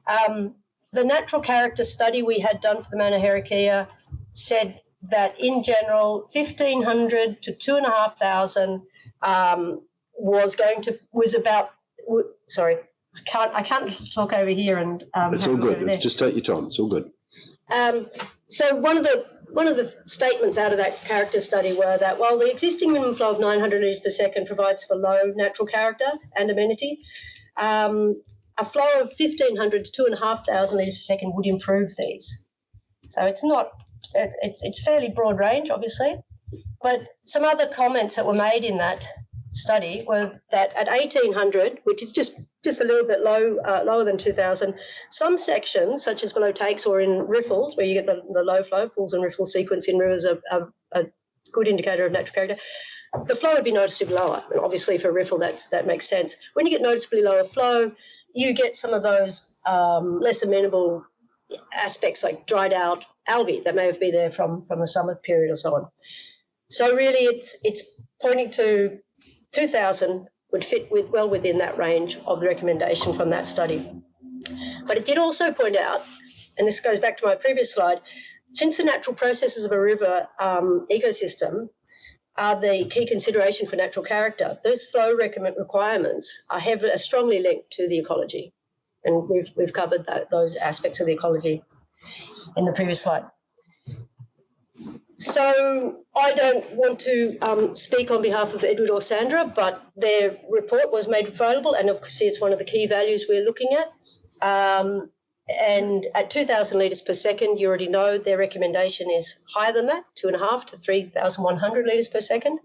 Speaker 18: The natural character study we had done for the Manuherekia said that in general, 1,500 to 2,500 I can't talk over here and
Speaker 1: it's all good. Just take your time. It's all good.
Speaker 18: So one of the statements out of that character study were that while the existing minimum flow of 900 litres per second provides for low natural character and amenity, a flow of 1,500 to 2,500 litres per second would improve these. So it's a fairly broad range, obviously. But some other comments that were made in that study were that at 1,800, which is just a little bit lower than 2,000, some sections, such as below takes or in riffles, where you get the low flow, pools and riffle sequence in rivers are a good indicator of natural character, the flow would be noticeably lower. And obviously for a riffle, that makes sense. When you get noticeably lower flow, you get some of those less amenable aspects like dried out algae that may have been there from the summer period or so on. So really it's pointing to 2,000 would fit well within that range of the recommendation from that study. But it did also point out, and this goes back to my previous slide, since the natural processes of a river ecosystem are the key consideration for natural character, those flow requirements are strongly linked to the ecology. And we've covered those aspects of the ecology in the previous slide. So I don't want to speak on behalf of Edward or Sandra, but their report was made available, and obviously it's one of the key values we're looking at. And at 2,000 litres per second, you already know their recommendation is higher than that, 2.5 to 3,100 litres per second.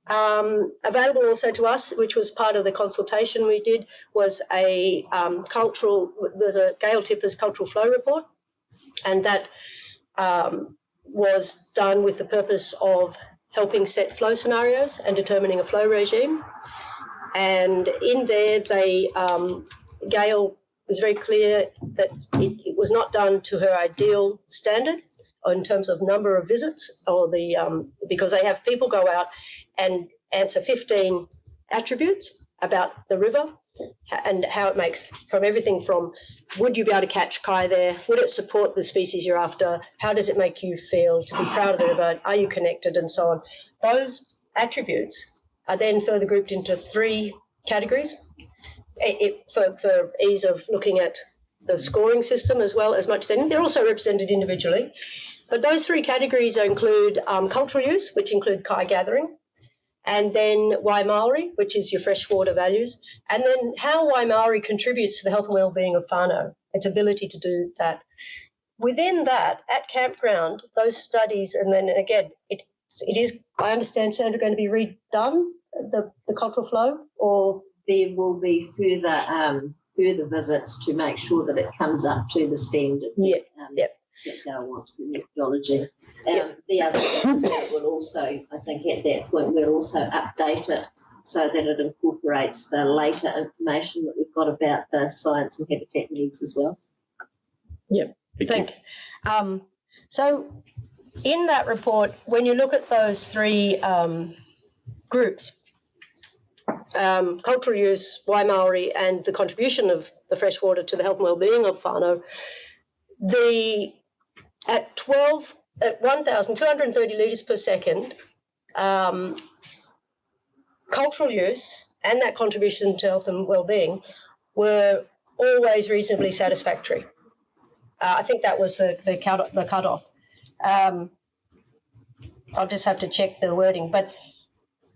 Speaker 18: Available also to us, which was part of the consultation we did, was there's a Gail Tipper's cultural flow report, and that was done with the purpose of helping set flow scenarios and determining a flow regime. And in there, Gail was very clear that it was not done to her ideal standard in terms of number of visits, or because they have people go out and answer 15 attributes about the river and how it makes, from everything from would you be able to catch kai there, would it support the species you're after, how does it make you feel to be proud of the river, are you connected, and so on. Those attributes are then further grouped into 3 categories for ease of looking at the scoring system as well as much as anything. They're also represented individually. But those 3 categories include cultural use, which include kai gathering, and then Waimaori, which is your freshwater values, and then how Waimaori contributes to the health and well-being of whānau, its ability to do that. Within that, at campground, those studies, and then again, it is, I understand, Sandra, going to be redone, the cultural flow, or
Speaker 13: there will be further visits to make sure that it comes up to the standard that Gail wants for methodology. The other thing is that will also, I think at that point, we'll also update it so that it incorporates the later information that we've got about the science and habitat needs as well.
Speaker 18: Yep, thanks. So in that report, when you look at those 3 groups, cultural use, Waimaori, and the contribution of the freshwater to the health and well-being of whānau, at 1,230 litres per second, cultural use and that contribution to health and well-being were always reasonably satisfactory. I think that was the cut-off. I'll just have to check the wording, but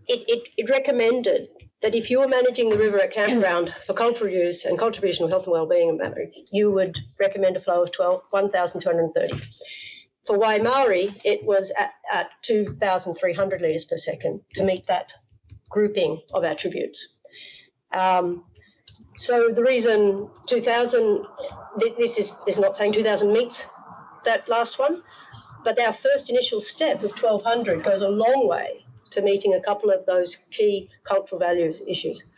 Speaker 18: it recommended that if you were managing the river at campground for cultural use and contribution to health and wellbeing, you would recommend a flow of 1,230. For Waimaori, it was at 2,300 litres per second to meet that grouping of attributes. So the reason 2,000, this is not saying 2,000 meets that last one, but our first initial step of 1,200 goes a long way to meeting a couple of those key cultural values issues.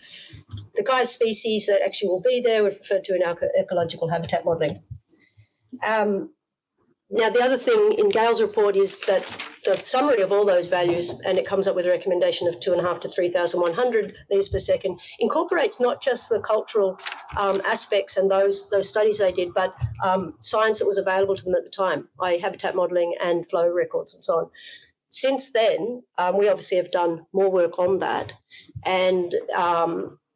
Speaker 18: The Kai species that actually will be there, we've referred to in our ecological habitat modelling. Now, the other thing in Gail's report is that the summary of all those values, and it comes up with a recommendation of 2.5 to 3,100 litres per second, incorporates not just the cultural aspects and those studies they did, but science that was available to them at the time, i.e. habitat modelling and flow records and so on. Since then, we obviously have done more work on that, and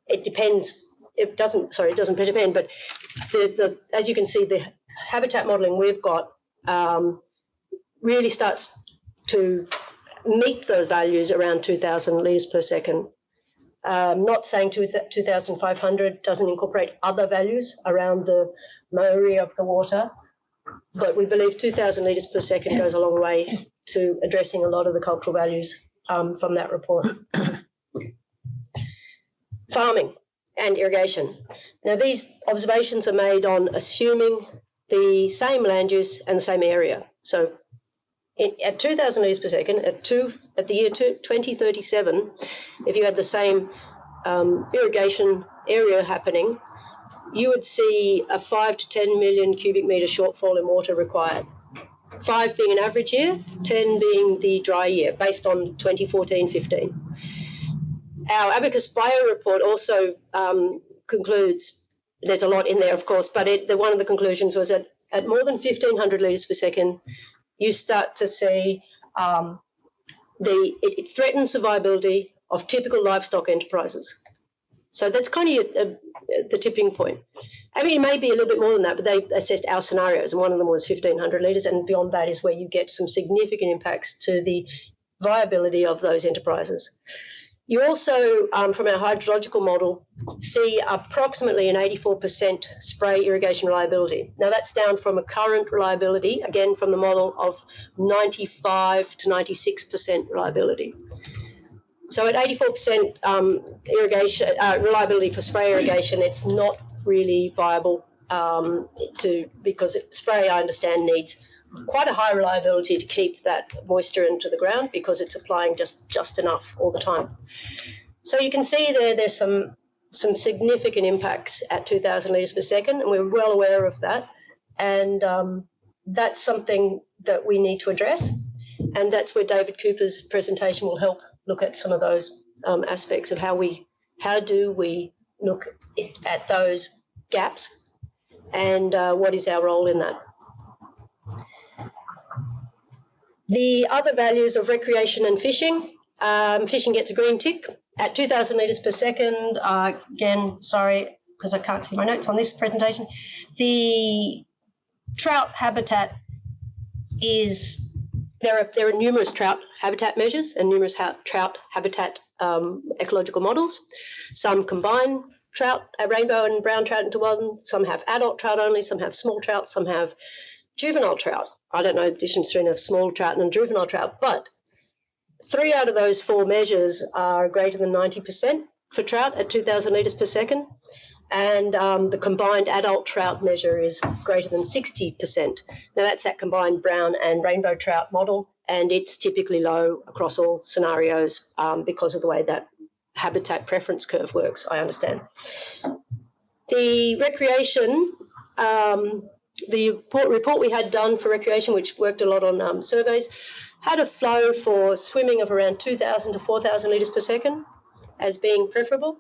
Speaker 18: it depends. It doesn't depend, but as you can see, the habitat modelling we've got really starts to meet those values around 2,000 litres per second. Not saying 2,500 doesn't incorporate other values around the moire of the water, but we believe 2,000 litres per second goes a long way to addressing a lot of the cultural values from that report. Farming and irrigation. Now, these observations are made on assuming the same land use and the same area. So at 2,000 litres per second, at the year 2037, if you had the same irrigation area happening, you would see a 5 to 10 million cubic metre shortfall in water required. 5 being an average year, 10 being the dry year, based on 2014-15. Our Abacus Bio report also concludes, there's a lot in there, of course, but one of the conclusions was that at more than 1,500 litres per second, you start to see it threatens the viability of typical livestock enterprises. So that's kind of the tipping point. I mean, it may be a little bit more than that, but they assessed our scenarios, and one of them was 1,500 litres, and beyond that is where you get some significant impacts to the viability of those enterprises. You also, from our hydrological model, see approximately an 84% spray irrigation reliability. Now, that's down from a current reliability, again, from the model of 95 to 96% reliability. So at 84% irrigation reliability for spray irrigation, it's not really viable because spray, I understand, needs quite a high reliability to keep that moisture into the ground because it's applying just enough all the time. So you can see there's some significant impacts at 2,000 litres per second, and we're well aware of that. And that's something that we need to address. And that's where David Cooper's presentation will help look at some of those aspects of how do we look at those gaps and what is our role in that. The other values of recreation and fishing. Fishing gets a green tick at 2,000 litres per second. Again, sorry, because I can't see my notes on this presentation. The trout habitat is, there are numerous trout habitat measures and numerous trout habitat ecological models. Some combine trout, rainbow and brown trout into one. Some have adult trout only, some have small trout, some have juvenile trout. I don't know the difference between a small trout and a juvenile trout, but 3 out of those 4 measures are greater than 90% for trout at 2,000 litres per second, and the combined adult trout measure is greater than 60%. Now, that's that combined brown and rainbow trout model, and it's typically low across all scenarios because of the way that habitat preference curve works, I understand. The recreation, the report we had done for recreation, which worked a lot on surveys, had a flow for swimming of around 2,000 to 4,000 litres per second as being preferable.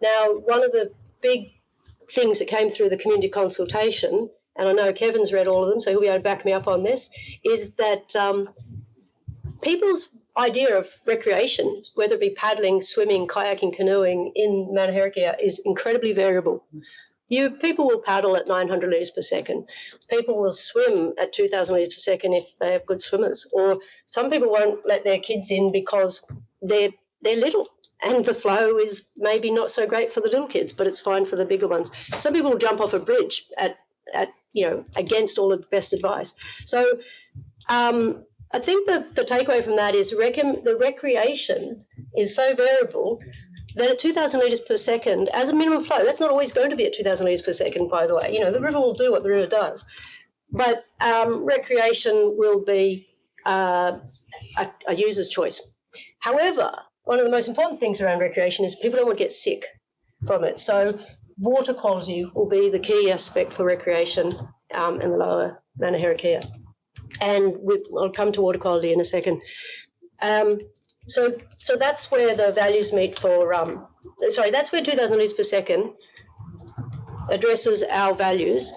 Speaker 18: Now, one of the big things that came through the community consultation, and I know Kevin's read all of them, so he'll be able to back me up on this, is that people's idea of recreation, whether it be paddling, swimming, kayaking, canoeing in Manuherekia, is incredibly variable. People will paddle at 900 litres per second. People will swim at 2,000 litres per second if they have good swimmers. Or some people won't let their kids in because they're little and the flow is maybe not so great for the little kids, but it's fine for the bigger ones. Some people will jump off a bridge at against all of the best advice. So I think the takeaway from that is the recreation is so variable that at 2,000 litres per second, as a minimum flow, that's not always going to be at 2,000 litres per second, by the way. The river will do what the river does. But recreation will be a user's choice. However, one of the most important things around recreation is people don't want to get sick from it. So water quality will be the key aspect for recreation in the lower Manuherekia. And I'll come to water quality in a second. So that's where the values meet for, that's where 2,000 litres per second addresses our values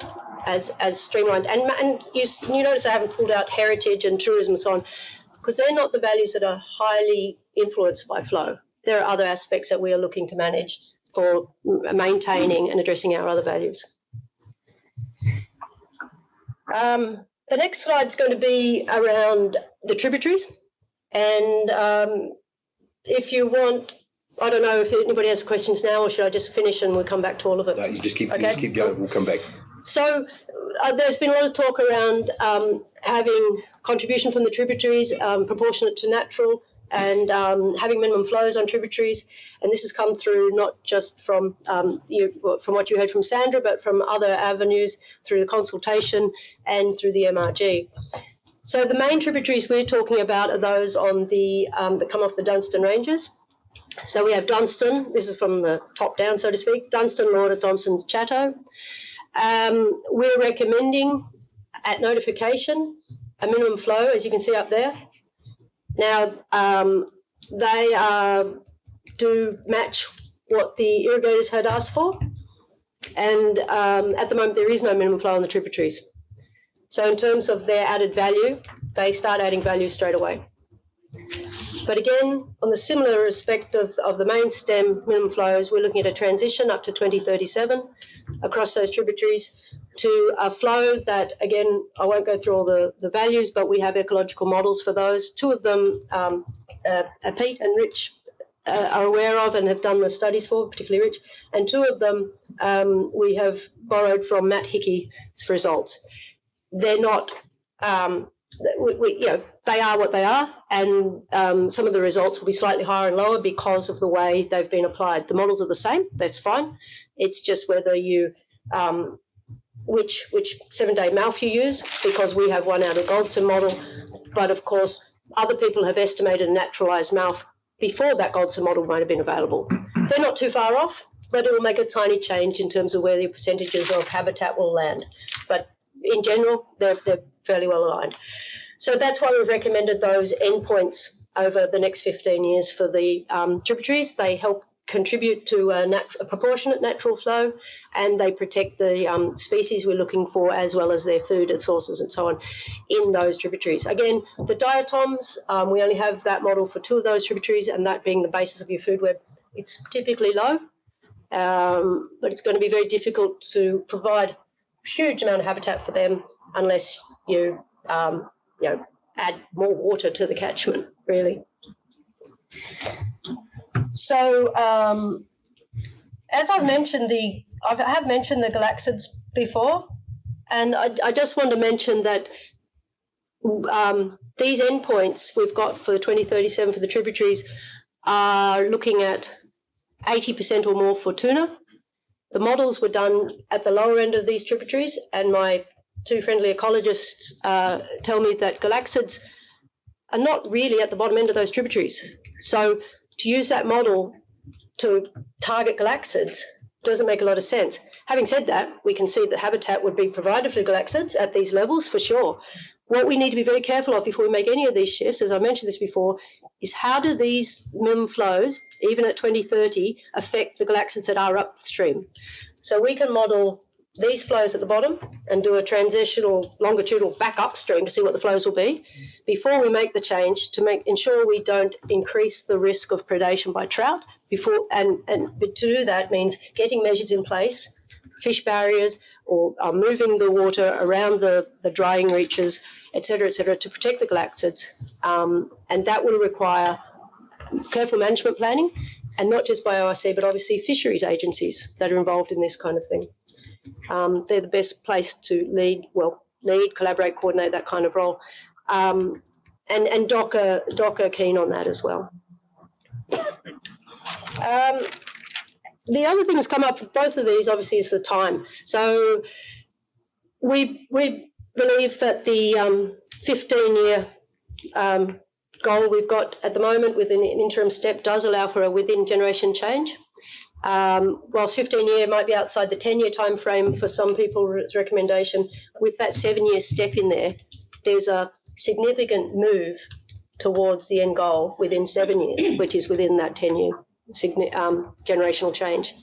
Speaker 18: as streamlined. And you notice I haven't pulled out heritage and tourism and so on, because they're not the values that are highly influenced by flow. There are other aspects that we are looking to manage for maintaining and addressing our other values. The next slide is going to be around the tributaries. And if you want, I don't know if anybody has questions now, or should I just finish and we'll come back to all of it?
Speaker 1: No, you just keep going, we'll come back.
Speaker 18: So there's been a lot of talk around having contribution from the tributaries proportionate to natural, and having minimum flows on tributaries. And this has come through not just from what you heard from Sandra, but from other avenues through the consultation and through the MRG. So the main tributaries we're talking about are those on the that come off the Dunstan Ranges. So we have Dunstan, this is from the top down, so to speak, Dunstan, Lauder, Thompson's, Chatto. We're recommending at notification a minimum flow, as you can see up there. Now, they do match what the irrigators had asked for, and at the moment there is no minimum flow on the tributaries. So in terms of their added value, they start adding value straight away. But again, on the similar respect of the main stem minimum flows, we're looking at a transition up to 2037 across those tributaries to a flow that, again, I won't go through all the values, but we have ecological models for those. Two of them, Pete and Rich are aware of and have done the studies for, particularly Rich, and two of them we have borrowed from Matt Hickey's results. They're not, they are what they are, and some of the results will be slightly higher and lower because of the way they've been applied. The models are the same, that's fine. It's just whether you, which 7-day mouth you use, because we have one out of Goldson model, but of course other people have estimated a naturalised mouth before that Goldson model might have been available. They're not too far off, but it will make a tiny change in terms of where the percentages of habitat will land. But in general, they're fairly well aligned. So that's why we've recommended those endpoints over the next 15 years for the tributaries. They help contribute to a proportionate natural flow, and they protect the species we're looking for, as well as their food and sources and so on in those tributaries. Again, the diatoms, we only have that model for 2 of those tributaries, and that being the basis of your food web. It's typically low, but it's going to be very difficult to provide a huge amount of habitat for them unless you, add more water to the catchment, really. So, as I've mentioned, I have mentioned the galaxids before, and I just want to mention that these endpoints we've got for 2037 for the tributaries are looking at 80% or more for tuna. The models were done at the lower end of these tributaries, and my 2 friendly ecologists tell me that galaxids are not really at the bottom end of those tributaries. So to use that model to target galaxids doesn't make a lot of sense. Having said that, we can see that habitat would be provided for galaxids at these levels for sure. What we need to be very careful of before we make any of these shifts, as I mentioned this before, is how do these minimum flows, even at 2030, affect the galaxids that are upstream? So we can model these flows at the bottom and do a transitional longitudinal back upstream to see what the flows will be before we make the change to ensure we don't increase the risk of predation by trout. And to do that means getting measures in place fish barriers or moving the water around the drying reaches, et cetera, to protect the galaxids. And that will require careful management planning, and not just by ORC, but obviously fisheries agencies that are involved in this kind of thing. They're the best place to lead, collaborate, coordinate that kind of role. And DOC are keen on that as well. The other thing that's come up with both of these, obviously, is the time. So we believe that the 15-year goal we've got at the moment within an interim step does allow for a within-generation change. Whilst 15-year might be outside the 10-year time frame for some people's recommendation, with that 7-year step in there, there's a significant move towards the end goal within 7 years, which is within that 10-year generational change.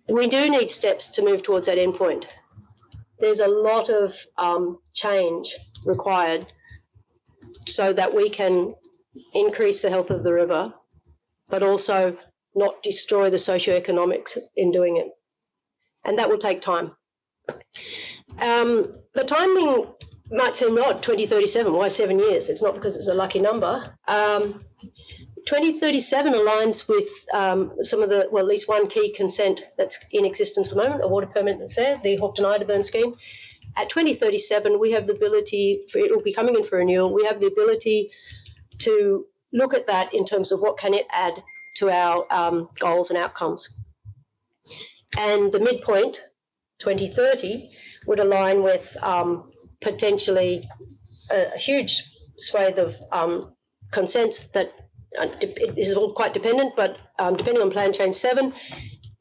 Speaker 18: We do need steps to move towards that end point. There's a lot of change required so that we can increase the health of the river, but also not destroy the socioeconomics in doing it. And that will take time. The timing might seem odd, 2037, why 7 years? It's not because it's a lucky number. 2037 aligns with some of the, well, at least one key consent that's in existence at the moment, a water permit that's there, the Hawkton Idaburn scheme. At 2037, we have the ability, it will be coming in for renewal, we have the ability to look at that in terms of what can it add to our goals and outcomes. And the midpoint, 2030, would align with potentially a huge swathe of consents that this is all quite dependent, but depending on Plan Change 7,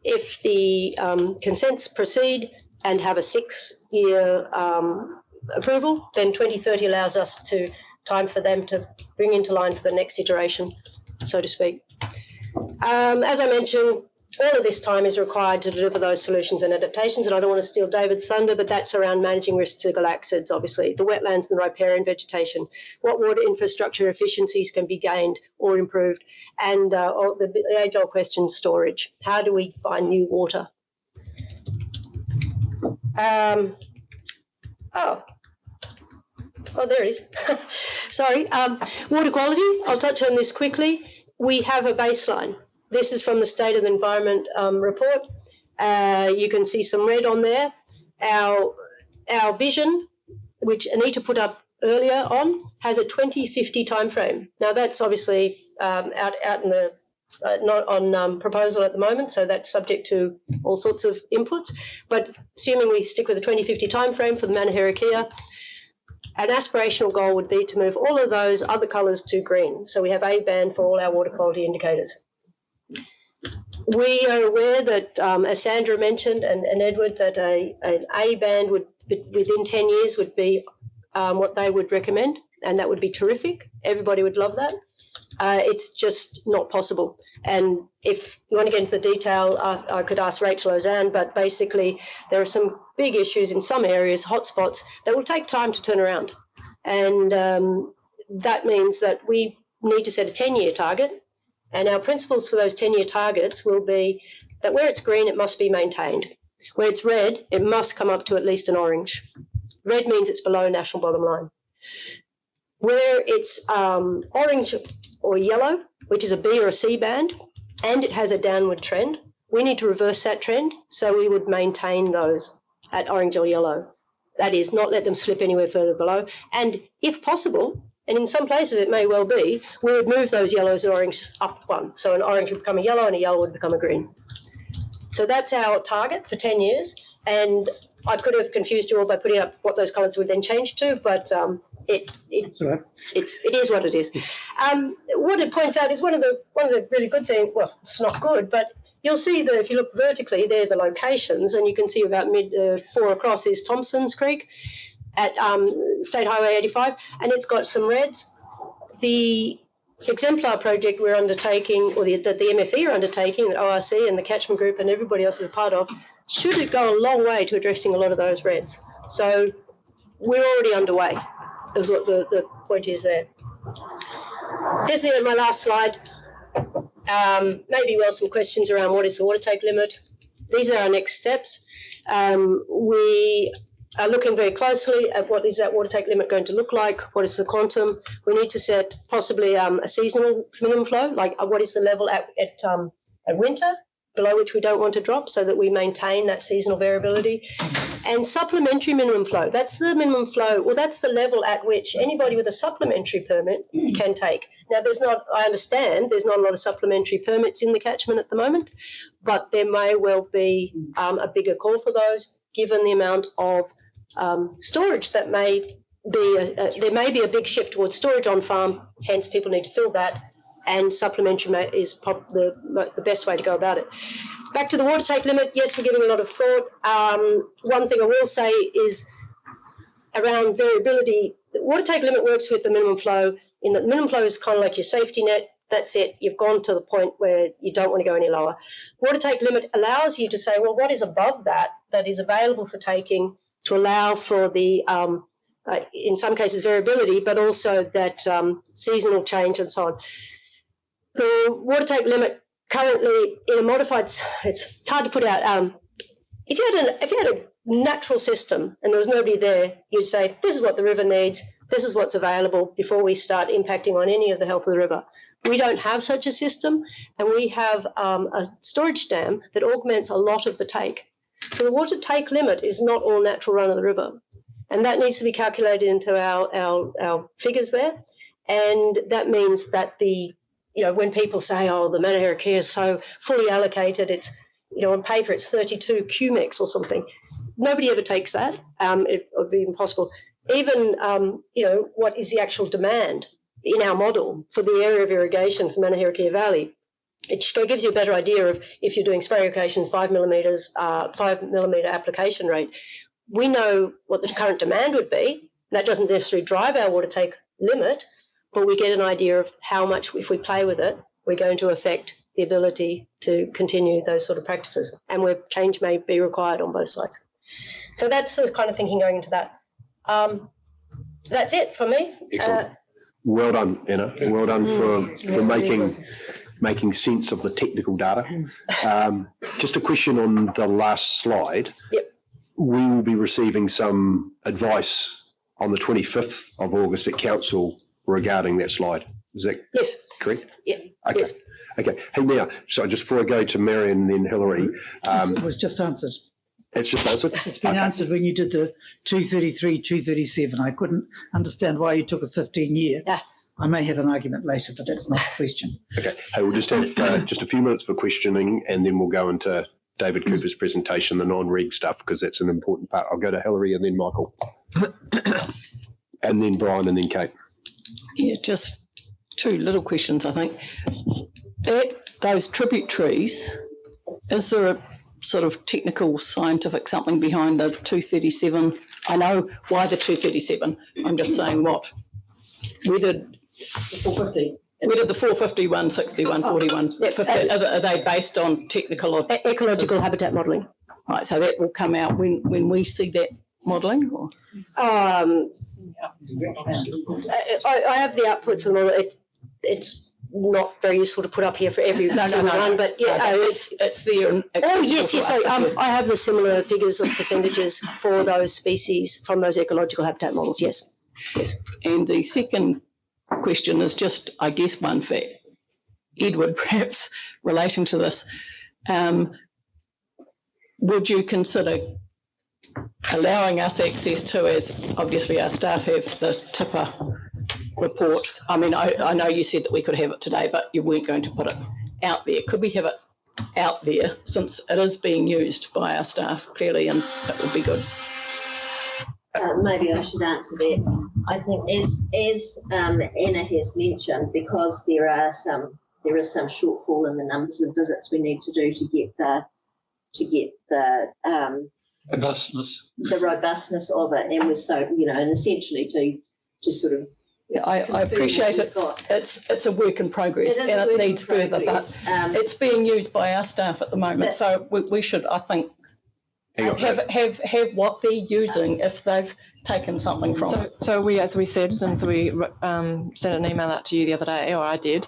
Speaker 18: if the consents proceed and have a 6-year approval, then 2030 allows us to time for them to bring into line for the next iteration, so to speak. As I mentioned, all of this time is required to deliver those solutions and adaptations, and I don't want to steal David's thunder, but that's around managing risks to galaxids, obviously, the wetlands and the riparian vegetation, what water infrastructure efficiencies can be gained or improved, and the age-old question, storage. How do we find new water? Oh, there it is. Sorry. Water quality, I'll touch on this quickly. We have a baseline. This is from the State of the Environment report. You can see some red on there. Our vision, which Anita put up earlier on, has a 2050 timeframe. Now, that's obviously out in the not on proposal at the moment, so that's subject to all sorts of inputs. But assuming we stick with the 2050 timeframe for the Manuherekia, an aspirational goal would be to move all of those other colours to green. So we have A band for all our water quality indicators. We are aware that, as Sandra mentioned and Edward, that an A band would, within 10 years, would be what they would recommend, and that would be terrific. Everybody would love that. It's just not possible. And if you want to get into the detail, I could ask Rachel Ozanne, but basically there are some big issues in some areas, hotspots, that will take time to turn around. And that means that we need to set a 10-year target. And our principles for those 10-year targets will be that where it's green, it must be maintained. Where it's red, it must come up to at least an orange. Red means it's below national bottom line. Where it's orange or yellow, which is a B or a C band, and it has a downward trend, we need to reverse that trend, so we would maintain those at orange or yellow. That is, not let them slip anywhere further below. And if possible, and in some places it may well be, we would move those yellows and orange up one. So an orange would become a yellow and a yellow would become a green. So that's our target for 10 years. And I could have confused you all by putting up what those colours would then change to, but it is what it is. What it points out is one of the really good things, well, it's not good, but you'll see that if you look vertically, they're the locations, and you can see about 4 across is Thompson's Creek at State Highway 85, and it's got some reds. The exemplar project we're undertaking, or that the MFE are undertaking, that ORC and the Catchment Group and everybody else is a part of, should go a long way to addressing a lot of those reds. So we're already underway, is what the point is there. This is my last slide. Maybe some questions around what is the water take limit. these are our next steps. We are looking very closely at what is that water take limit going to look like, what is the quantum. We need to set possibly a seasonal minimum flow, like what is the level at winter, below which we don't want to drop, so that we maintain that seasonal variability. And supplementary minimum flow, that's the minimum flow, well, that's the level at which anybody with a supplementary permit can take. Now, I understand there's not a lot of supplementary permits in the catchment at the moment, but there may well be a bigger call for those, given the amount of storage that may be, there may be a big shift towards storage on farm, hence people need to fill that, and supplementary is the best way to go about it. Back to the water take limit, yes, we're giving a lot of thought. One thing I will say is around variability, the water take limit works with the minimum flow, in that the minimum flow is kind of like your safety net. That's it. You've gone to the point where you don't want to go any lower. Water take limit allows you to say, well, what is above that is available for taking, to allow for the, in some cases, variability, but also that seasonal change and so on. The water take limit currently in a modified, it's hard to put out. If you had a natural system and there was nobody there, you'd say, this is what the river needs, this is what's available before we start impacting on any of the health of the river. We don't have such a system, and we have a storage dam that augments a lot of the take. So the water take limit is not all natural run of the river, and that needs to be calculated into our figures there. And that means that when people say, oh, the Manuherekia is so fully allocated, it's, on paper it's 32 cumecs or something. Nobody ever takes that. It would be impossible. Even, what is the actual demand in our model for the area of irrigation for Manuherekia Valley? It gives you a better idea of, if you're doing spray irrigation, 5 millimetres, 5 millimetre application rate. We know what the current demand would be. That doesn't necessarily drive our water take limit, but we get an idea of how much, if we play with it, we're going to affect the ability to continue those sort of practices, and where change may be required on both sides. So that's the kind of thinking going into that. That's it for me.
Speaker 1: Excellent. Well done, Anna. Well done for making sense of the technical data. Just a question on the last slide.
Speaker 18: Yep.
Speaker 1: We will be receiving some advice on the 25th of August at Council regarding that slide. Is that correct?
Speaker 18: Yeah.
Speaker 1: Okay.
Speaker 18: Yes.
Speaker 1: Okay. Hey, now, so just before I go to Marion and then Hillary.
Speaker 10: It was just answered.
Speaker 1: It's just answered?
Speaker 10: It's been answered when you did the 233, 237. I couldn't understand why you took a 15-year.
Speaker 18: Yeah.
Speaker 10: I may have an argument later, but that's not the question.
Speaker 1: Okay. Hey, we'll just have just a few minutes for questioning, and then we'll go into David Cooper's presentation, the non-reg stuff, because that's an important part. I'll go to Hillary and then Michael. And then Brian and then Kate.
Speaker 12: Yeah, just two little questions, I think. Those tributaries, is there a sort of technical, scientific something behind the 237? I know why the 237. I'm just saying where did the 450, 160, 141, 50, are they based on technical or
Speaker 18: ecological habitat modelling?
Speaker 12: Right, so that will come out when we see that modelling?
Speaker 18: I have the outputs of the model. It's not very useful to put up here for every single one, but yeah,
Speaker 12: it's there.
Speaker 18: Oh yes. I have the similar figures of percentages for those species from those ecological habitat models. Yes.
Speaker 12: And the second question is just, I guess, one for Edward, perhaps relating to this. Would you consider allowing us access to, as obviously our staff have, the tipper report? I mean, I know you said that we could have it today, but you weren't going to put it out there. Could we have it out there, since it is being used by our staff clearly, and that would be good?
Speaker 13: Maybe I should answer that. I think, as Anna has mentioned, because there is some shortfall in the numbers of visits we need to do to get the robustness of it, and we're so, and essentially to sort of.
Speaker 12: Yeah, I appreciate it. It's a work in progress, and it needs further, but it's being used by our staff at the moment. So we should, I think, have what they're using, if they've taken something from it.
Speaker 5: So we, as we said, and so we sent an email out to you the other day, or I did,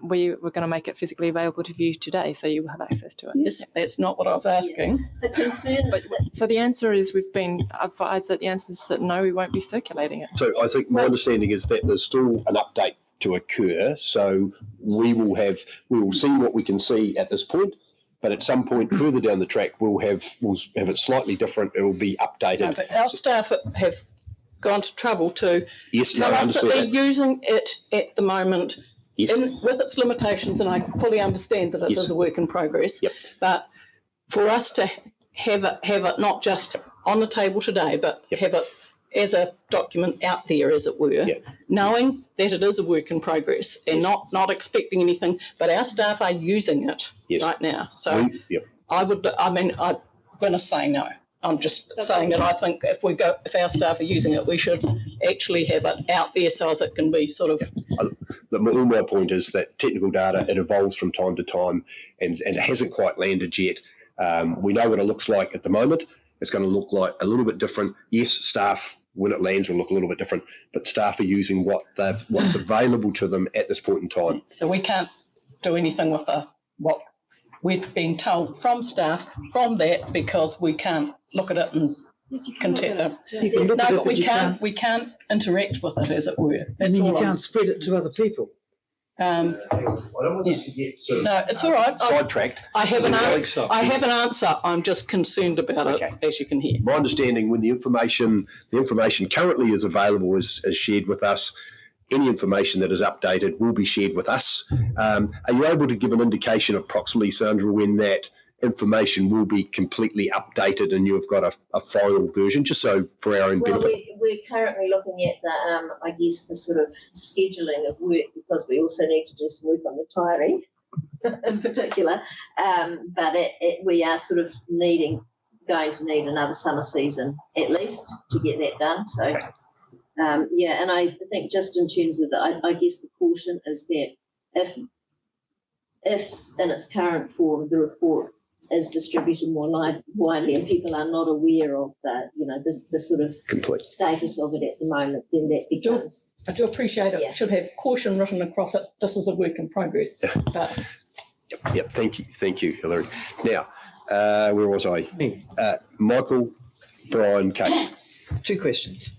Speaker 5: we were going to make it physically available to you today, so you will have access to it.
Speaker 12: Yes, that's not what I was asking.
Speaker 13: The concern.
Speaker 5: So the answer is we've been advised that the answer is that no, we won't be circulating it.
Speaker 1: So I think my understanding is that there's still an update to occur. So we will see what we can see at this point, but at some point further down the track, we'll have it slightly different. It will be updated.
Speaker 12: No, but our staff have gone to trouble to tell us that they're using it at the moment with its limitations, and I fully understand that it is a work in progress.
Speaker 1: Yep.
Speaker 12: But for us to have it not just on the table today, but have it as a document out there, as it were, knowing that it is a work in progress and not expecting anything, but our staff are using it right now. So I'm going to say no. I'm just saying that I think if our staff are using it, we should actually have it out there so as it can be sort of.
Speaker 1: My point is that technical data, it evolves from time to time, and it hasn't quite landed yet. We know what it looks like at the moment. It's going to look like a little bit different. Yes, staff, when it lands, will look a little bit different, but staff are using what's available to them at this point in time.
Speaker 12: So we can't do anything with what we've been told from staff from that, because we can't look at it and we can't interact with it, as it were. That's
Speaker 10: you can't spread it to other people.
Speaker 12: No, it's all right.
Speaker 1: Sidetracked.
Speaker 12: I have an answer. I'm just concerned about it, as you can hear.
Speaker 1: My understanding, when the information currently is available is shared with us, any information that is updated will be shared with us. Are you able to give an indication approximately, Sandra, when that information will be completely updated and you've got a final version, just so for our own benefit?
Speaker 13: Well, we're currently looking at the sort of scheduling of work, because we also need to do some work on the tiring in particular. But we are sort of going to need another summer season at least to get that done. So, and I think just in terms of I guess the caution is that if in its current form the report is distributed more widely and people are not aware of the sort of complete status of it at the moment, then that becomes.
Speaker 12: I do appreciate it. It should have caution written across it. This is a work in progress. But
Speaker 1: Yep. Thank you, Hilary. Now, where was I? Michael, Brian, Kate.
Speaker 6: Two questions.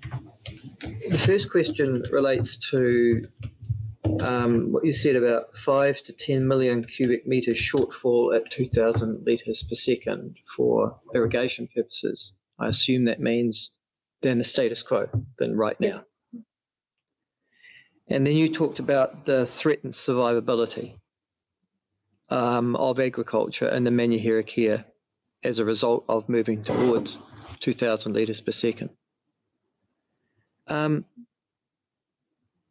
Speaker 6: The first question relates to what you said about 5 to 10 million cubic metres shortfall at 2,000 litres per second for irrigation purposes. I assume that means then the status quo, then right now. And then you talked about the threatened survivability of agriculture and the Manuherekia as a result of moving towards 2,000 litres per second.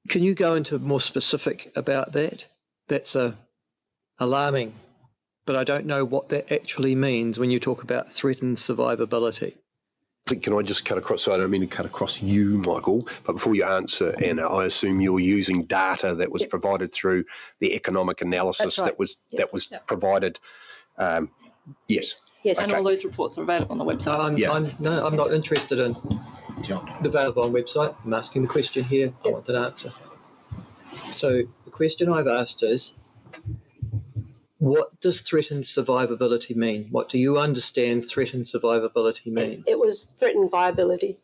Speaker 6: Can you go into more specific about that? That's alarming, but I don't know what that actually means when you talk about threatened survivability.
Speaker 1: Can I just cut across? So I don't mean to cut across you, Michael, but before you answer, Anna, I assume you're using data that was provided through the economic analysis that was provided. Yes.
Speaker 5: Yes, and all those reports are available on the website.
Speaker 6: I'm not interested in the available on website. I'm asking the question here. I want an answer. So the question I've asked is, what does threatened survivability mean? What do you understand threatened survivability means?
Speaker 18: It was threatened viability.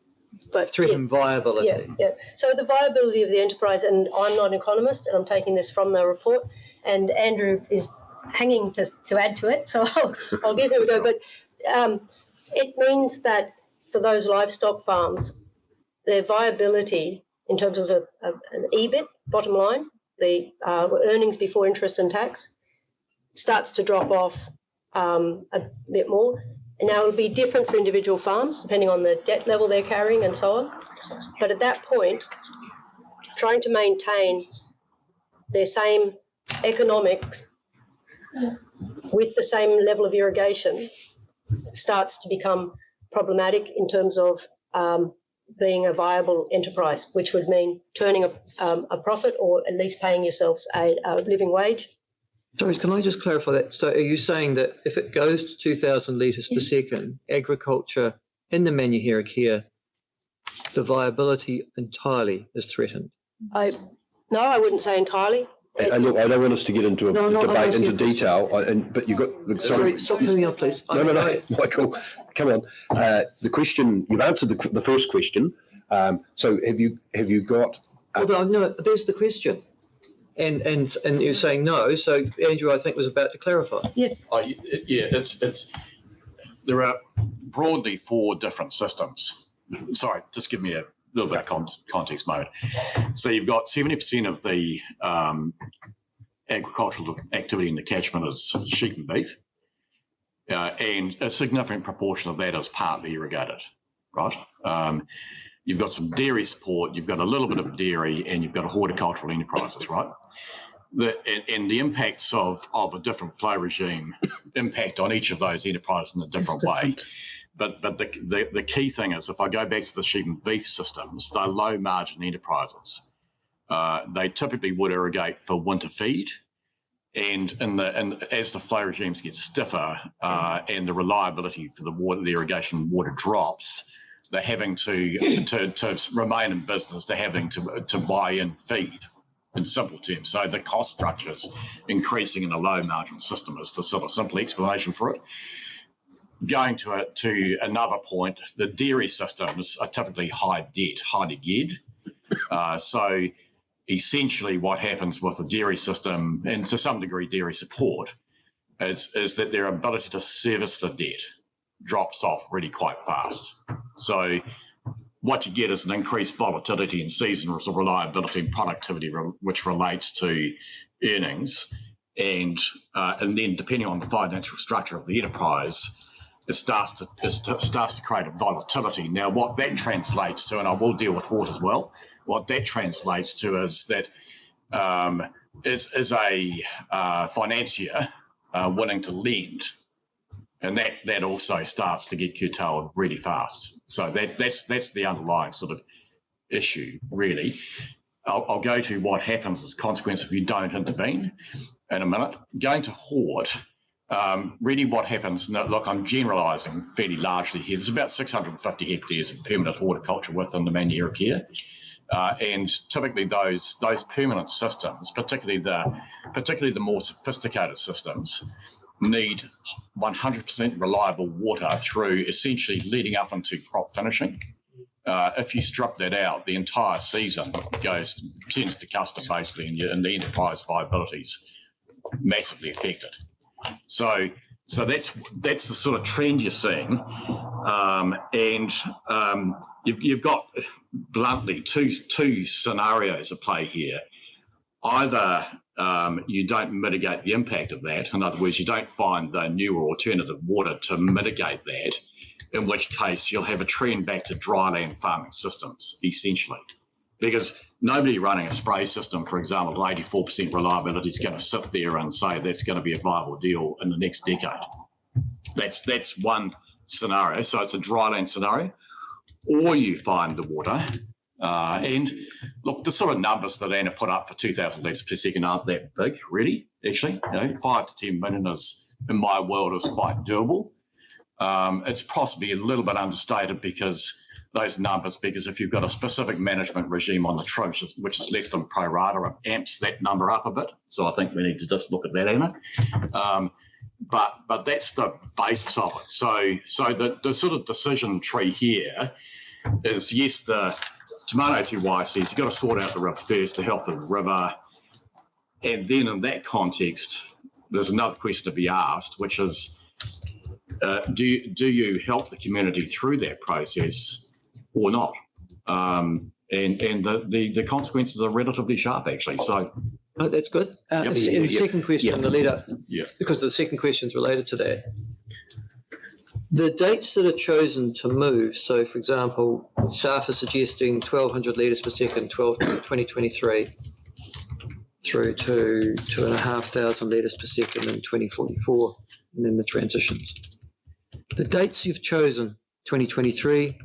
Speaker 18: But
Speaker 6: threatened viability.
Speaker 18: Yeah. So the viability of the enterprise, and I'm not an economist, and I'm taking this from the report, and Andrew is hanging to add to it, so I'll give him a go. But it means that for those livestock farms, their viability in terms of an EBIT, bottom line, the earnings before interest and tax, starts to drop off a bit more. And now it'll be different for individual farms, depending on the debt level they're carrying and so on. But at that point, trying to maintain their same economics with the same level of irrigation starts to become problematic in terms of being a viable enterprise, which would mean turning a profit or at least paying yourselves a living wage.
Speaker 6: Sorry, can I just clarify that? So are you saying that if it goes to 2,000 litres per second, agriculture in the Manuherekia the viability entirely is threatened.
Speaker 18: No, I wouldn't say entirely.
Speaker 1: And look, I don't want us to get into a
Speaker 6: No, no,
Speaker 1: debate
Speaker 6: I'm
Speaker 1: into
Speaker 6: asking a
Speaker 1: detail, but you've got...
Speaker 6: Sorry, stop putting me off, please.
Speaker 1: No, Michael, come on. The question, you've answered the first question. So have you got...
Speaker 6: Although, no, there's the question. And you're saying no, so Andrew, I think, was about to clarify.
Speaker 11: Yeah.
Speaker 8: There are broadly 4 different systems. Sorry, just give me a little bit of context moment. So you've got 70% of the agricultural activity in the catchment is sheep and beef, and a significant proportion of that is partly irrigated, right? You've got some dairy support, you've got a little bit of dairy, and you've got a horticultural enterprises, right? And the impacts of a different flow regime impact on each of those enterprises in a different way. But the key thing is, if I go back to the sheep and beef systems, they're low margin enterprises. They typically would irrigate for winter feed, and as the flow regimes get stiffer and the reliability for the irrigation water drops, they're having to remain in business. They're having to buy in feed, in simple terms. So the cost structure's increasing in a low margin system is the sort of simple explanation for it. Going to another point, the dairy systems are typically highly geared. So essentially what happens with the dairy system, and to some degree dairy support, is that their ability to service the debt drops off really quite fast. So what you get is an increased volatility in seasonal reliability and productivity, which relates to earnings. And then depending on the financial structure of the enterprise, it starts to create a volatility. Now, what that translates to, and I will deal with water as well, what that translates to is that is a financier willing to lend, and that also starts to get curtailed really fast. So that's the underlying sort of issue, really. I'll go to what happens as a consequence if you don't intervene in a minute. Going to Hort, really what happens, look, I'm generalising fairly largely here. There's about 650 hectares of permanent horticulture within the Manuherekia. And typically those permanent systems, particularly the more sophisticated systems, need 100% reliable water through essentially leading up into crop finishing. If you strip that out, the entire season turns to custard basically, and the enterprise viability is massively affected. So that's the sort of trend you're seeing, and you've got bluntly two scenarios at play here. Either you don't mitigate the impact of that. In other words, you don't find the newer alternative water to mitigate that, in which case you'll have a trend back to dryland farming systems, essentially. Because nobody running a spray system, for example, at 84% reliability is going to sit there and say that's going to be a viable deal in the next decade. That's one scenario. So it's a dryland scenario. Or you find the water. And look, the sort of numbers that Anna put up for 2,000 litres per second aren't that big, really, actually. 5 to 10 million is, in my world, is quite doable. It's possibly a little bit understated because if you've got a specific management regime on the tribes, which is less than pro rata, it amps that number up a bit. So I think we need to just look at that, Anna. But that's the basis of it. So the sort of decision tree here is, yes, the Tomato says you've got to sort out the river first, the health of the river. And then in that context, there's another question to be asked, which is, do you help the community through that process or not? And the consequences are relatively sharp, actually. So
Speaker 6: no, that's good. And the second question, the lead up, because the second question is related to that. The dates that are chosen to move, so for example, staff are suggesting 1,200 litres per second, 2023, through to 2,500 litres per second in 2044, and then the transitions. The dates you've chosen, 2023,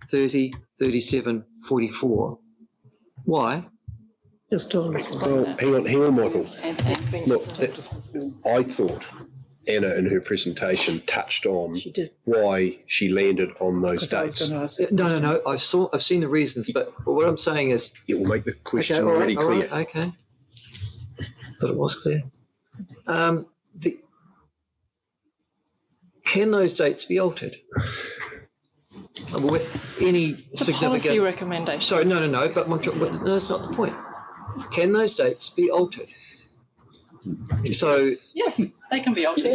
Speaker 6: 30, 37, 44, why?
Speaker 1: Well, hang on, Michael. Look, I thought Anna in her presentation touched on why she landed on those dates.
Speaker 6: No. I've seen the reasons, but what I'm saying is
Speaker 1: it will make the question
Speaker 6: all
Speaker 1: really clear.
Speaker 6: Right, okay. Thought it was clear. Can those dates be altered with any significant
Speaker 5: policy recommendation?
Speaker 6: Sorry, no. But that's not the point. Can those dates be altered? So
Speaker 5: yes, they can be altered.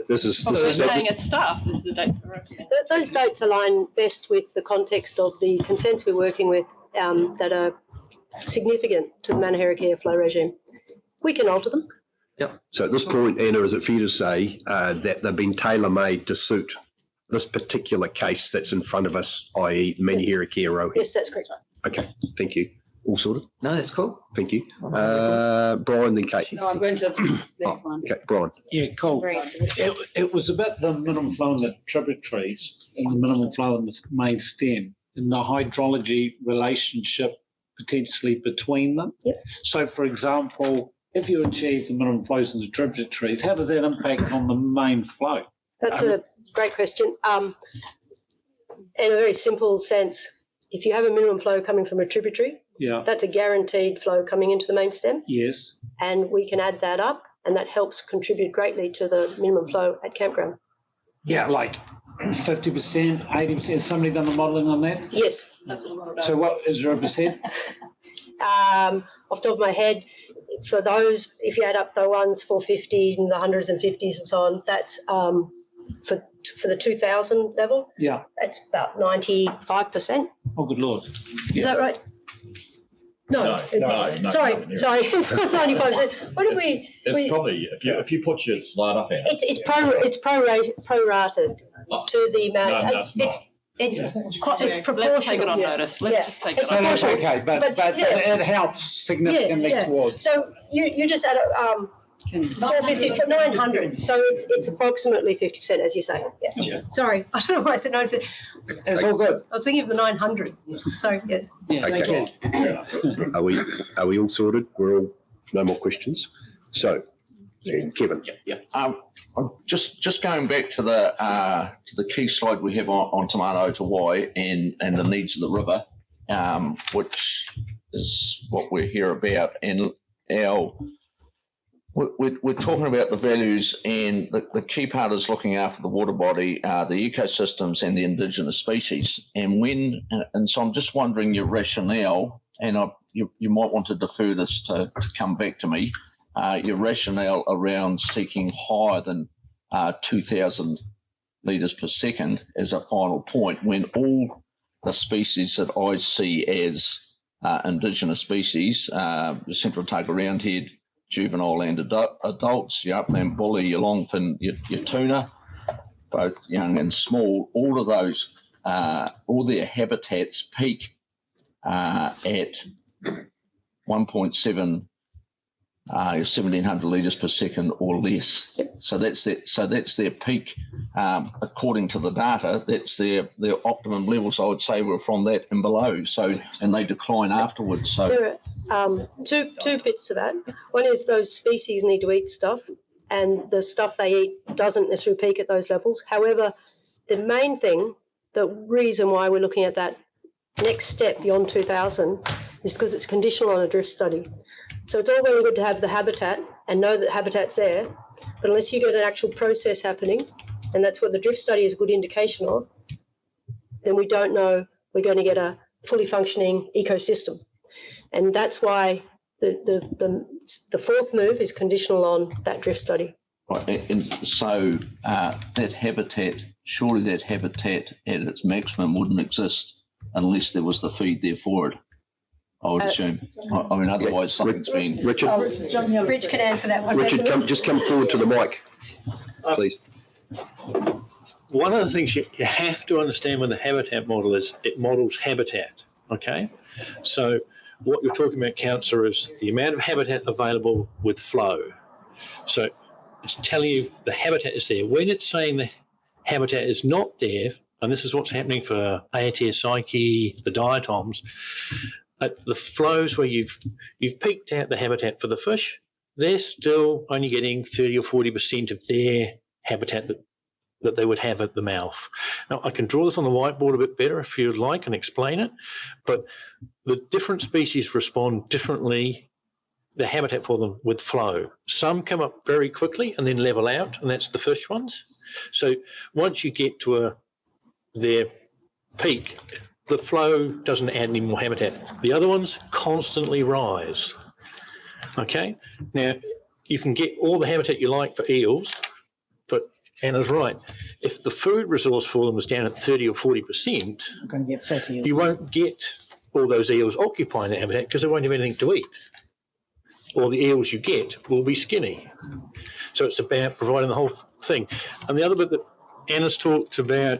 Speaker 1: This is
Speaker 5: saying it's staff. This is the date for recommendation.
Speaker 18: Those dates align best with the context of the consents we're working with that are significant to the Manuherekia flow regime. We can alter them.
Speaker 6: Yep.
Speaker 1: So at this point, Anna, is it fair to say that they've been tailor-made to suit this particular case that's in front of us, i.e. Manuherekia Rohe?
Speaker 18: Yes, that's correct.
Speaker 1: Okay, thank you. All sorted?
Speaker 6: No, that's cool.
Speaker 1: Thank you. Brian, then Kate.
Speaker 11: No, I'm going to that one.
Speaker 1: Okay, Brian.
Speaker 16: Yeah, cool. It was about the minimum flow in the tributaries and the minimum flow in the main stem and the hydrology relationship potentially between them.
Speaker 18: Yep.
Speaker 16: So, for example, if you achieve the minimum flows in the tributaries, how does that impact on the main flow?
Speaker 18: That's a great question. In a very simple sense, if you have a minimum flow coming from a tributary, that's a guaranteed flow coming into the main stem.
Speaker 16: Yes.
Speaker 18: And we can add that up, and that helps contribute greatly to the minimum flow at campground.
Speaker 16: Yeah, like 50%, 80%. Has somebody done the modelling on that?
Speaker 18: Yes.
Speaker 16: So what is there a percent?
Speaker 18: Off the top of my head, for those, if you add up the ones 450 and the hundreds and 50s and so on, that's for the 2000 level.
Speaker 16: Yeah.
Speaker 18: That's about 95%.
Speaker 16: Oh, good Lord.
Speaker 18: Is that right? No. Sorry. It's not 95%. What did we?
Speaker 19: It's probably if you put your slide up there.
Speaker 18: It's prorated to the amount.
Speaker 19: No, it's not.
Speaker 18: It's proportional.
Speaker 5: Let's take it on notice. Let's just take it on
Speaker 16: No,
Speaker 5: notice.
Speaker 16: that's okay, but it helps significantly towards.
Speaker 18: So you just add 450 for 900. So it's approximately 50%, as you say. Yeah. Sorry, I don't know why I said 950.
Speaker 16: It's all good.
Speaker 18: I was thinking of the 900. So yes.
Speaker 5: Yeah.
Speaker 1: Okay. Are we all sorted? We're all no more questions. So, Kevin.
Speaker 4: Yeah. I'm just going back to the key slide we have on Tomato to Y and the needs of the river, which is what we're here about, and we're talking about the values, and the key part is looking after the water body, the ecosystems, and the indigenous species. And so I'm just wondering your rationale, and you might want to defer this to come back to me. Your rationale around seeking higher than 2,000 litres per second as a final point, when all the species that I see as indigenous species, the central Otago roundhead, juvenile and adults, your upland bully, your longfin, your tuna, both young and small, all of those, all their habitats peak at 1.7 1,700 litres per second or less. So that's their peak, according to the data. That's their optimum levels. I would say we're from that and below. So, and they decline afterwards. So
Speaker 18: there are two bits to that. One is those species need to eat stuff, and the stuff they eat doesn't necessarily peak at those levels. However, the main thing, the reason why we're looking at that next step beyond 2,000 is because it's conditional on a drift study. So it's all very good to have the habitat and know that habitat's there, but unless you get an actual process happening, and that's what the drift study is a good indication of, then we don't know we're going to get a fully functioning ecosystem. And that's why the fourth move is conditional on that drift study.
Speaker 4: Right, and so that habitat, surely that habitat at its maximum wouldn't exist unless there was the feed there for it, I would assume. I mean, otherwise something's been...
Speaker 1: Richard?
Speaker 18: Rich can answer that one.
Speaker 1: Richard, just come forward to the mic, please.
Speaker 20: One of the things you have to understand when the habitat model is, it models habitat, okay? So what you're talking about, Councillor, is the amount of habitat available with flow. So it's telling you the habitat is there. When it's saying the habitat is not there, and this is what's happening for Aotea Psyche, the diatoms, the flows where you've peaked out the habitat for the fish, they're still only getting 30 or 40% of their habitat that they would have at the mouth. Now, I can draw this on the whiteboard a bit better if you'd like and explain it, but the different species respond differently, the habitat for them with flow. Some come up very quickly and then level out, and that's the fish ones. So once you get to their peak, the flow doesn't add any more habitat. The other ones constantly rise. Okay, now you can get all the habitat you like for eels, but Anna's right. If the food resource for them is down at 30 or 40%,
Speaker 10: going to get fatty eels.
Speaker 20: You won't get all those eels occupying the habitat because they won't have anything to eat. Or the eels you get will be skinny. So it's about providing the whole thing. And the other bit that Anna's talked about,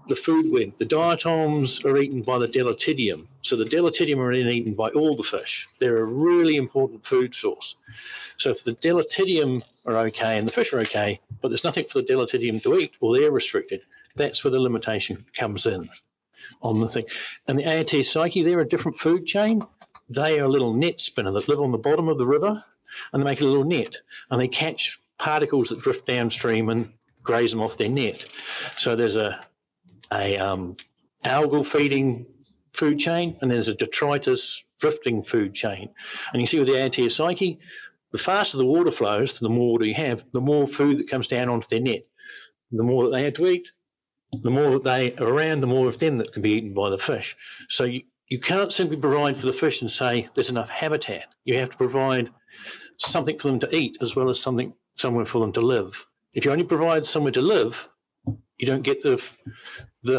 Speaker 20: the food web, the diatoms are eaten by the deletidium. So the deletidium are then eaten by all the fish. They're a really important food source. So if the deletidium are okay and the fish are okay, but there's nothing for the deletidium to eat or they're restricted, that's where the limitation comes in on the thing. And the Aotea psyche, they're a different food chain. They are a little net spinner that live on the bottom of the river, and they make a little net, and they catch particles that drift downstream and graze them off their net. So there's a algal feeding food chain, and there's a detritus drifting food chain. And you see with the Aotea psyche, the faster the water flows, the more water you have, the more food that comes down onto their net. The more that they have to eat, the more that they are around, the more of them that can be eaten by the fish. So you can't simply provide for the fish and say there's enough habitat. You have to provide something for them to eat as well as somewhere for them to live. If you only provide somewhere to live, you don't get the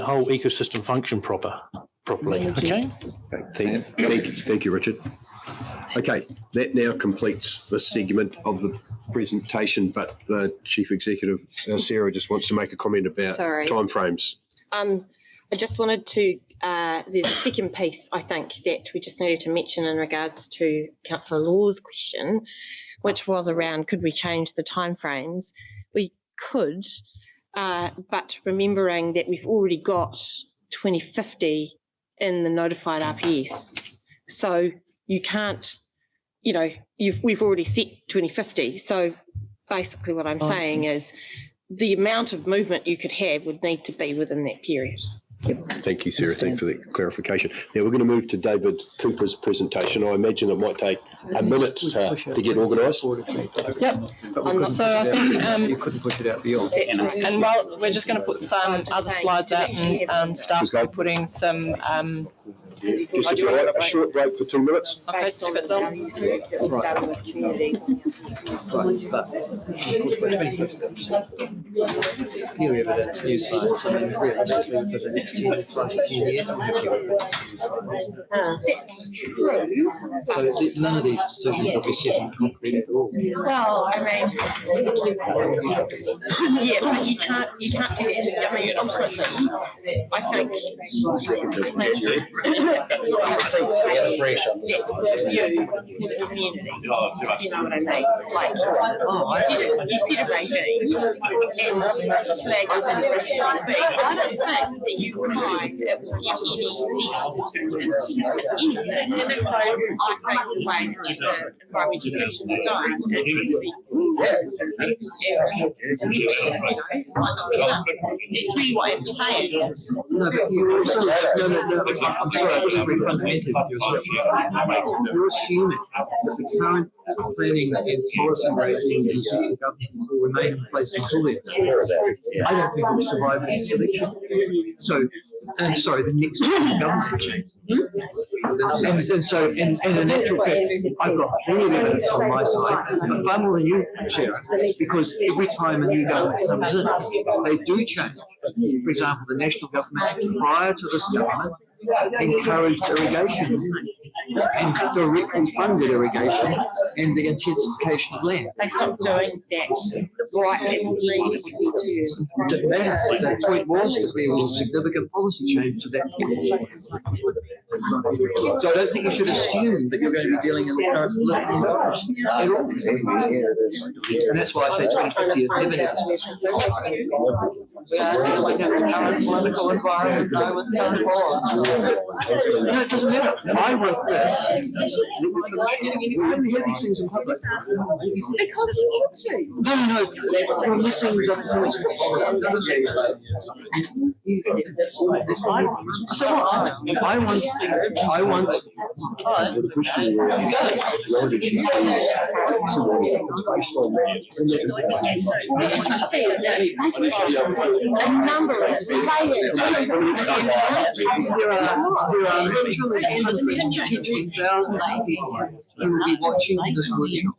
Speaker 20: whole ecosystem function properly. Okay?
Speaker 1: Thank you, Richard. Okay, that now completes this segment of the presentation, but the Chief Executive, Sarah, just wants to make a comment about timeframes.
Speaker 21: I just wanted to, there's a second piece, I think, that we just needed to mention in regards to Councillor Law's question, which was around could we change the timeframes? We could, but remembering that we've already got 2050 in the notified RPS. So you can't, we've already set 2050. So basically what I'm saying is the amount of movement you could have would need to be within that period.
Speaker 1: Yep. Thank you, Sarah. Thank you for the clarification. Now we're going to move to David Cooper's presentation. I imagine it might take a minute to get organised.
Speaker 5: Yep. So I think you couldn't push it out beyond. And while we're just going to put some other slides out, and staff will be putting some.
Speaker 1: Just a short break for 2 minutes.
Speaker 5: Okay, if it's on.
Speaker 6: New evidence, new science. I mean, realistically, for the next 10 years, we'll have So none of these decisions will be set in concrete at all.
Speaker 21: Well, I mean, yeah, but you can't do that. I mean, ultimately, I think it's you for the community. You know what I mean? Like, you set a regime and flag up in the regime. I don't think that you realize it will get any less anything. And then I think the ways that the environment education is going is going to be it's really what it's saying is.
Speaker 6: No, but you also, I'm sorry, I disagree fundamentally with yourself. You're assuming that the current planning and policy regimes in the central government will remain in place until then. I don't think we'll survive this election. So, and sorry, the next government change. And so, and in actual fact, I've got plenty of evidence on my side, but far more than you, Sarah, because every time a new government comes in, they do change. For example, the national government prior to this government encouraged irrigation and directly funded irrigation and the intensification of land.
Speaker 21: They stopped doing that right at the end.
Speaker 6: The point was that there was a significant policy change to that point. So I don't think you should assume that you're going to be dealing in the current political environment at all. And that's why I say 2050 is never
Speaker 21: Political environment, no, with current laws.
Speaker 6: it doesn't matter. I wrote this. I only hear these things in public.
Speaker 11: Because you want to.
Speaker 6: No. You're missing the point. So what? I want.
Speaker 1: The question was, why did she choose based on that?
Speaker 11: A number of players.
Speaker 6: There are literally 110,000 people who will be watching this workshop.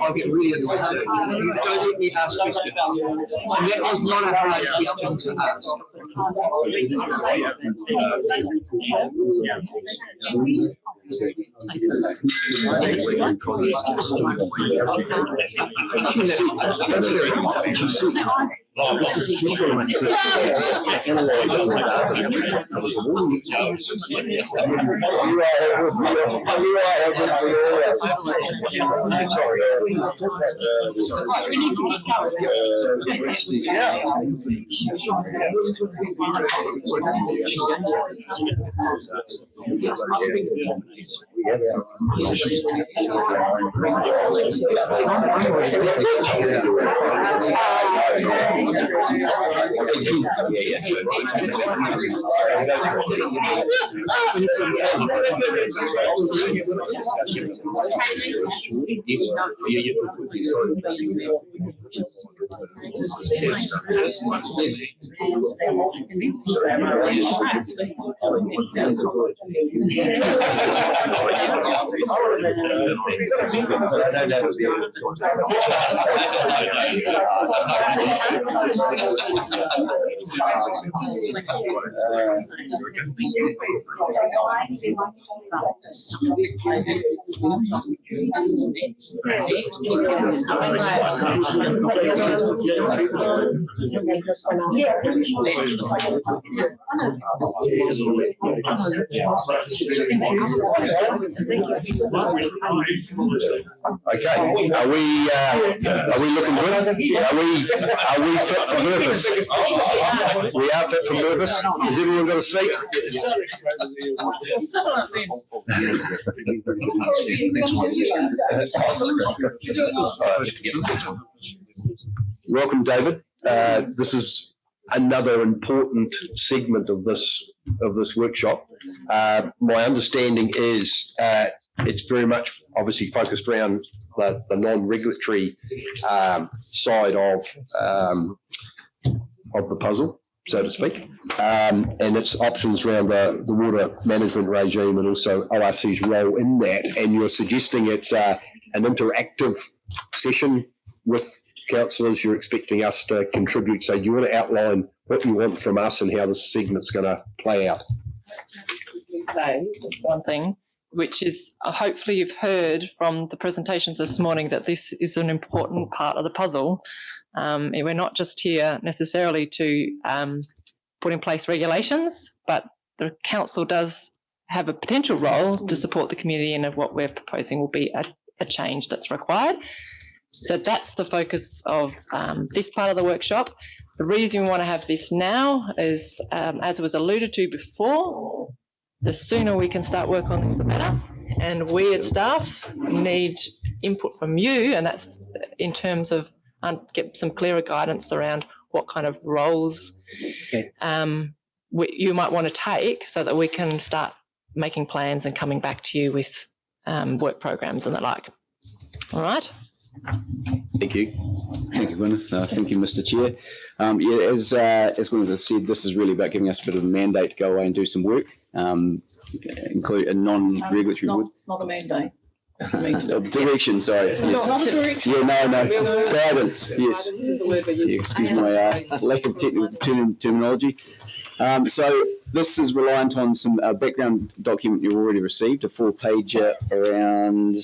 Speaker 6: I'll get really annoyed. Don't let me ask questions. And that was not a hard question to ask. That's very good.
Speaker 1: Okay, are we looking good? Are we fit for purpose? We are fit for purpose. Has everyone got a seat? Welcome, David. This is another important segment of this workshop. My understanding is it's very much obviously focused around the non-regulatory side of the puzzle, so to speak, and its options around the water management regime and also ORC's role in that. And you're suggesting it's an interactive session with councillors. You're expecting us to contribute. So do you want to outline what you want from us and how this segment's going to play out?
Speaker 5: Say just one thing, which is hopefully you've heard from the presentations this morning that this is an important part of the puzzle. We're not just here necessarily to put in place regulations, but the council does have a potential role to support the community, and what we're proposing will be a change that's required. So that's the focus of this part of the workshop. The reason we want to have this now is, as was alluded to before, the sooner we can start work on this, the better. And we as staff need input from you, and that's in terms of get some clearer guidance around what kind of roles you might want to take so that we can start making plans and coming back to you with work programs and the like. All right.
Speaker 1: Thank you.
Speaker 3: Thank you, Gwyneth. Thank you, Mr. Chair. As Gwyneth has said, this is really about giving us a bit of a mandate to go away and do some work, include a non-regulatory work.
Speaker 12: Not a mandate.
Speaker 3: Direction, sorry. Yes.
Speaker 12: Not a direction.
Speaker 3: Yeah, no. Guidance, yes. Excuse my lack of technical terminology. So this is reliant on some background document you already received, a 4-pager around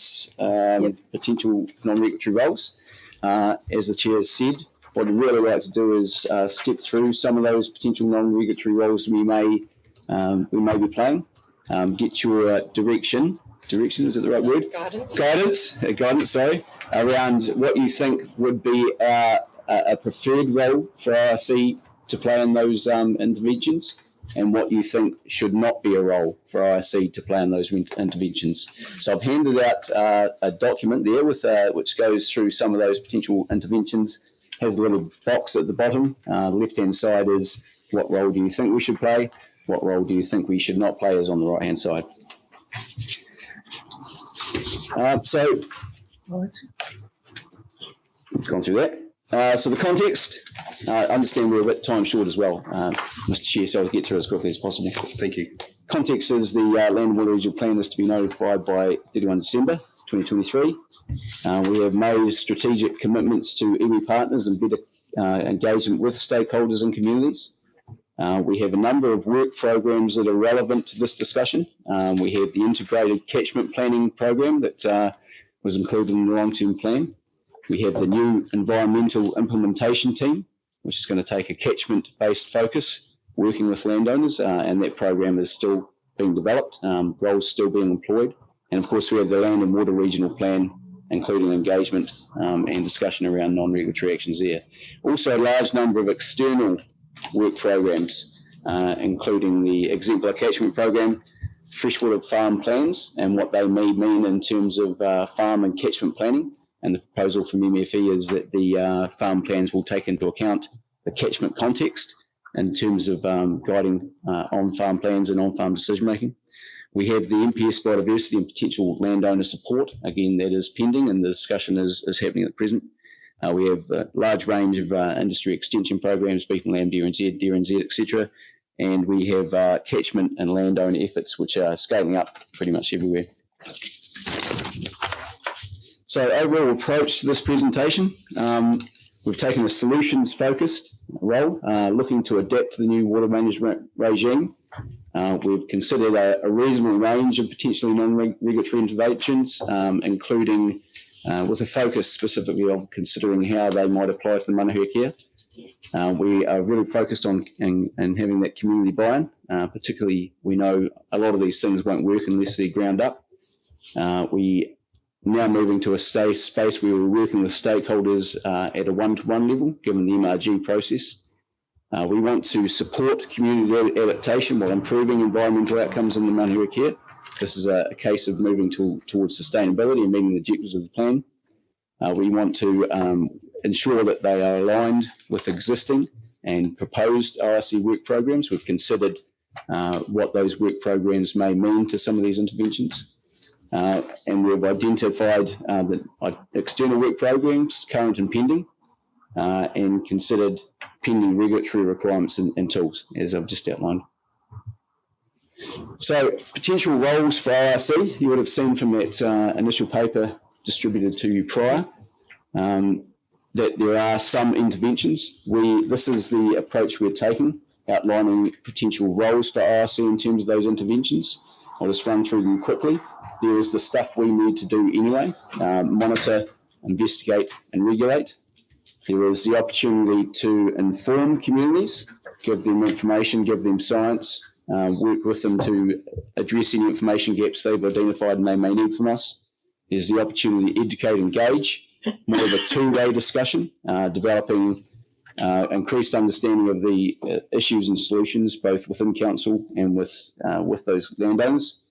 Speaker 3: potential non-regulatory roles. As the chair has said, what we'd really like to do is step through some of those potential non-regulatory roles we may be playing, get your direction, is that the right word? Guidance, sorry, around what you think would be a preferred role for RRC to play in those interventions, and what you think should not be a role for RRC to play in those interventions. So I've handed out a document there with which goes through some of those potential interventions, has a little box at the bottom. The left-hand side is what role do you think we should play, what role do you think we should not play is on the right-hand side. So we've gone through that. So the context, I understand we're a bit time short as well, Mr. Chair, so I'll get through as quickly as possible.
Speaker 1: Thank you.
Speaker 3: Context is the Land and Water Regional Plan is to be notified by 31 December 2023. We have made strategic commitments to iwi partners and better engagement with stakeholders and communities. We have a number of work programs that are relevant to this discussion. We have the integrated catchment planning program that was included in the long-term plan. We have the new environmental implementation team, which is going to take a catchment-based focus, working with landowners, and that program is still being developed, roles still being employed. And of course, we have the Land and Water Regional Plan, including engagement and discussion around non-regulatory actions there. Also, a large number of external work programs, including the exemplar catchment program, freshwater farm plans, and what they may mean in terms of farm and catchment planning. And the proposal from MFE is that the farm plans will take into account the catchment context in terms of guiding on-farm plans and on-farm decision-making. We have the MPS biodiversity and potential landowner support. Again, that is pending and the discussion is happening at present. We have a large range of industry extension programs, beef and lamb, DRNZ, etc. And we have catchment and landowner efforts, which are scaling up pretty much everywhere. So overall approach to this presentation, we've taken a solutions-focused role, looking to adapt to the new water management regime. We've considered a reasonable range of potentially non-regulatory interventions, including with a focus specifically of considering how they might apply to the Manuherekia. We are really focused on having that community buy-in. Particularly, we know a lot of these things won't work unless they're ground up. We now moving to a space where we're working with stakeholders at a one-to-one level, given the MRG process. We want to support community adaptation while improving environmental outcomes in the Manuherekia. This is a case of moving towards sustainability and meeting the objectives of the plan. We want to ensure that they are aligned with existing and proposed RRC work programs. We've considered what those work programs may mean to some of these interventions. And we've identified the external work programs, current and pending, and considered pending regulatory requirements and tools, as I've just outlined. So, potential roles for RRC, you would have seen from that initial paper distributed to you prior, that there are some interventions. This is the approach we're taking, outlining potential roles for RRC in terms of those interventions. I'll just run through them quickly. There is the stuff we need to do anyway, monitor, investigate and regulate. There is the opportunity to inform communities, give them information, give them science, work with them to address any information gaps they've identified and they may need from us. There's the opportunity to educate, engage, more of a two-way discussion, developing increased understanding of the issues and solutions, both within council and with those landowners,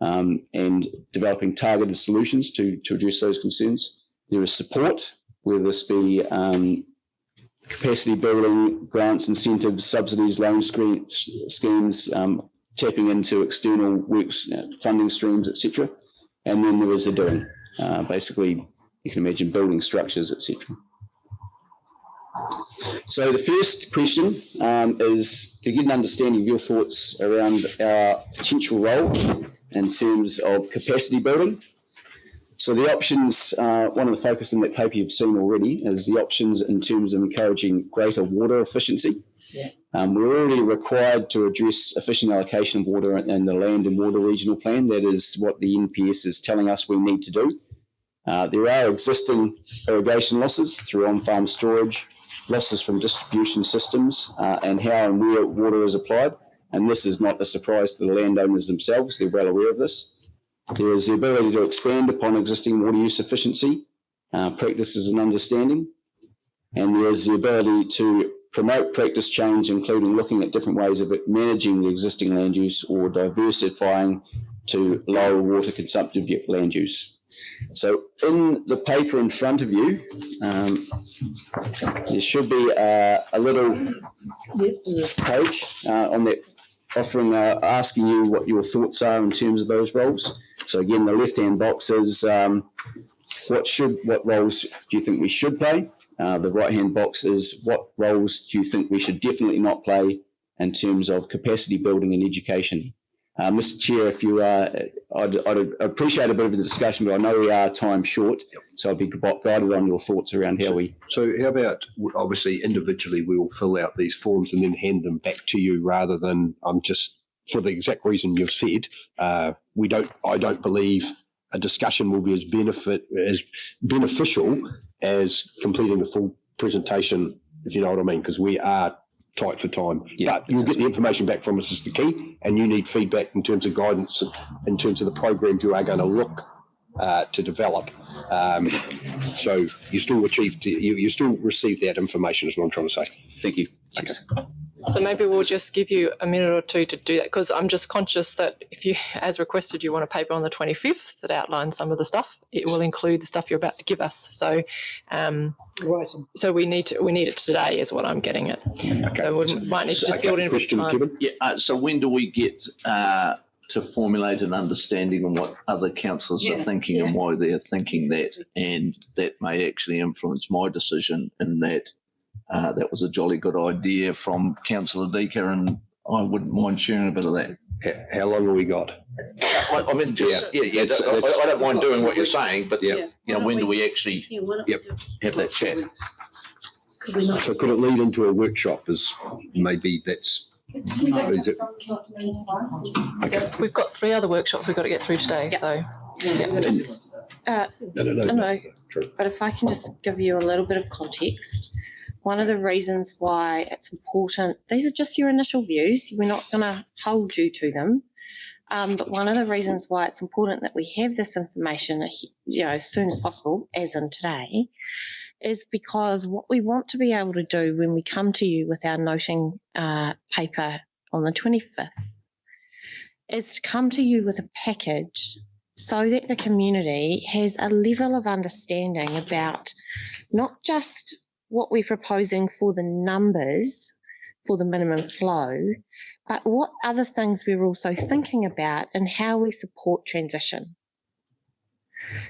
Speaker 3: and developing targeted solutions to address those concerns. There is support, whether this be capacity building, grants, incentives, subsidies, loan schemes, tapping into external works, funding streams, etc. And then there is the doing, basically, you can imagine building structures, etc. So the first question is to get an understanding of your thoughts around our potential role in terms of capacity building. So the options, one of the focus in that paper you've seen already is the options in terms of encouraging greater water efficiency. We're already required to address efficient allocation of water in the Land and Water Regional Plan. That is what the NPS is telling us we need to do. There are existing irrigation losses through on-farm storage, losses from distribution systems, and how and where water is applied. And this is not a surprise to the landowners themselves. They're well aware of this. There is the ability to expand upon existing water use efficiency, practices and understanding. And there is the ability to promote practice change, including looking at different ways of managing the existing land use or diversifying to lower water consumptive land use. So in the paper in front of you, there should be a little page on that offering, asking you what your thoughts are in terms of those roles. So again, the left-hand box is what roles do you think we should play? The right-hand box is what roles do you think we should definitely not play in terms of capacity building and education? Mr. Chair, if you I'd appreciate a bit of a discussion, but I know we are time short, so I'd be guided on your thoughts around how we.
Speaker 1: So how about, obviously individually we will fill out these forms and then hand them back to you, rather than just for the exact reason you've said. I don't believe a discussion will be as beneficial as completing a full presentation, if you know what I mean, because we are tight for time. But you'll get the information back from us is the key, and you need feedback in terms of guidance, in terms of the programs you are going to look to develop. So you still you still receive that information, is what I'm trying to say.
Speaker 3: Thank you.
Speaker 1: Okay.
Speaker 5: So maybe we'll just give you a minute or two to do that, because I'm just conscious that if you, as requested, you want a paper on the 25th that outlines some of the stuff, it will include the stuff you're about to give us. So, so we need it today, is what I'm getting at. Okay. So we might need to just build in a bit of time.
Speaker 4: Yeah. So when do we get to formulate an understanding on what other councillors are thinking and why they're thinking that, and that may actually influence my decision in that. That was a jolly good idea from Councillor Deaker, and I wouldn't mind sharing a bit of that.
Speaker 1: How long have we got?
Speaker 4: I mean, just, I don't mind doing what you're saying, but when do we actually have that chat?
Speaker 1: So could it lead into a workshop? Is maybe that's. Is it?
Speaker 5: Okay. We've got 3 other workshops we've got to get through today, so.
Speaker 21: No. But if I can just give you a little bit of context. One of the reasons why it's important, these are just your initial views, we're not going to hold you to them, but one of the reasons why it's important that we have this information as soon as possible, as in today, is because what we want to be able to do when we come to you with our noting paper on the 25th is to come to you with a package so that the community has a level of understanding about not just what we're proposing for the numbers for the minimum flow, but what other things we're also thinking about and how we support transition.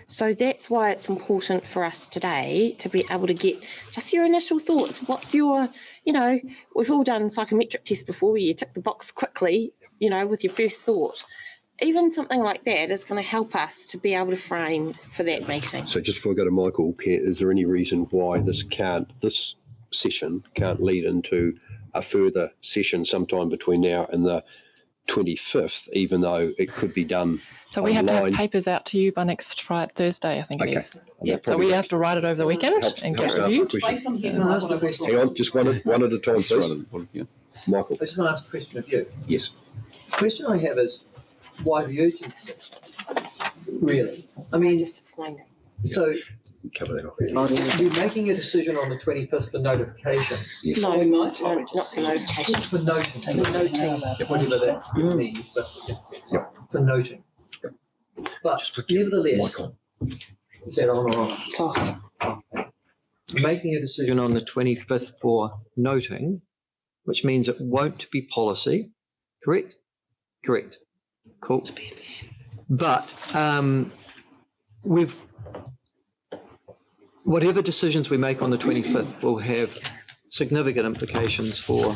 Speaker 21: So that's why it's important for us today to be able to get just your initial thoughts. What's your, we've all done psychometric tests before where you tick the box quickly, with your first thought. Even something like that is going to help us to be able to frame for that meeting.
Speaker 1: So just before I go to Michael, is there any reason why this session can't lead into a further session sometime between now and the 25th, even though it could be done
Speaker 5: So we have to have papers out to you by next Thursday, I think it is. Yeah, so we have to write it over the weekend and get reviewed.
Speaker 1: Hang on, just one at a time, please. Michael.
Speaker 6: I just want to ask a question of you.
Speaker 1: Yes.
Speaker 6: The question I have is, why the urgency? Really? I mean,
Speaker 21: just explain that.
Speaker 6: So
Speaker 1: cover that off.
Speaker 6: You're making a decision on the 25th for notification.
Speaker 1: Yes.
Speaker 21: No, not for notification.
Speaker 6: For noting. Whatever that means, but for noting. But nevertheless, is that on or off?
Speaker 21: It's off.
Speaker 6: You're making a decision on the 25th for noting, which means it won't be policy, correct? Correct. Cool. But whatever decisions we make on the 25th will have significant implications for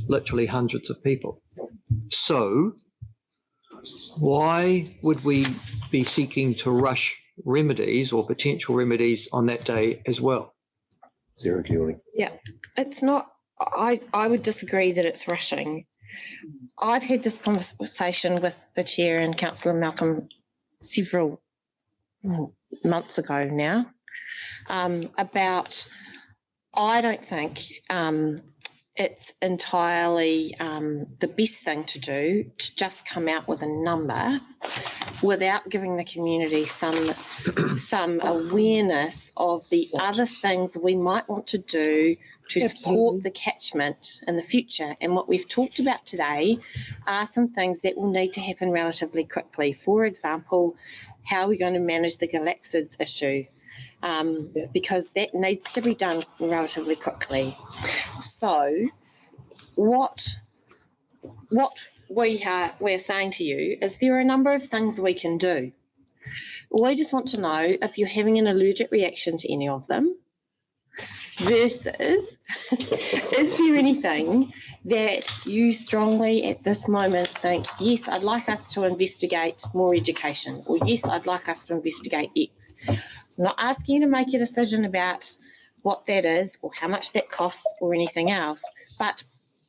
Speaker 6: literally hundreds of people. So why would we be seeking to rush remedies or potential remedies on that day as well?
Speaker 1: Sarah, do you want to?
Speaker 21: Yeah, it's not I would disagree that it's rushing. I've had this conversation with the chair and Councillor Malcolm several months ago now about, I don't think it's entirely the best thing to do to just come out with a number without giving the community some awareness of the other things we might want to do to support the catchment in the future. And what we've talked about today are some things that will need to happen relatively quickly. For example, how are we going to manage the galaxids issue? Because that needs to be done relatively quickly. So what we're saying to you is there are a number of things we can do. We just want to know if you're having an allergic reaction to any of them versus is there anything that you strongly at this moment think, yes, I'd like us to investigate more education, or yes, I'd like us to investigate X. I'm not asking you to make a decision about what that is or how much that costs or anything else, but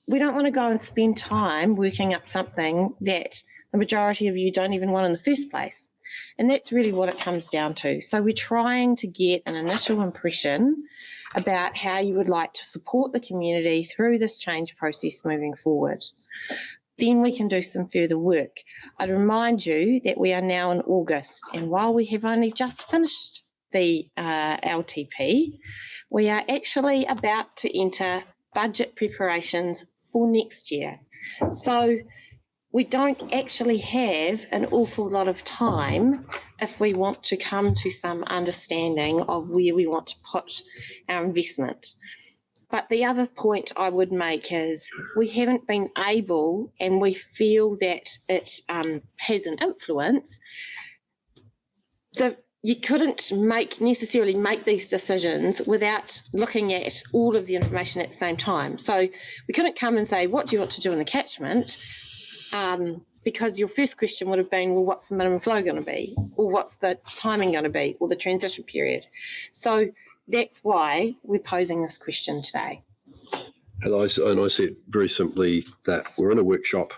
Speaker 21: we don't want to go and spend time working up something that the majority of you don't even want in the first place. And that's really what it comes down to. So we're trying to get an initial impression about how you would like to support the community through this change process moving forward. Then we can do some further work. I'd remind you that we are now in August, and while we have only just finished the LTP, we are actually about to enter budget preparations for next year. So we don't actually have an awful lot of time if we want to come to some understanding of where we want to put our investment. But the other point I would make is we haven't been able, and we feel that it has an influence, you couldn't necessarily make these decisions without looking at all of the information at the same time. So we couldn't come and say, what do you want to do in the catchment? Because your first question would have been, well, what's the minimum flow going to be? Or what's the timing going to be? Or the transition period? So that's why we're posing this question today.
Speaker 1: And I said very simply that we're in a workshop.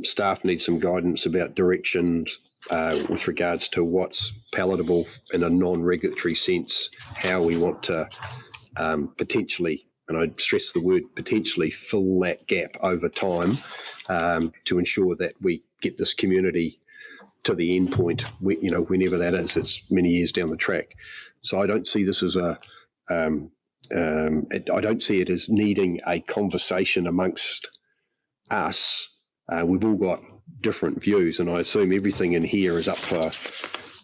Speaker 1: Staff need some guidance about directions with regards to what's palatable in a non-regulatory sense, how we want to potentially, and I stress the word potentially, fill that gap over time to ensure that we get this community to the end point, whenever that is. It's many years down the track. So I don't see this as I don't see it as needing a conversation amongst us. We've all got different views, and I assume everything in here is up for,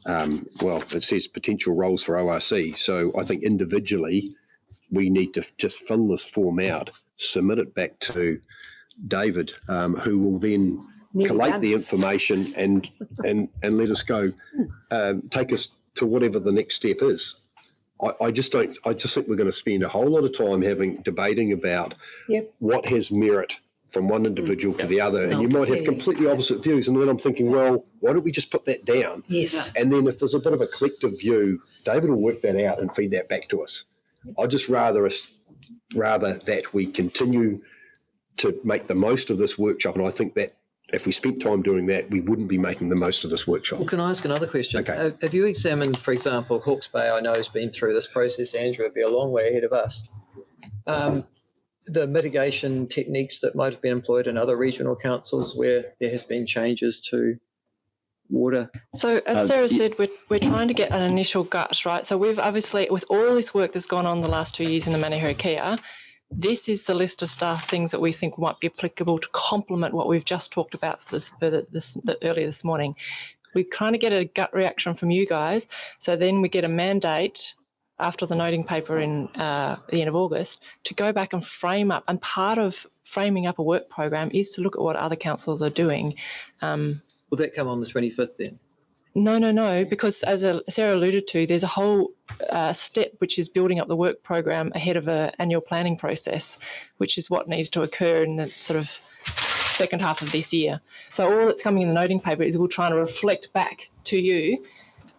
Speaker 1: it says potential roles for ORC. So I think individually we need to just fill this form out, submit it back to David, who will then collate the information and let us go, take us to whatever the next step is. I just think we're going to spend a whole lot of time debating about what has merit from one individual to the other, and you might have completely opposite views. And then I'm thinking, well, why don't we just put that down?
Speaker 10: Yes.
Speaker 1: And then if there's a bit of a collective view, David will work that out and feed that back to us. I'd just rather that we continue to make the most of this workshop, and I think that if we spent time doing that, we wouldn't be making the most of this workshop.
Speaker 6: Well, can I ask another question?
Speaker 1: Okay.
Speaker 6: Have you examined, for example, Hawke's Bay, I know has been through this process, Andrew would be a long way ahead of us, the mitigation techniques that might have been employed in other regional councils where there has been changes to water?
Speaker 5: So as Sarah said, we're trying to get an initial gut, right? So we've obviously, with all this work that's gone on the last 2 years in the Manuherekia, this is the list of staff things that we think might be applicable to complement what we've just talked about earlier this morning. We're trying to get a gut reaction from you guys, so then we get a mandate after the noting paper in the end of August to go back and frame up. And part of framing up a work program is to look at what other councils are doing.
Speaker 6: Will that come on the 25th then?
Speaker 5: No, because as Sarah alluded to, there's a whole step which is building up the work program ahead of an annual planning process, which is what needs to occur in the sort of second half of this year. So all that's coming in the noting paper is we're trying to reflect back to you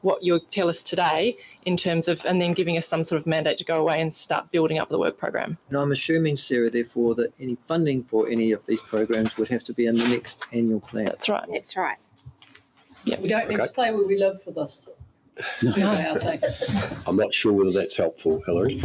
Speaker 5: what you tell us today in terms of, and then giving us some sort of mandate to go away and start building up the work program.
Speaker 6: And I'm assuming, Sarah, therefore, that any funding for any of these programs would have to be in the next annual plan.
Speaker 5: That's right.
Speaker 21: That's right.
Speaker 5: Yeah,
Speaker 12: we don't need to stay where we live for this.
Speaker 1: I'm not sure whether that's helpful, Hillary.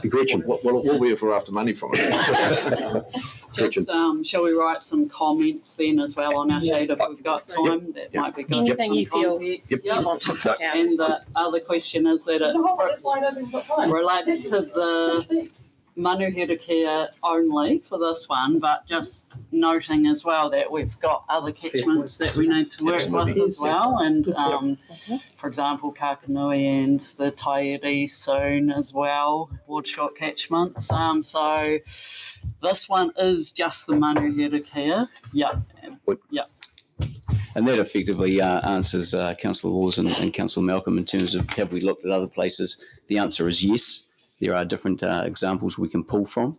Speaker 1: Gretchen.
Speaker 4: We'll be if we're after money from it.
Speaker 7: Just shall we write some comments then as well on our sheet if we've got time? That might be good.
Speaker 21: Anything you feel you want to put out.
Speaker 7: And the other question is that it relates to the Manuherekia only for this one, but just noting as well that we've got other catchments that we need to work with as well. And for example, Kakanui and the Taieri soon as well, board short catchments. So this one is just the Manuherekia. Yeah. Yeah.
Speaker 3: And that effectively answers Councillor Laws and Councillor Malcolm in terms of have we looked at other places? The answer is yes. There are different examples we can pull from.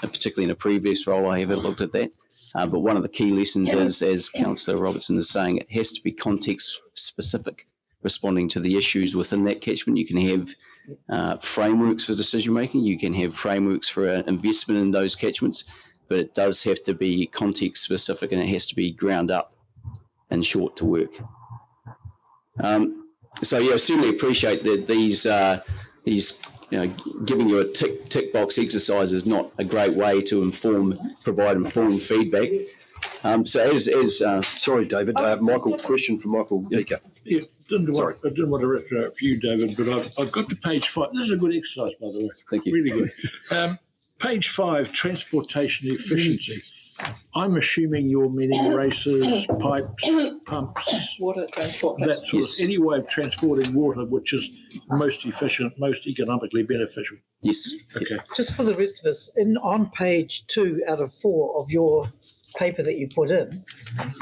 Speaker 3: Particularly in a previous role, I haven't looked at that. But one of the key lessons is, as Councillor Robertson is saying, it has to be context specific, responding to the issues within that catchment. You can have frameworks for decision making. You can have frameworks for investment in those catchments, but it does have to be context specific and it has to be ground up and short to work. So yeah, I certainly appreciate that these giving you a tick box exercise is not a great way to provide informed feedback. So
Speaker 1: sorry, David, Michael, question from Michael Beaker.
Speaker 15: Yeah, I didn't want to interrupt you, David, but I've got to page 5. This is a good exercise, by the way.
Speaker 3: Thank you.
Speaker 15: Really good. Page 5, transportation efficiency. I'm assuming you're meaning races, pipes, pumps,
Speaker 12: water transport.
Speaker 15: That sort of any way of transporting water which is most efficient, most economically beneficial.
Speaker 3: Yes.
Speaker 15: Okay.
Speaker 10: Just for the rest of us, on page 2 out of 4 of your paper that you put in,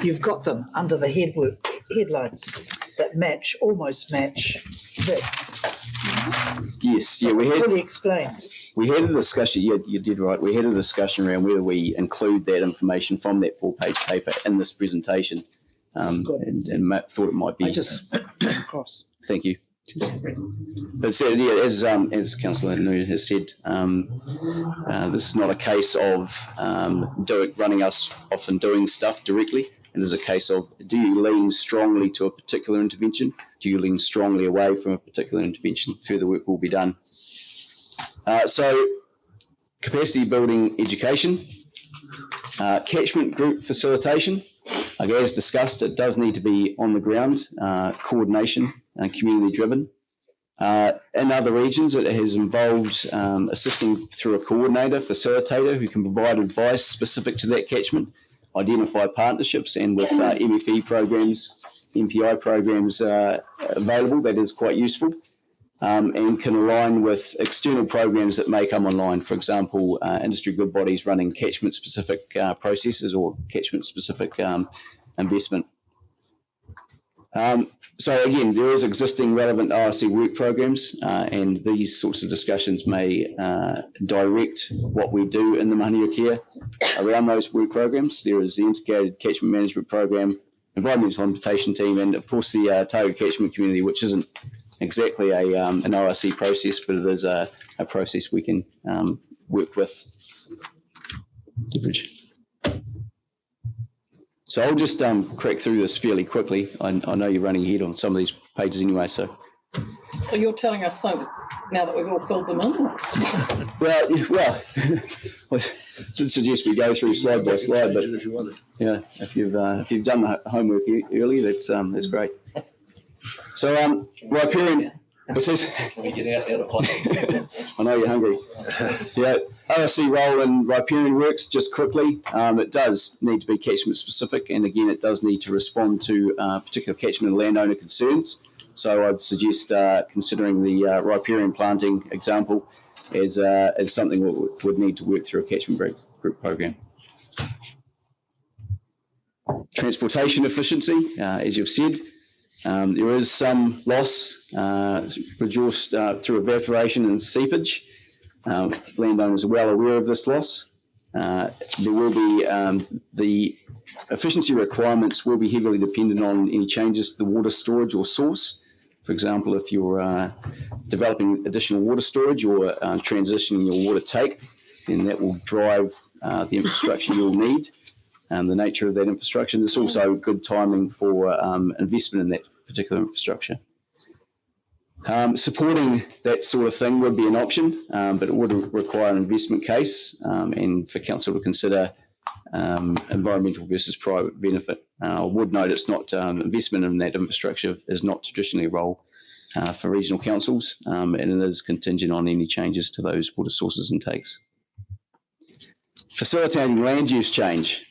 Speaker 10: you've got them under the headlines that almost match this.
Speaker 3: Yes, yeah, we had
Speaker 10: fully explained.
Speaker 3: We had a discussion. You did right. We had a discussion around whether we include that information from that 4-page paper in this presentation, and thought it might be.
Speaker 10: I just across.
Speaker 3: Thank you. But so, yeah, as Councillor Newman has said, this is not a case of running us off and doing stuff directly. It is a case of, do you lean strongly to a particular intervention? Do you lean strongly away from a particular intervention? Further work will be done. So, capacity building education, catchment group facilitation. Okay, as discussed, it does need to be on the ground, coordination and community driven. In other regions, it has involved assisting through a coordinator, facilitator who can provide advice specific to that catchment, identify partnerships, and with MFE programs, MPI programs available, that is quite useful, and can align with external programs that may come online. For example, industry good bodies running catchment-specific processes or catchment-specific investment. So again, there is existing relevant ORC work programs, and these sorts of discussions may direct what we do in the Manuherekia around those work programs. There is the Integrated Catchment Management Program, Environmental Implementation Team, and of course the Otago Catchment Community, which isn't exactly an ORC process, but it is a process we can work with. So I'll just crack through this fairly quickly. I know you're running ahead on some of these pages anyway, so.
Speaker 12: So you're telling us things now that we've all filled them in?
Speaker 3: Well, I did suggest we go through slide by slide, but yeah, if you've done the homework early, that's great. So riparian, what's this?
Speaker 4: Can we get out of pocket?
Speaker 3: I know you're hungry. Yeah. ORC role in riparian works, just quickly, it does need to be catchment specific, and again it does need to respond to particular catchment and landowner concerns. So I'd suggest considering the riparian planting example as something that would need to work through a catchment group program. Transportation efficiency, as you've said, there is some loss produced through evaporation and seepage. Landowners are well aware of this loss. There will be the Efficiency requirements will be heavily dependent on any changes to the water storage or source. For example, if you're developing additional water storage or transitioning your water take, then that will drive the infrastructure you'll need and the nature of that infrastructure. There's also good timing for investment in that particular infrastructure. Supporting that sort of thing would be an option, but it would require an investment case and for council to consider environmental versus private benefit. I would note it's not investment in that infrastructure is not traditionally a role for regional councils, and it is contingent on any changes to those water sources and takes. Facilitating land use change.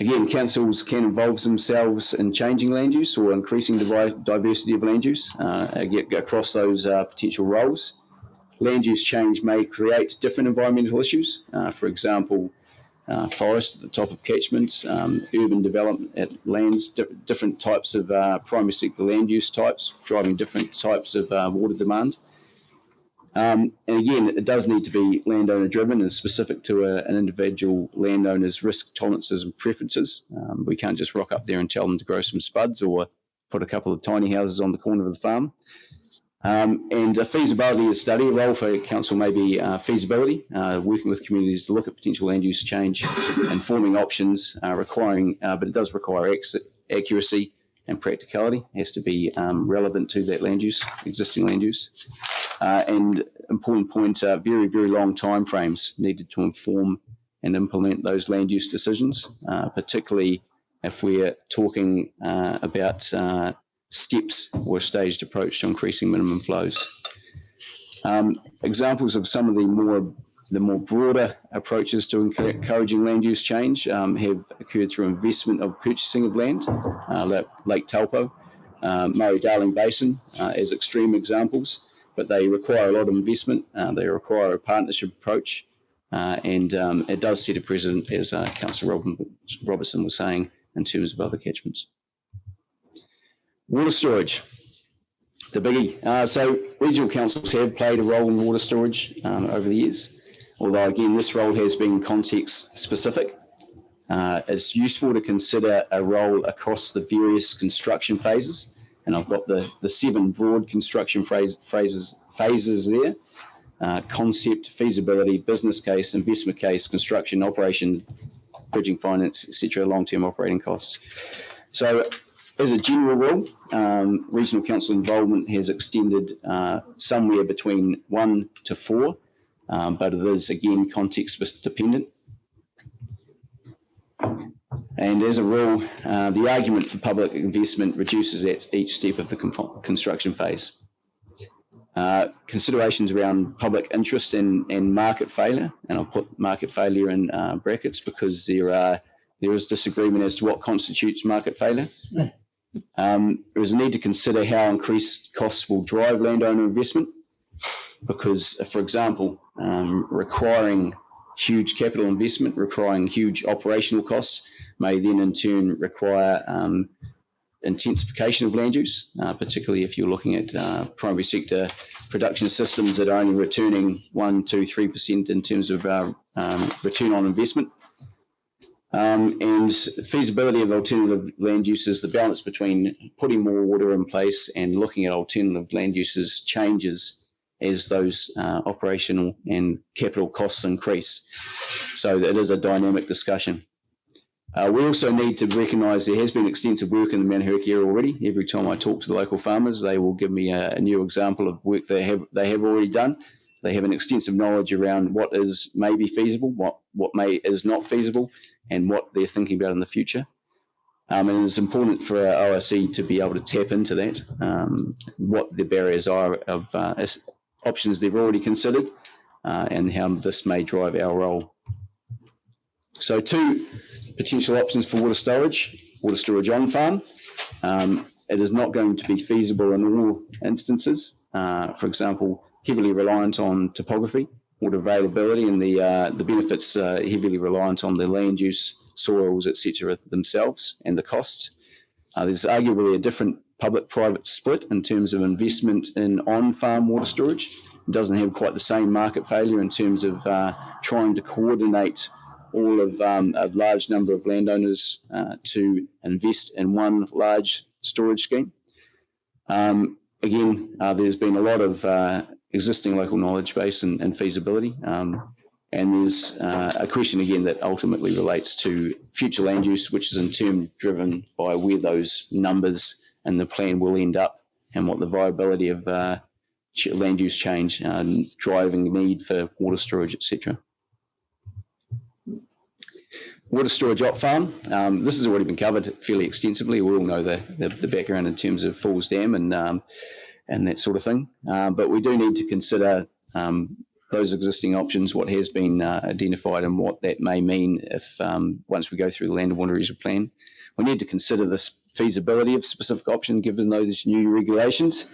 Speaker 3: Again, councils can involve themselves in changing land use or increasing the diversity of land use across those potential roles. Land use change may create different environmental issues. For example, forest at the top of catchments, urban development at lands, different types of primary sector land use types, driving different types of water demand. And again, it does need to be landowner driven and specific to an individual landowner's risk tolerances and preferences. We can't just rock up there and tell them to grow some spuds or put a couple of tiny houses on the corner of the farm. And a feasibility study, a role for council may be feasibility, working with communities to look at potential land use change and forming options, but it does require accuracy and practicality. It has to be relevant to that land use, existing land use. And important point, very, very long timeframes needed to inform and implement those land use decisions, particularly if we're talking about steps or a staged approach to increasing minimum flows. Examples of some of the more broader approaches to encouraging land use change have occurred through investment of purchasing of land, Lake Taupo, Murray-Darling Basin as extreme examples, but they require a lot of investment, they require a partnership approach, and it does set a precedent, as Councillor Robertson was saying, in terms of other catchments. Water storage, the biggie. So regional councils have played a role in water storage over the years, although again this role has been context specific. It's useful to consider a role across the various construction phases, and I've got the 7 broad construction phases there: concept, feasibility, business case, investment case, construction, operation, bridging finance, etc., long-term operating costs. So as a general rule, regional council involvement has extended somewhere between 1 to 4, but it is again context dependent. And as a rule, the argument for public investment reduces at each step of the construction phase. Considerations around public interest and market failure, and I'll put market failure in brackets because there is disagreement as to what constitutes market failure. There is a need to consider how increased costs will drive landowner investment, because, for example, requiring huge capital investment, requiring huge operational costs, may then in turn require intensification of land use, particularly if you're looking at primary sector production systems that are only returning 1%, 2%, 3% in terms of return on investment. And feasibility of alternative land uses, the balance between putting more water in place and looking at alternative land uses changes as those operational and capital costs increase. So it is a dynamic discussion. We also need to recognise there has been extensive work in the Manuherekia area already. Every time I talk to the local farmers, they will give me a new example of work they have already done. They have an extensive knowledge around what is maybe feasible, what is not feasible, and what they're thinking about in the future. And it's important for ORC to be able to tap into that, what the barriers are of options they've already considered, and how this may drive our role. So 2 potential options for water storage on farm. It is not going to be feasible in all instances. For example, heavily reliant on topography, water availability, and the benefits heavily reliant on the land use, soils, etc. themselves and the costs. There's arguably a different public-private split in terms of investment in on-farm water storage. It doesn't have quite the same market failure in terms of trying to coordinate all of a large number of landowners to invest in one large storage scheme. Again, there's been a lot of existing local knowledge base and feasibility. And there's a question again that ultimately relates to future land use, which is in turn driven by where those numbers in the plan will end up and what the viability of land use change, driving need for water storage, etc. Water storage op farm. This has already been covered fairly extensively. We all know the background in terms of Falls Dam and that sort of thing. But we do need to consider those existing options, what has been identified and what that may mean if once we go through the land and water user plan. We need to consider the feasibility of specific options given those new regulations,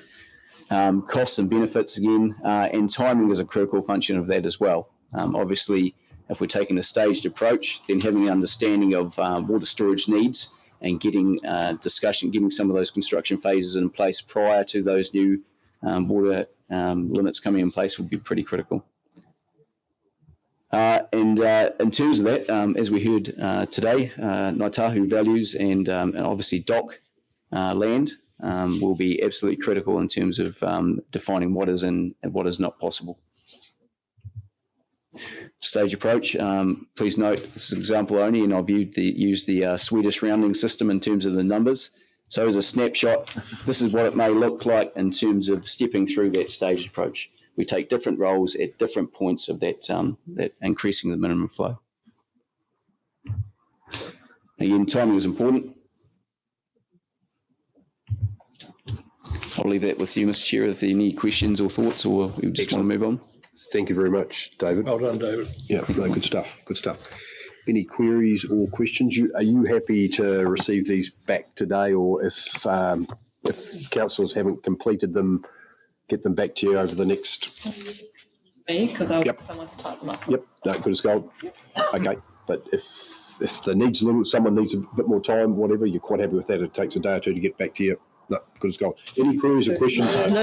Speaker 3: costs and benefits again, and timing is a critical function of that as well. Obviously, if we're taking a staged approach, then having an understanding of water storage needs and getting getting some of those construction phases in place prior to those new water limits coming in place would be pretty critical. And in terms of that, as we heard today, Ngāi values and obviously DOC land will be absolutely critical in terms of defining what is and what is not possible. Stage approach, please note this is an example only, and I've used the Swedish rounding system in terms of the numbers. So as a snapshot, this is what it may look like in terms of stepping through that staged approach. We take different roles at different points of that, that increasing the minimum flow. Again, timing is important. I'll leave that with you, Mr. Chair, if there are any questions or thoughts, or we just want to move on.
Speaker 1: Thank you very much, David.
Speaker 15: Well done, David.
Speaker 1: Yeah, no, good stuff. Good stuff. Any queries or questions? Are you happy to receive these back today, or if councillors haven't completed them, get them back to you over the next?
Speaker 5: Me, because I'll get someone to type them up.
Speaker 1: Yep, no, good as gold. Okay, but if there needs someone needs a bit more time, whatever, you're quite happy with that. It takes a day or two to get back to you. No, good as gold. Any queries or questions?
Speaker 5: No.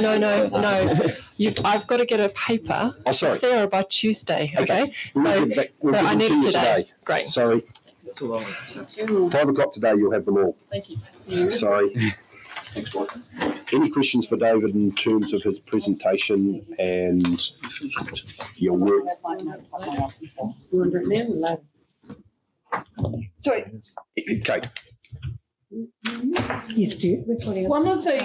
Speaker 5: I've got to get a paper to Sarah by Tuesday. Okay.
Speaker 1: We'll
Speaker 5: I need it
Speaker 1: today.
Speaker 5: Great.
Speaker 1: Sorry. 5 o'clock today, you'll have them all.
Speaker 5: Thank you.
Speaker 1: Sorry. Any questions for David in terms of his presentation and your work?
Speaker 11: Sorry.
Speaker 1: Kate.
Speaker 18: Yes, dear.
Speaker 11: One of the...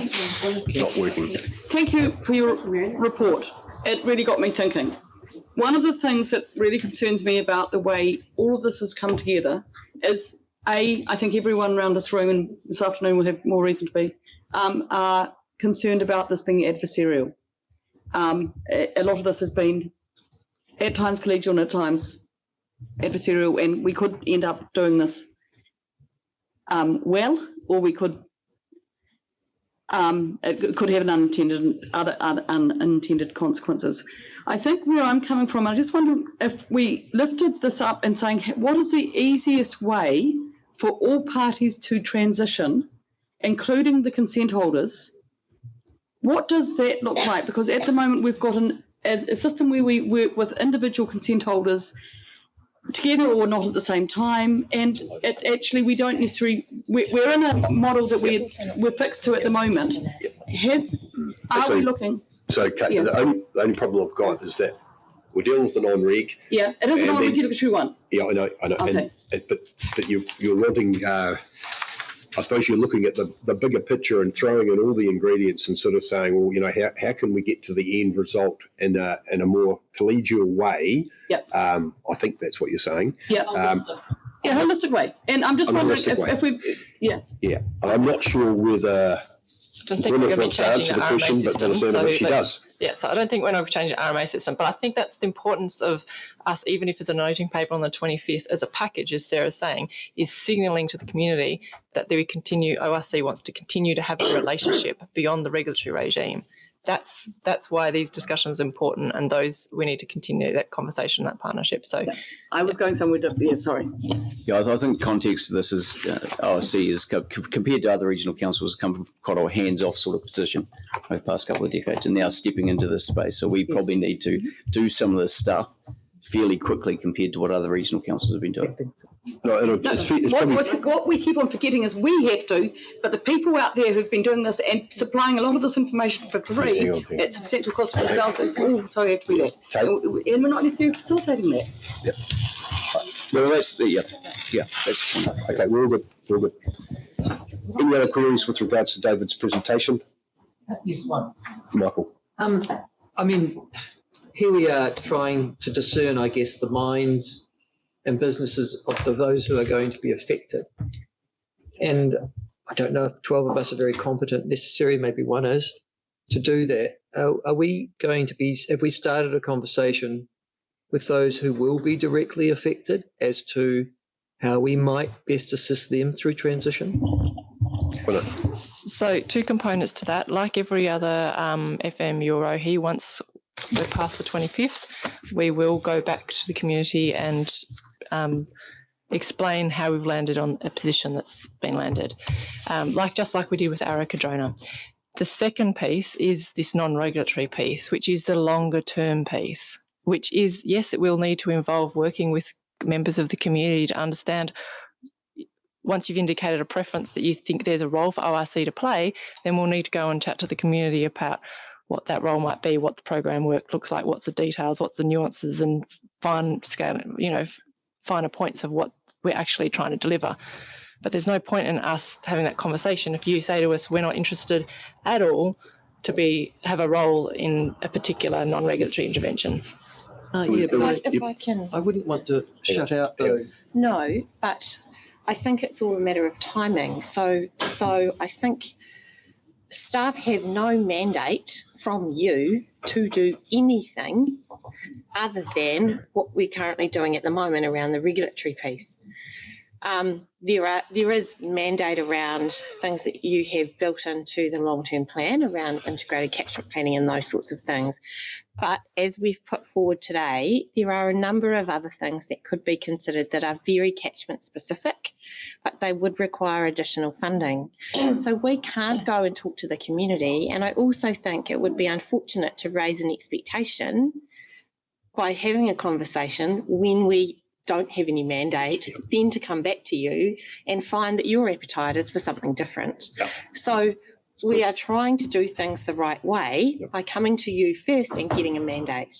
Speaker 1: Not working.
Speaker 11: Thank you for your report. It really got me thinking. One of the things that really concerns me about the way all of this has come together is, I think everyone around this room and this afternoon will have more reason to be, are concerned about this being adversarial. A lot of this has been at times collegial and at times adversarial, and we could end up doing this well, or we could it could have an other unintended consequences. I think where I'm coming from, I just wonder if we lifted this up and saying, what is the easiest way for all parties to transition, including the consent holders? What does that look like? Because at the moment we've got a system where we work with individual consent holders together or not at the same time, and actually we don't necessarily, we're in a model that we're fixed to at the moment. Are we looking?
Speaker 1: So Kate,
Speaker 11: Yeah.
Speaker 1: the only problem I've got is that we're dealing with a non-reg.
Speaker 11: Yeah, it is a non-regulatory one.
Speaker 1: Yeah, I know.
Speaker 11: Okay.
Speaker 1: But you're wanting, I suppose you're looking at the bigger picture and throwing in all the ingredients and sort of saying, well, how can we get to the end result in a more collegial way?
Speaker 11: Yep.
Speaker 1: I think that's what you're saying.
Speaker 11: Yeah. Holistic way. And I'm just wondering if we,
Speaker 1: Yeah, and I'm not sure whether
Speaker 5: I don't think we're going to be changing the RMA system. So I don't think we're going to be changing the RMA system, but I think that's the importance of us, even if it's a noting paper on the 25th as a package, as Sarah's saying, is signalling to the community that ORC wants to continue to have a relationship beyond the regulatory regime. That's why these discussions are important, and we need to continue that conversation, that partnership. So
Speaker 11: I was going somewhere different. Yeah, sorry.
Speaker 3: Yeah, I think context of this is ORC is compared to other regional councils come from quite a hands-off sort of position over the past couple of decades, and now stepping into this space. So we probably need to do some of this stuff fairly quickly compared to what other regional councils have been doing.
Speaker 11: What we keep on forgetting is we have to, but the people out there who've been doing this and supplying a lot of this information for free at substantial cost for themselves, it's also have to be that. Okay. And we're not necessarily facilitating that.
Speaker 3: Yep. No, that's that's okay. We're all good. We're all good. Any other queries with regards to David's presentation?
Speaker 6: Yes, one.
Speaker 3: Michael.
Speaker 6: I mean, here we are trying to discern, I guess, the minds and businesses of those who are going to be affected. And I don't know if 12 of us are very competent necessarily, maybe one is, to do that. Are we going to be, have we started a conversation with those who will be directly affected as to how we might best assist them through transition?
Speaker 5: So 2 components to that. Like every other FM Rohe, once we're past the 25th, we will go back to the community and explain how we've landed on a position that's been landed, just like we did with Arakadrona. The second piece is this non-regulatory piece, which is the longer term piece, which is, yes, it will need to involve working with members of the community to understand. Once you've indicated a preference that you think there's a role for ORC to play, then we'll need to go and chat to the community about what that role might be, what the program work looks like, what's the details, what's the nuances, and finer points of what we're actually trying to deliver. But there's no point in us having that conversation if you say to us we're not interested at all to have a role in a particular non-regulatory intervention.
Speaker 6: Yeah, but
Speaker 11: If I can.
Speaker 6: I wouldn't want to shut out though.
Speaker 21: No, but I think it's all a matter of timing. So I think staff have no mandate from you to do anything other than what we're currently doing at the moment around the regulatory piece. There is mandate around things that you have built into the long-term plan around integrated catchment planning and those sorts of things. But as we've put forward today, there are a number of other things that could be considered that are very catchment specific, but they would require additional funding. So we can't go and talk to the community. And I also think it would be unfortunate to raise an expectation by having a conversation when we don't have any mandate, then to come back to you and find that your appetite is for something different. Yeah. So we are trying to do things the right way by coming to you first and getting a mandate.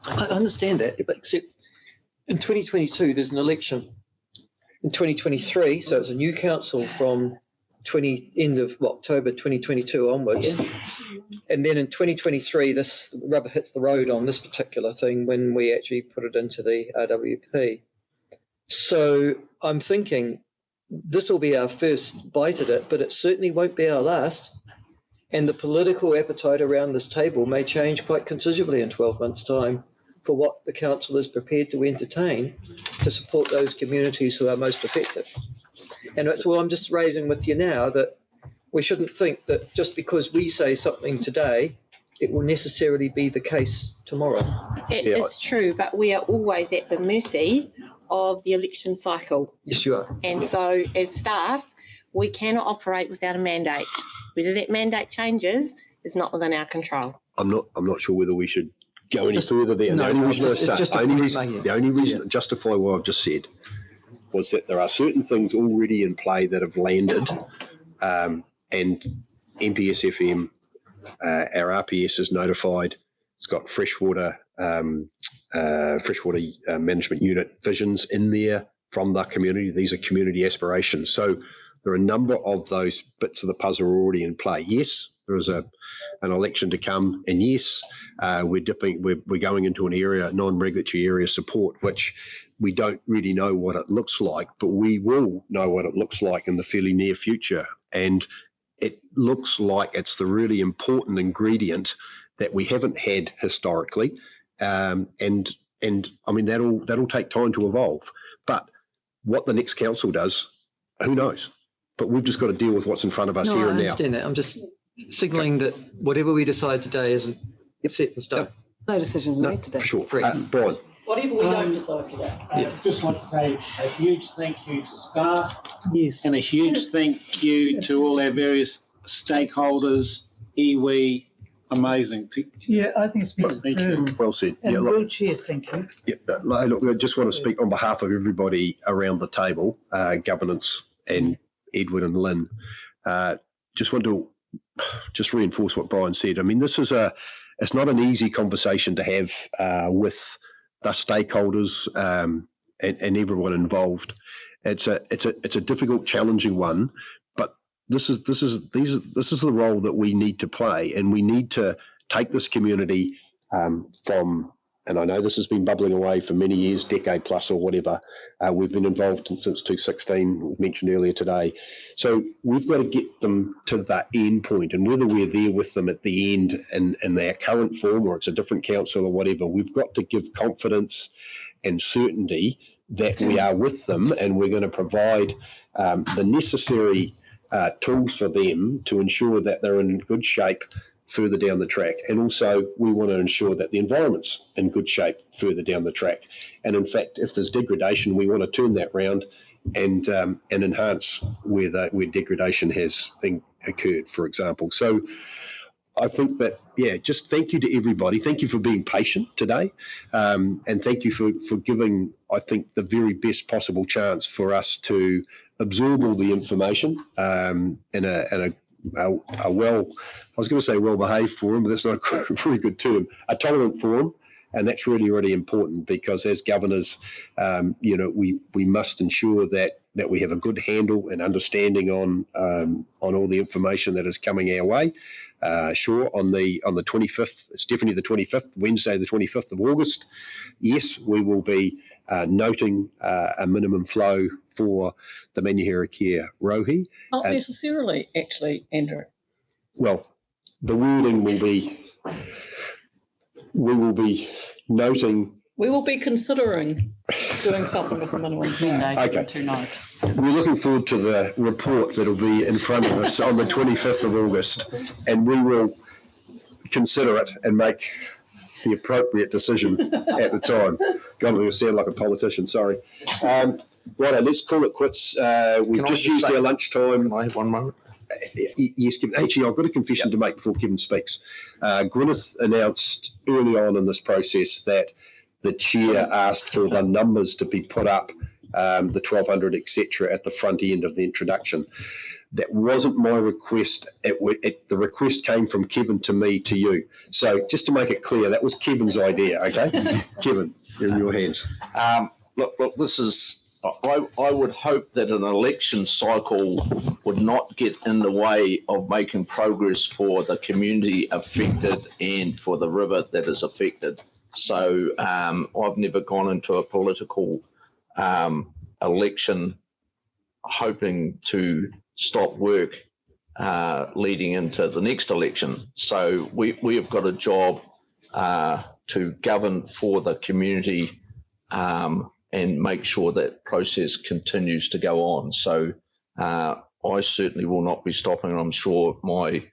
Speaker 6: I understand that, but except in 2022, there's an election. In 2023, so it's a new council from end of October 2022 onwards. Yeah. And then in 2023, this rubber hits the road on this particular thing when we actually put it into the RWP. So I'm thinking this will be our first bite at it, but it certainly won't be our last. And the political appetite around this table may change quite considerably in 12 months' time for what the council is prepared to entertain to support those communities who are most affected. And that's what I'm just raising with you now, that we shouldn't think that just because we say something today, it will necessarily be the case tomorrow.
Speaker 21: It is true, but we are always at the mercy of the election cycle.
Speaker 6: Yes, you are.
Speaker 21: And so as staff, we cannot operate without a mandate. Whether that mandate changes is not within our control.
Speaker 1: I'm not sure whether we should go any further there. The only reason to justify what I've just said was that there are certain things already in play that have landed, and MPSFM, our RPS is notified. It's got freshwater management unit visions in there from the community. These are community aspirations. So there are a number of those bits of the puzzle already in play. Yes, there is an election to come, and yes, we're going into an area, non-regulatory area support, which we don't really know what it looks like, but we will know what it looks like in the fairly near future. And it looks like it's the really important ingredient that we haven't had historically. And I mean, that'll take time to evolve. But what the next council does, who knows? But we've just got to deal with what's in front of us here and now. I
Speaker 6: understand that. I'm just signalling that whatever we decide today isn't set in stone.
Speaker 14: No decisions made today.
Speaker 1: For sure. Brian.
Speaker 12: Whatever we don't decide today.
Speaker 16: I just want to say a huge thank you to staff. Yes. And a huge thank you to all our various stakeholders, iwi, amazing.
Speaker 10: Yeah, I think it's been superb.
Speaker 1: Well said.
Speaker 10: And
Speaker 1: Yeah,
Speaker 10: well
Speaker 1: look,
Speaker 10: chaired, thank you.
Speaker 1: look, I just want to speak on behalf of everybody around the table, governance and Edward and Lynn. Just want to just reinforce what Brian said. I mean, it's not an easy conversation to have with the stakeholders and everyone involved. It's a difficult, challenging one, but this is the role that we need to play, and we need to take this community from. And I know this has been bubbling away for many years, decade plus or whatever. We've been involved since 2016, mentioned earlier today. So we've got to get them to that end point, and whether we're there with them at the end in their current form or it's a different council or whatever, we've got to give confidence and certainty that we are with them, and we're going to provide the necessary tools for them to ensure that they're in good shape further down the track. And also we want to ensure that the environment's in good shape further down the track. And in fact, if there's degradation, we want to turn that round and enhance where degradation has occurred, for example. So I think that, just thank you to everybody. Thank you for being patient today. And thank you for giving, I think, the very best possible chance for us to absorb all the information in a well, I was going to say well-behaved forum, but that's not a very good term, a tolerant forum. And that's really, really important, because as governors, we must ensure that we have a good handle and understanding on all the information that is coming our way. Sure, on the 25th, it's definitely the 25th, Wednesday, the 25th of August. Yes, we will be noting a minimum flow for the Manuherekia Rohe.
Speaker 12: Not necessarily, actually, Andrew.
Speaker 1: Well, the wording will be, we will be noting.
Speaker 12: We will be considering doing something with the minimum flow.
Speaker 1: Okay. We're looking forward to the report that'll be in front of us on the 25th of August, and we will consider it and make the appropriate decision at the time. God, I'm going to sound like a politician, sorry. Righto, let's call it quits. We've just used our lunchtime.
Speaker 4: Can I have one moment?
Speaker 1: Yes, Kevin. Actually, I've got a confession to make before Kevin speaks. Gwyneth announced early on in this process that the chair asked for the numbers to be put up, the 1,200, etc., at the front end of the introduction. That wasn't my request. The request came from Kevin to me to you. So just to make it clear, that was Kevin's idea, okay? Kevin, you're in your hands.
Speaker 4: Look, this is, I would hope that an election cycle would not get in the way of making progress for the community affected and for the river that is affected. So I've never gone into a political election hoping to stop work leading into the next election. So we have got a job to govern for the community and make sure that process continues to go on. So I certainly will not be stopping, and I'm sure my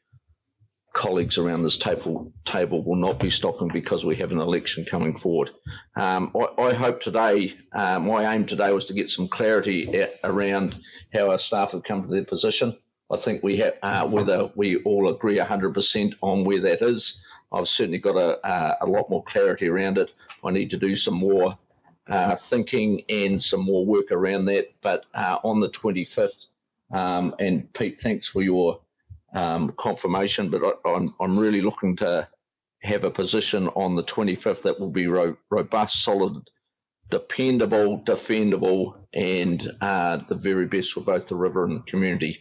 Speaker 4: colleagues around this table will not be stopping because we have an election coming forward. I hope today, my aim today was to get some clarity around how our staff have come to their position. I think we have, whether we all agree 100% on where that is, I've certainly got a lot more clarity around it. I need to do some more thinking and some more work around that. But on the 25th, and Pete, thanks for your confirmation, but I'm really looking to have a position on the 25th that will be robust, solid, dependable, defendable, and the very best for both the river and the community.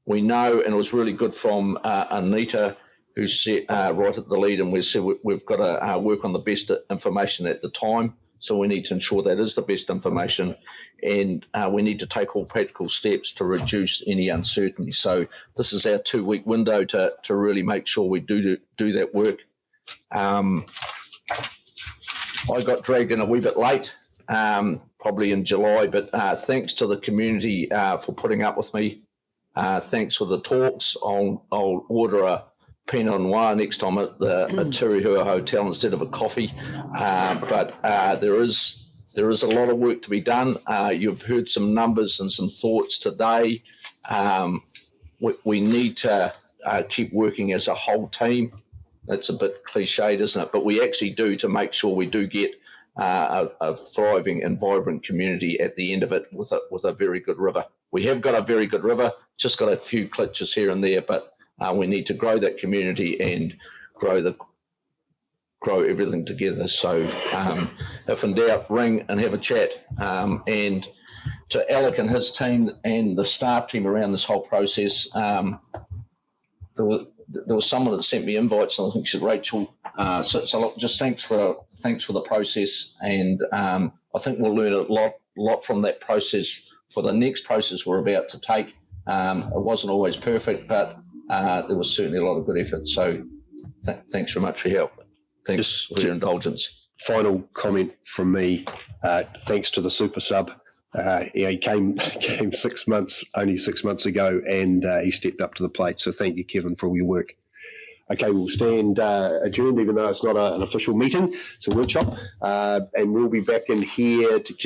Speaker 4: We know, and it was really good from Anita, who said right at the lead, and we said we've got to work on the best information at the time. So we need to ensure that is the best information, and we need to take all practical steps to reduce any uncertainty. So this is our 2-week window to really make sure we do that work. I got dragged in a wee bit late, probably in July, but thanks to the community for putting up with me. Thanks for the talks. I'll order a Pinot Noir next time at the Turihua Hotel instead of a coffee. But there is a lot of work to be done. You've heard some numbers and some thoughts today. We need to keep working as a whole team. That's a bit cliched, isn't it? But we actually do, to make sure we do get a thriving and vibrant community at the end of it with a very good river. We have got a very good river, just got a few glitches here and there, but we need to grow that community and grow everything together. So if in doubt, ring and have a chat. And to Alec and his team and the staff team around this whole process, there was someone that sent me invites, and I think she's Rachel. So look, just thanks for the process, and I think we'll learn a lot from that process for the next process we're about to take. It wasn't always perfect, but there was certainly a lot of good effort. So thanks very much for your help. Thanks for your indulgence.
Speaker 1: Final comment from me. Thanks to the super sub. He came only 6 months ago, and he stepped up to the plate. So thank you, Kevin, for all your work. Okay, we'll stand adjourned, even though it's not an official meeting. It's a workshop, and we'll be back in here to continue.